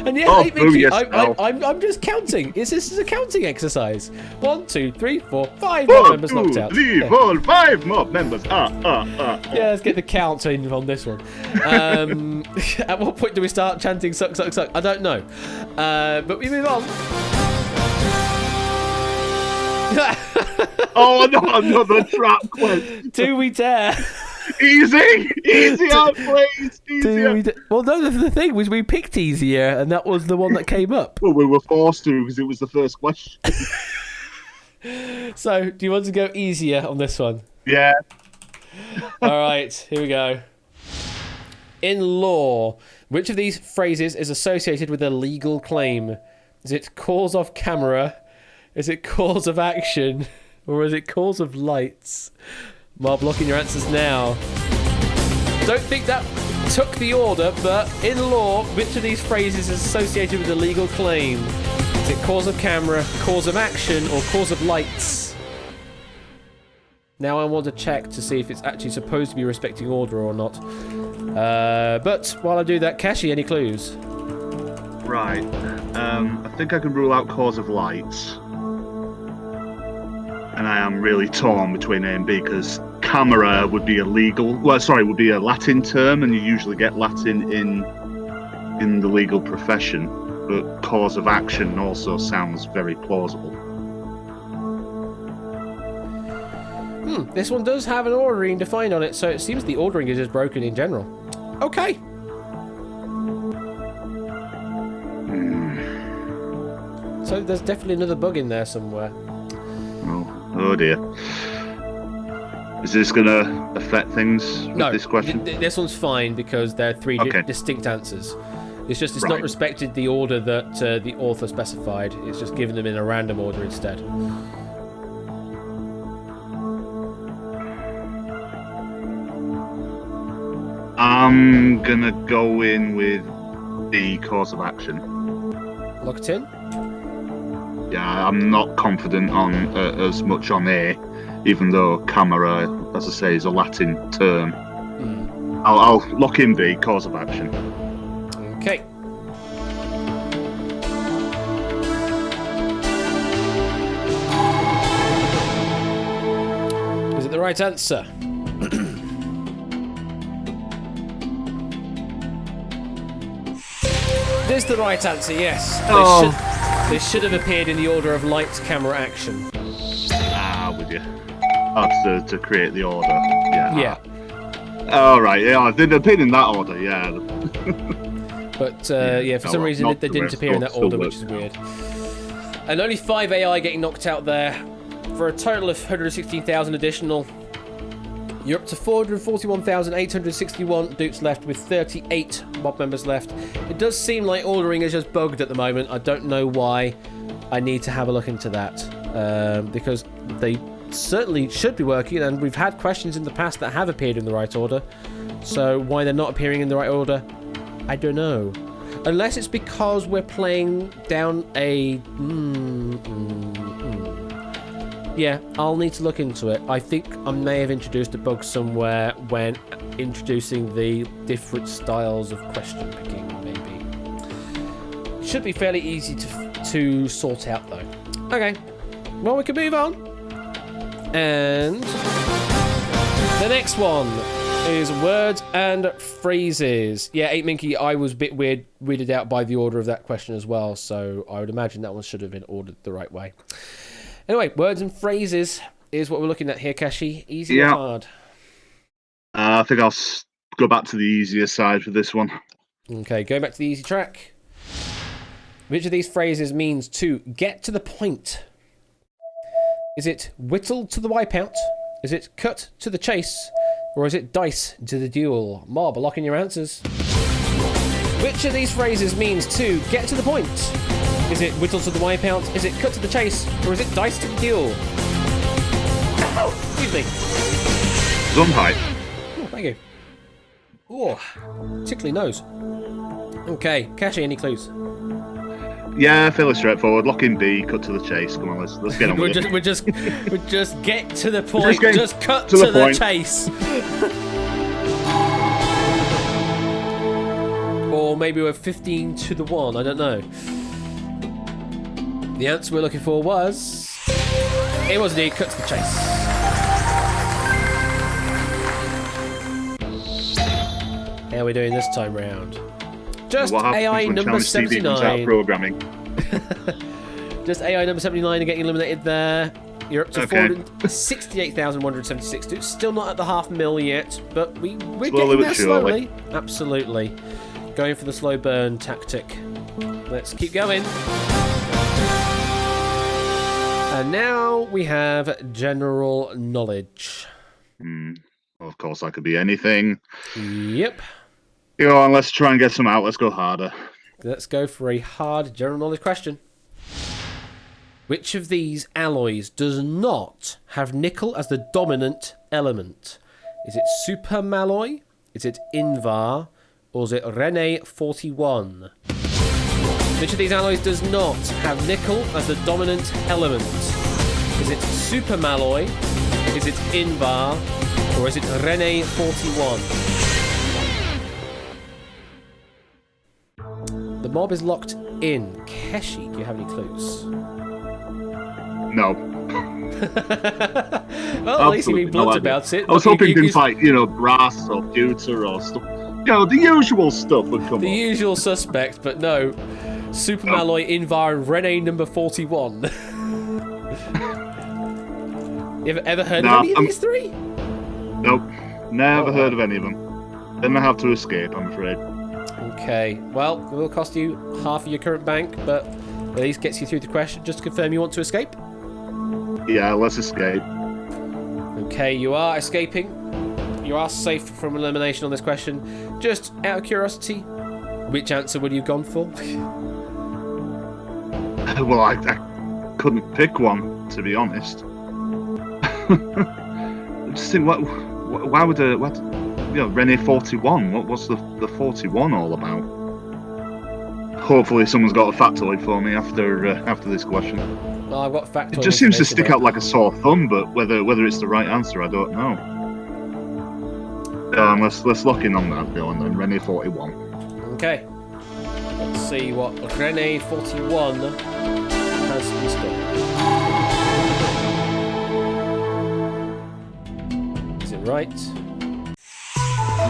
And yeah, Mickey, I'm just counting. This is a counting exercise. 1, 2, 3, 4, 5 mob members knocked out. 3, 4, 5 mob members. Yeah, let's get the count in on this one. At what point do we start chanting suck, suck, suck? I don't know. But we move on. Oh, no, another trap question. Do we dare? Easy, easier, please, easier. Well, no, the thing was we picked easier, and that was the one that came up. Well, we were forced to because it was the first question. So, do you want to go easier on this one? Yeah. All right, here we go. In law, which of these phrases is associated with a legal claim? Is it cause of camera? Is it cause of action? Or is it cause of lights? Mob, locking your answers now. Don't think that took the order, but in law, which of these phrases is associated with a legal claim? Is it cause of camera, cause of action, or cause of lights? Now I want to check to see if it's actually supposed to be respecting order or not. But while I do that, Kashi, any clues? Right. I think I can rule out cause of lights. And I am really torn between A and B because camera would be a would be a Latin term, and you usually get Latin in the legal profession. But cause of action also sounds very plausible. This one does have an ordering defined on it, so it seems the ordering is just broken in general. Okay. So there's definitely another bug in there somewhere. Oh dear. Is this going to affect things with this question? This one's fine because there are 3 distinct answers. It's just it's Right. not respected the order that the author specified. It's just given them in a random order instead. I'm gonna go in with the course of action. Lock it in. Yeah, I'm not confident on as much on A, even though camera, as I say, is a Latin term. I'll lock in B, course of action. Okay. Is it the right answer? It is the right answer, yes. They should have appeared in the order of light, camera, action. With you. That's to create the order. Yeah. Yeah. All right. Yeah, they'd appear in that order. Yeah. But yeah, for some reason not they the didn't rest, appear in that still order, works. which is weird. And only 5 AI getting knocked out there, for a total of 116,000 additional. You're up to 441,861 dupes left, with 38 mob members left. It does seem like ordering is just bugged at the moment. I don't know why. I need to have a look into that, because they certainly should be working, and we've had questions in the past that have appeared in the right order. So why they're not appearing in the right order, I don't know. Unless it's because we're playing down a... Yeah, I'll need to look into it. I think I may have introduced a bug somewhere when introducing the different styles of question picking, maybe. It should be fairly easy to sort out, though. Okay, well, we can move on. And the next one is words and phrases. Yeah, 8Minky, I was a bit weirded out by the order of that question as well, so I would imagine that one should have been ordered the right way. Anyway, words and phrases is what we're looking at here, Kashi. Easy or hard? I think I'll go back to the easier side for this one. Okay, going back to the easy track. Which of these phrases means to get to the point? Is it whittle to the wipeout? Is it cut to the chase? Or is it dice to the duel? Mob, lock in your answers. Which of these phrases means to get to the point? Is it whittle to the wipeout? Is it cut to the chase? Or is it dice to the duel? Oh, excuse me. Zumpipe. Oh, thank you. Oh, tickly nose. Okay, Kashi, any clues? Yeah, fairly straightforward. Lock in B, cut to the chase. Come on, let's get on with it. We just get to the point. Just cut to the point. chase. Or maybe we're 15 to the 1. I don't know. The answer we're looking for was... It was indeed cut to the chase. How are we doing this time round? Just What happens AI when number Challenge TV runs out of 79. programming? Just AI number 79 and getting eliminated there. You're up to Okay. 468,176 dudes. Still not at the 500,000 yet, but we're Slowly getting but there surely. slowly. Absolutely. Going for the slow burn tactic. Let's keep going. And now we have general knowledge. Well, of course, that could be anything. Yep. Go on, let's try and get some out. Let's go harder. Let's go for a hard general knowledge question. Which of these alloys does not have nickel as the dominant element? Is it supermalloy? Is it Invar? Or is it Rene 41? Which of these alloys does not have nickel as the dominant element? Is it supermalloy? Is it Invar? Or is it Rene 41? The mob is locked in. Keshi, do you have any clues? No. Well, at least you're being blunt about it. I was Look, hoping you- things like, brass or pewter or stuff. The usual stuff would come the up. usual suspect, but no. Supermalloy, Invar, and Rene number 41. You ever heard of any of these three? Nope. Never heard of any of them. Then I have to escape, I'm afraid. Okay, well, it will cost you half of your current bank, but at least gets you through the question. Just to confirm you want to escape? Yeah, let's escape. Okay, you are escaping. You are safe from elimination on this question. Just out of curiosity, Which answer would you have gone for? Well, I couldn't pick one, to be honest. Just think, why would Rene 41? What's the 41 all about? Hopefully, someone's got a factoid for me after this question. Well, I've got factoid. It just seems to stick out like a sore thumb, but whether it's the right answer, I don't know. Let's lock in on that, Bill, and then Rene 41. Okay. Let's see what Rene 41 has in store. Is it right?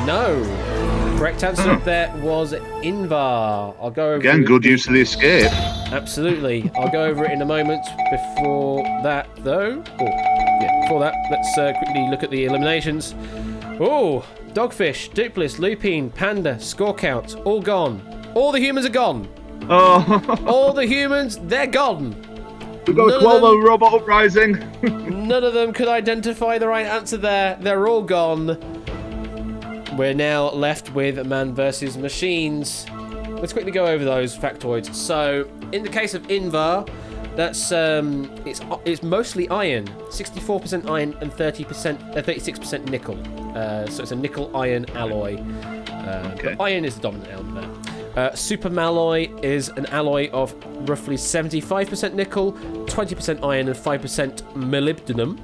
No. Correct answer there was Invar. I'll go over Again, good use of the escape. Absolutely. I'll go over it in a moment. Before that, though... before that, let's quickly look at the eliminations. Oh, Dogfish, Dupless, Lupine, Panda, Score Count, all gone. All the humans are gone. Oh. All the humans, they're gone. We've got a Quavo robot uprising. None of them could identify the right answer there. They're all gone. We're now left with man versus machines. Let's quickly go over those factoids. So, in the case of Invar, that's it's mostly iron, 64% iron and 36% nickel. So it's a nickel iron alloy. But iron is the dominant element there. Super Malloy is an alloy of roughly 75% nickel, 20% iron, and 5% molybdenum,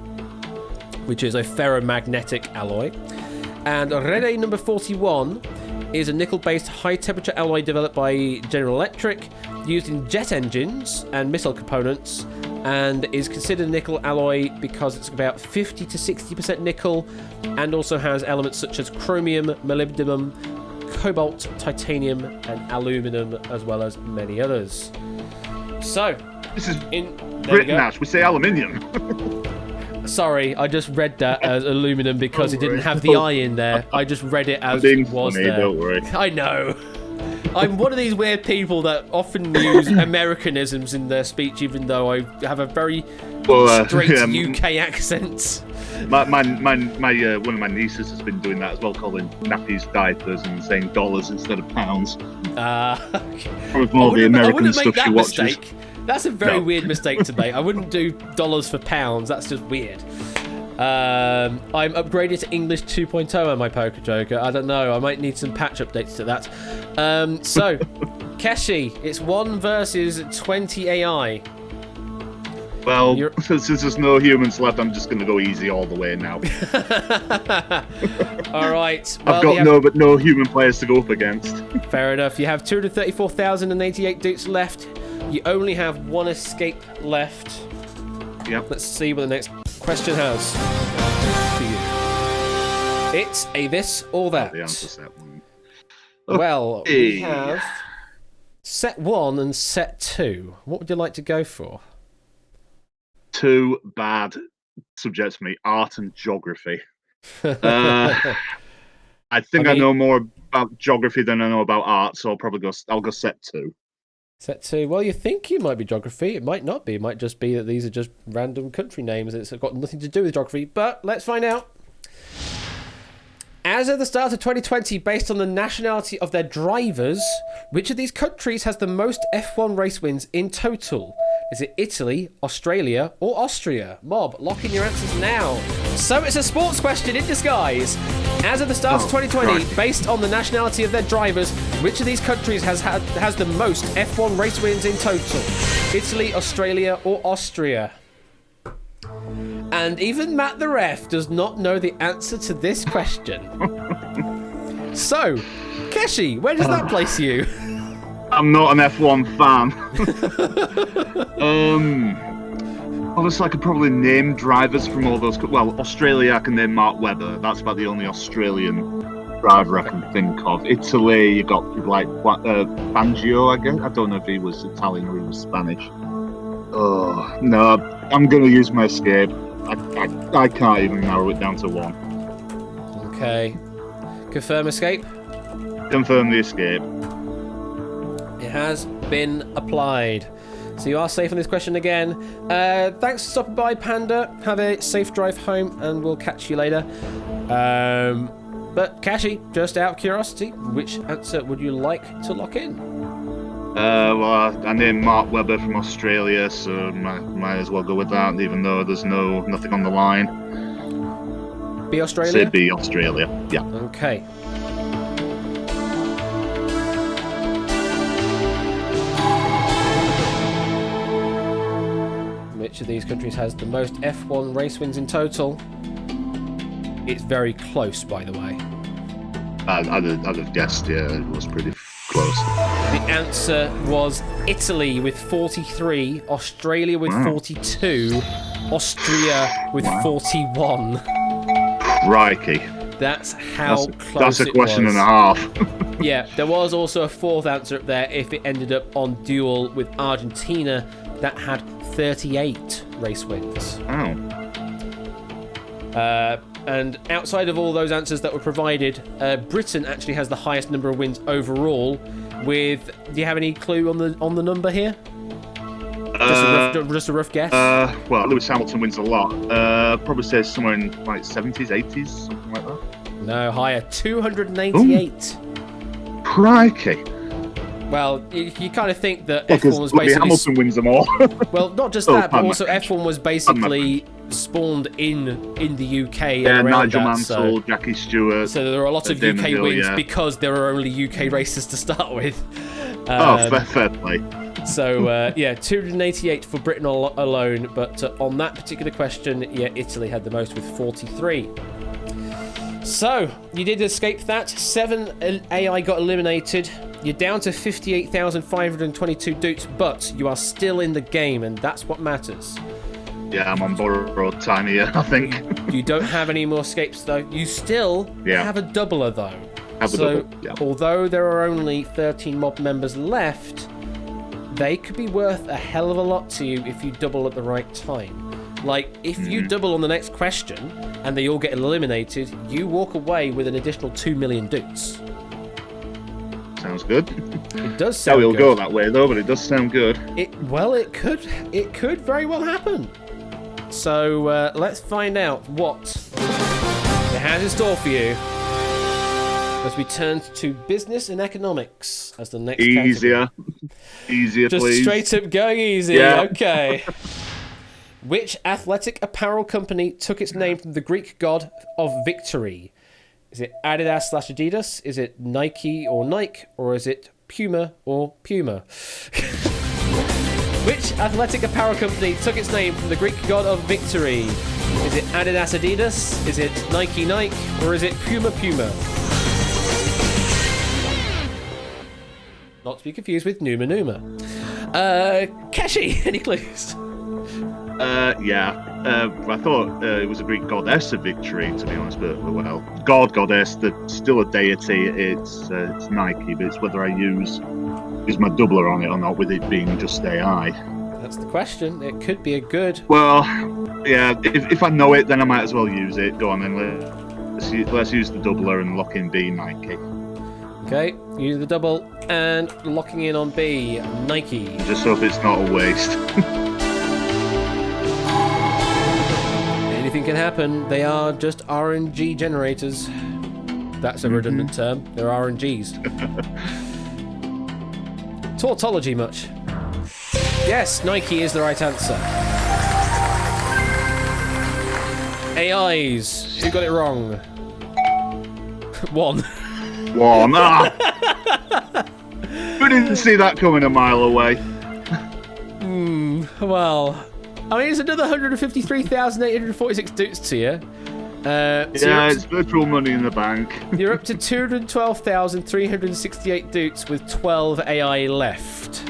which is a ferromagnetic alloy. And Rene number 41 is a nickel-based high-temperature alloy developed by General Electric, used in jet engines and missile components, and is considered a nickel alloy because it's about 50 to 60% nickel, and also has elements such as chromium, molybdenum, cobalt, titanium, and aluminum, as well as many others. So, this is Britain, Ash. We say aluminium. Sorry, I just read that as aluminum because it didn't have the I in there. I just read it as it was funny, there. Don't worry. I know. I'm one of these weird people that often use Americanisms in their speech, even though I have a very straight UK accent. My one of my nieces has been doing that as well, calling nappies diapers and saying dollars instead of pounds. I American wouldn't make that watches. mistake. That's a very weird mistake to make. I wouldn't do dollars for pounds. That's just weird. I'm upgraded to English 2.0 on my Poker Joker. I don't know. I might need some patch updates to that. So, Keshi, it's 1 versus 20 AI. Well, since there's no humans left, I'm just going to go easy all the way now. All right. Well, I've got no human players to go up against. Fair enough. You have 234,088 dukes left. You only have 1 escape left. Yep. Let's see what the next question has for you. It's a this or that. The answer set one. Well, we have set 1 and set 2. What would you like to go for? 2 bad subjects for me: art and geography. I think I know more about geography than I know about art, so I'll go set 2. Set 2. Well, you think you might be geography. It might not be. It might just be that these are just random country names. It's got nothing to do with geography. But let's find out. As of the start of 2020, based on the nationality of their drivers, which of these countries has the most F1 race wins in total? Is it Italy, Australia, or Austria? Mob, lock in your answers now. So it's a sports question in disguise. As of the start of 2020, based on the nationality of their drivers, which of these countries has the most F1 race wins in total? Italy, Australia, or Austria? And even Matt the ref does not know the answer to this question. So, Keshi, where does that place you? I'm not an F1 fan. Obviously, I could probably name drivers from all those. Well, Australia, I can name Mark Webber. That's about the only Australian driver I can think of. Italy, you got people like Fangio, I guess. I don't know if he was Italian or he was Spanish. Oh, no, I'm going to use my escape. I can't even narrow it down to 1. Okay. Confirm escape? Confirm the escape. It has been applied. So you are safe on this question again. Thanks for stopping by, Panda. Have a safe drive home, and we'll catch you later. But Kashi, just out of curiosity, which answer would you like to lock in? Well, I named Mark Webber from Australia, so might as well go with that, even though there's nothing on the line. B Australia? Say B Australia, yeah. Okay. Which of these countries has the most F1 race wins in total? It's very close, by the way. I'd have guessed, yeah, it was pretty close. The answer was Italy with 43, Australia with 42, Austria with 41. Crikey. That's how close it was. That's a question and a half. Yeah, there was also a fourth answer up there if it ended up on duel with Argentina that had 38 race wins. Oh. And outside of all those answers that were provided, Britain actually has the highest number of wins overall. With, do you have any clue on the number here? Just a rough guess. Well, Lewis Hamilton wins a lot. Probably says somewhere in like 70s, 80s, something like that. No, higher, 288. Ooh. Crikey. Well, you kind of think that F1 was basically basically... Hamilton wins them all. Well, not just that, but also F1 was basically spawned in the UK. Yeah, and around Nigel that, Mansell, Jackie Stewart. So there are a lot of Damon UK Hill, wins yeah. because there are only UK races to start with. Fair play. So, 288 for Britain alone, but on that particular question, Italy had the most with 43. So, you did escape that. 7 AI got eliminated. You're down to 58,522 dukes, but you are still in the game, and that's what matters. Yeah, I'm on borrowed time here, I think. You don't have any more escapes, though. You still have a doubler, though. Although there are only 13 mob members left, they could be worth a hell of a lot to you if you double at the right time. Like, if you double on the next question and they all get eliminated, you walk away with an additional 2 million dukes. Sounds good. It does sound good. It will good. go that way, though, but it does sound good. It could very well happen. So, let's find out what it has in store for you as we turn to business and economics as the next Easier, Just please. Straight up going easy. Yeah. Okay. Which athletic apparel company took its name from the Greek god of victory? Is it Adidas/Adidas? Is it Nike or Nike? Or is it Puma or Puma? Which athletic apparel company took its name from the Greek god of victory? Is it Adidas/Adidas? Is it Nike? Or is it Puma? Not to be confused with Numa. Kashi, any clues? I thought it was a Greek goddess of victory, to be honest, but well, goddess, that's still a deity. It's Nike, but it's whether I use my doubler on it or not, with it being just AI. That's the question. It could be a good... Well, yeah, if I know it, then I might as well use it. Go on then, let's use the doubler and lock in B, Nike. Okay, use the double and locking in on B, Nike. Just hope it's not a waste. Anything can happen. They are just RNG generators. That's a redundant term. They're RNGs. Tautology much? Yes, Nike is the right answer. AIs. Who got it wrong? One. Ah! Who didn't see that coming a mile away? Well, I mean, it's another 153,846 dukes to you. It's virtual money in the bank. You're up to 212,368 dukes with 12 AI left.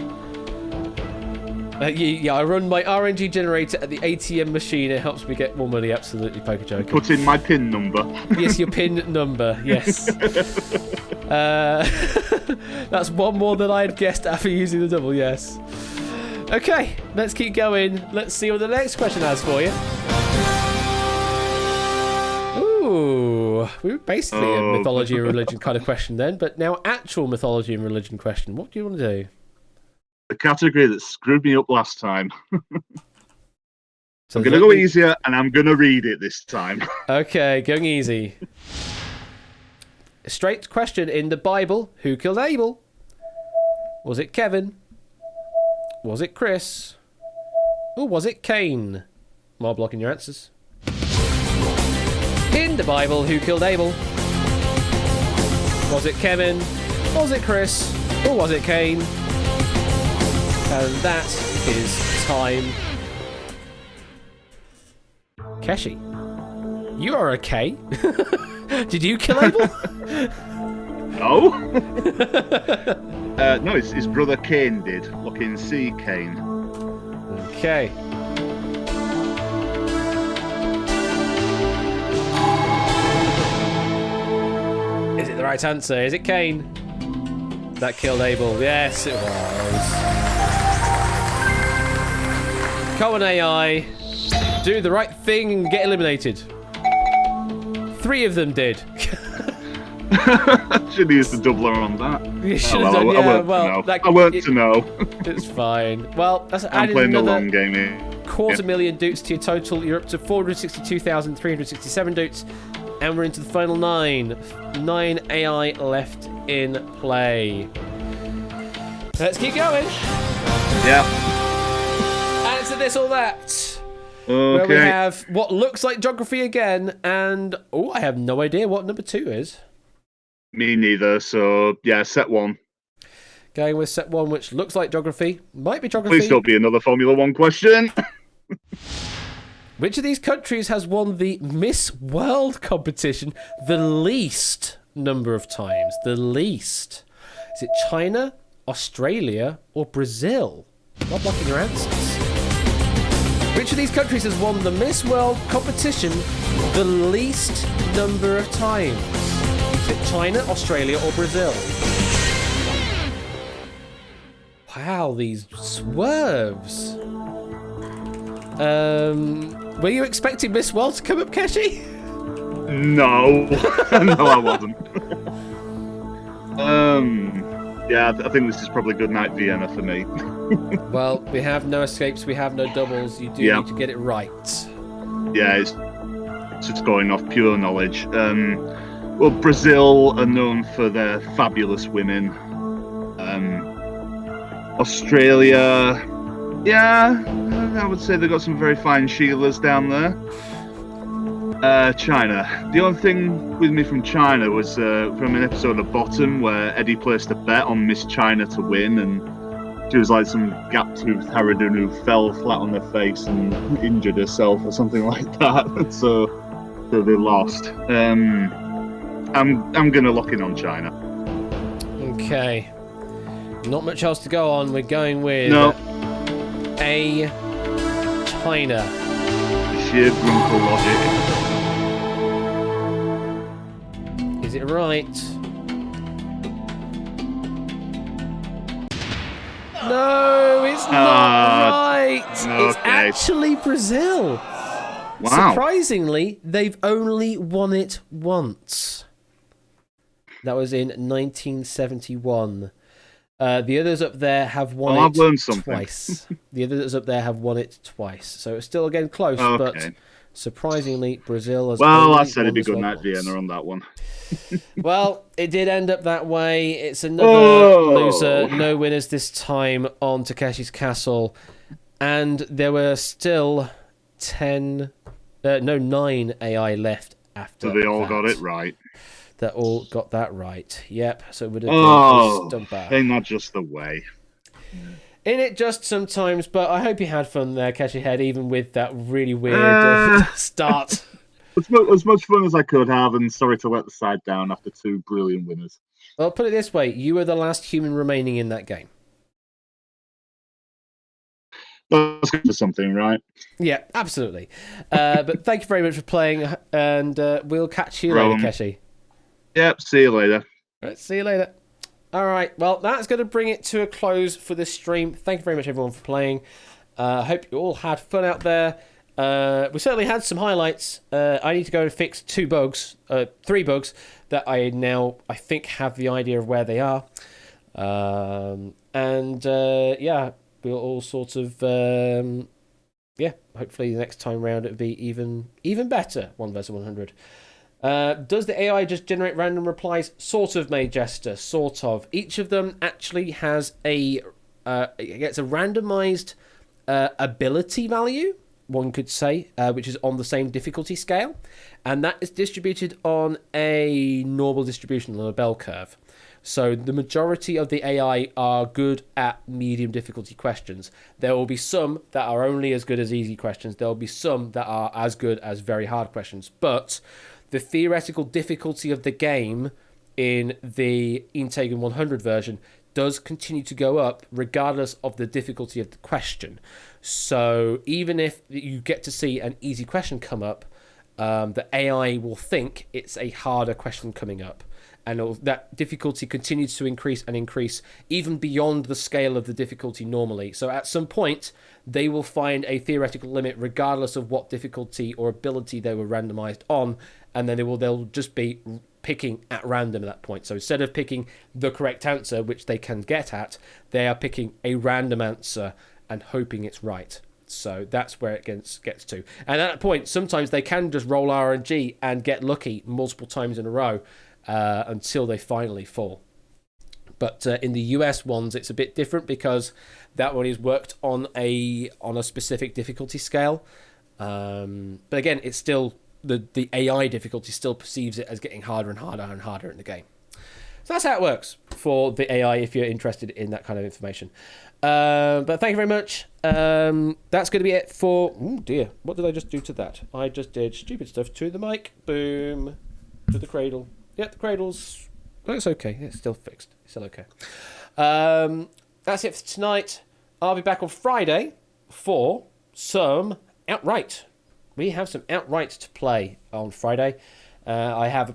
I run my RNG generator at the ATM machine. It helps me get more money. Absolutely, poker joking. Put in my PIN number. Yes, your PIN number. Yes. That's one more than I had guessed after using the double. Yes. Okay, let's keep going. Let's see what the next question has for you. Ooh, we were basically a mythology and religion kind of question then, but now actual mythology and religion question. What do you want to do? The category that screwed me up last time. So I'm going to go easier, and I'm going to read it this time. Okay, going easy. straight question in the Bible. Who killed Abel? Was it Kevin? Was it Chris? Or was it Cain? More blocking your answers. In the Bible, who killed Abel? Was it Kevin? Was it Chris? Or was it Cain? And that is time. Keshi, you are okay. Did you kill Abel? No. No, his brother Cain did. Looking C. Cain. Okay. Is it the right answer? Is it Cain that killed Abel? Yes, it was. Come on, AI. Do the right thing and get eliminated. 3 of them did. Should have used the doubler on that. You should have done, I weren't to know. It's fine. Well, that's I'm added playing the another long game here. 250,000 dutes to your total. You're up to 462,367 dutes. And we're into the final 9. 9 AI left in play. Let's keep going. Yeah. Answer this or that. Okay. Where we have what looks like geography again. And, I have no idea what number 2 is. Me neither, so yeah, set 1. Going with set 1, which looks like geography. Might be geography. Please don't be another Formula 1 question. Which of these countries has won the Miss World competition the least number of times? The least. Is it China, Australia, or Brazil? Not blocking your answers. Which of these countries has won the Miss World competition the least number of times? Is it China, Australia, or Brazil? Wow, these swerves. Were you expecting Miss World to come up, Keshi? No. No, I wasn't. Yeah, I think this is probably good night Vienna for me. Well, we have no escapes, we have no doubles. You do need to get it right. Yeah, it's just going off pure knowledge. Well, Brazil are known for their fabulous women. Australia, yeah, I would say they've got some very fine Sheilas down there. China. The only thing with me from China was from an episode of Bottom where Eddie placed a bet on Miss China to win, and she was like some gap-toothed harridan who fell flat on her face and injured herself or something like that. So they lost. I'm gonna lock in on China. Okay. Not much else to go on. We're going with A. China. Sheer Grunkle logic. Is it right? No, it's not right. It's actually Brazil. Wow. Surprisingly, they've only won it once. That was in 1971. The others up there have won I've learned something. Twice. The others up there have won it twice. So it's still again close, but surprisingly, Brazil has Well, I only said it'd won be this good one night once. Vienna on that one. Well, it did end up that way. It's another loser. No winners this time on Takeshi's Castle. And there were still 9 AI left after So they all that. got it right. That all got that right. Yep. So it would have been a stumper. Ain't that just the way? In it just sometimes, but I hope you had fun there, Keshi Head, even with that really weird start. As much fun as I could have, and sorry to let the side down after 2 brilliant winners. Well, put it this way, you were the last human remaining in that game. That's good for something, right? Yeah, absolutely. But thank you very much for playing, and we'll catch you later, Keshi. Yep, see you later. Right, see you later. All right, well, that's going to bring it to a close for this stream. Thank you very much, everyone, for playing. I hope you all had fun out there. We certainly had some highlights. I need to go and fix 3 bugs that I think have the idea of where they are. We'll all sort of hopefully the next time round it'll be even better, 1 versus 100. Does the AI just generate random replies? Sort of, May Jester. Sort of. Each of them actually has it gets a randomized ability value, one could say, which is on the same difficulty scale, and that is distributed on a normal distribution on a bell curve. So the majority of the AI are good at medium difficulty questions. There will be some that are only as good as easy questions. There will be some that are as good as very hard questions. But the theoretical difficulty of the game in the Integan 100 version does continue to go up regardless of the difficulty of the question. So even if you get to see an easy question come up, the AI will think it's a harder question coming up. And that difficulty continues to increase and increase, even beyond the scale of the difficulty normally. So at some point, they will find a theoretical limit regardless of what difficulty or ability they were randomized on, and then they'll just be picking at random at that point. So instead of picking the correct answer, which they can get at, they are picking a random answer and hoping it's right. So that's where it gets to. And at that point, sometimes they can just roll RNG and get lucky multiple times in a row, until they finally fall. But in the US ones, it's a bit different because that one is worked on a specific difficulty scale. But again, it's still the AI difficulty still perceives it as getting harder and harder and harder in the game. So that's how it works for the AI if you're interested in that kind of information. But thank you very much. That's going to be it for... Oh dear, what did I just do to that? I just did stupid stuff to the mic. Boom. To the cradle. Yep, the cradle's... Oh, it's okay. It's still fixed. It's still okay. That's it for tonight. I'll be back on Friday for some Outright. We have some Outright to play on Friday. I have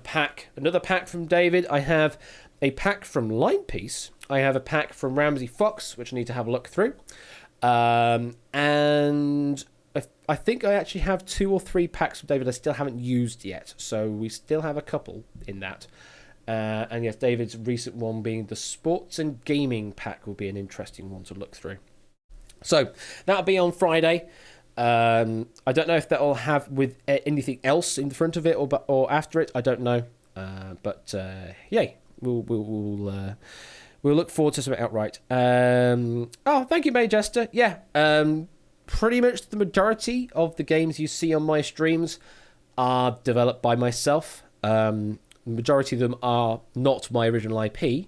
another pack from David. I have a pack from Line Piece. I have a pack from Ramsey Fox, which I need to have a look through. And I think I actually have 2 or 3 packs from David I still haven't used yet. So we still have a couple in that. And yes, David's recent one being the Sports and Gaming pack will be an interesting one to look through. So that'll be on Friday. I don't know if that'll have with anything else in front of it or after it. I don't know. But yay, we'll look forward to some Outright. Oh, thank you, May Jester. Yeah. Pretty much the majority of the games you see on my streams are developed by myself. The majority of them are not my original IP,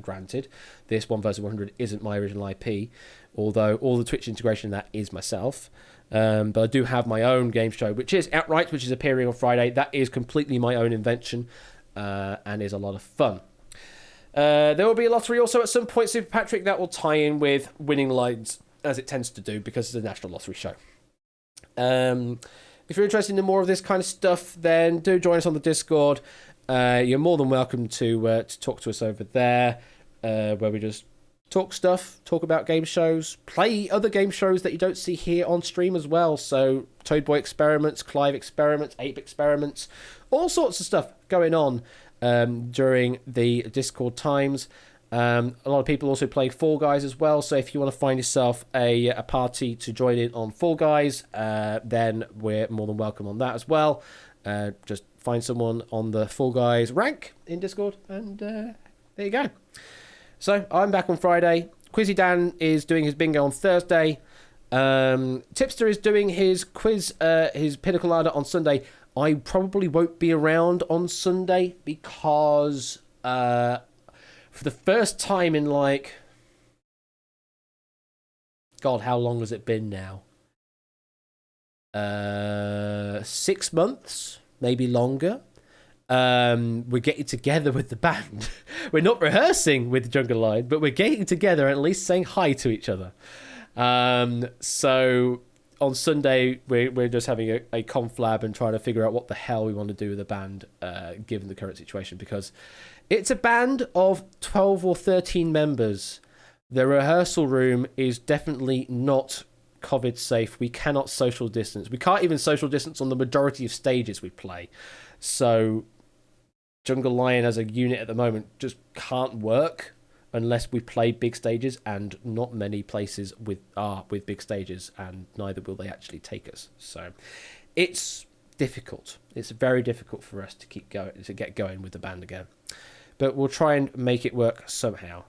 granted. This 1 vs 100 isn't my original IP, although all the Twitch integration in that is myself. But I do have my own game show, which is Outright, which is appearing on Friday. That is completely my own invention and is a lot of fun. There will be a lottery also at some point, Super Patrick, that will tie in with winning lines, as it tends to do, because it's a national lottery show. If you're interested in more of this kind of stuff, then do join us on the Discord. You're more than welcome to talk to us over there, where we just talk about game shows, play other game shows that you don't see here on stream as well. So Toad Boy experiments, Clive experiments, Ape experiments, all sorts of stuff going on during the Discord times. A lot of people also play Fall Guys as well, so if you want to find yourself a party to join in on Fall Guys, then we're more than welcome on that as well. Just find someone on the Fall Guys rank in Discord, and there you go. So I'm back on Friday. Quizzy Dan is doing his bingo on Thursday. Tipster is doing his quiz, his Pina Colada on Sunday. I probably won't be around on Sunday because... for the first time in God, how long has it been now? 6 months, maybe longer. We're getting together with the band. We're not rehearsing with Jungle Line, but we're getting together and at least saying hi to each other. So on Sunday, we're just having a conflab and trying to figure out what the hell we want to do with the band, given the current situation, because it's a band of 12 or 13 members. The rehearsal room is definitely not COVID safe. We cannot social distance. We can't even social distance on the majority of stages we play. So Jungle Lion as a unit at the moment just can't work unless we play big stages, and not many places with big stages, and neither will they actually take us. So it's difficult. It's very difficult for us to get going with the band again. But we'll try and make it work somehow.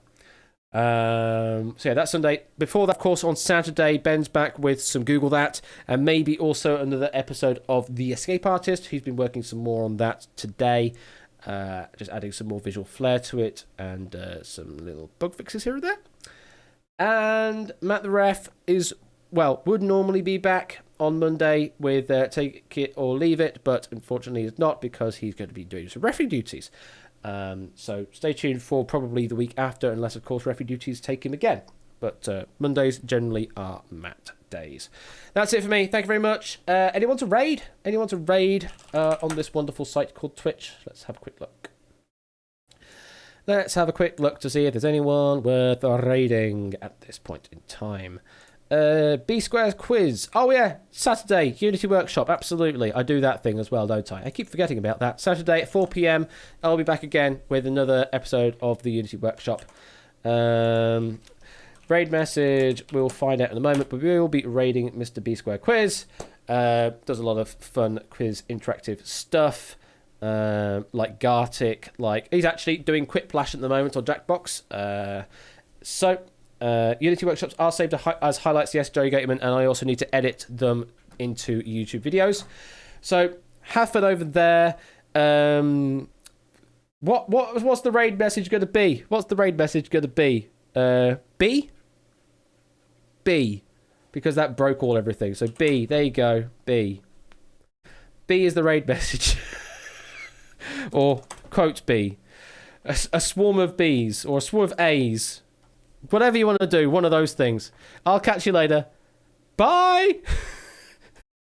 So yeah, that's Sunday. Before that, of course, on Saturday, Ben's back with some Google That, and maybe also another episode of The Escape Artist. He's been working some more on that today, just adding some more visual flair to it, and some little bug fixes here and there. And Matt the Ref would normally be back on Monday with Take It or Leave It, but unfortunately he's not, because he's going to be doing some referee duties. So stay tuned for probably the week after, unless, of course, referee duties take him again. But Mondays generally are Matt days. That's it for me. Thank you very much. Anyone to raid? On this wonderful site called Twitch? Let's have a quick look. Let's have a quick look to see if there's anyone worth raiding at this point in time. B Square's quiz. Oh yeah, Saturday, Unity Workshop. Absolutely. I do that thing as well, don't I? I keep forgetting about that. Saturday at 4 p.m. I'll be back again with another episode of the Unity Workshop. Raid message, we'll find out in a moment, but we will be raiding Mr. B Square Quiz. Does a lot of fun quiz interactive stuff. Like Gartic, he's actually doing Quiplash at the moment on Jackbox. Unity Workshops are saved as highlights, yes, Jerry Gateman, and I also need to edit them into YouTube videos. So have fun over there. What's the raid message going to be? B? Because that broke everything. So B, there you go, B. B is the raid message. Or quote B. A swarm of Bs, or a swarm of As. Whatever you want to do, one of those things. I'll catch you later. Bye!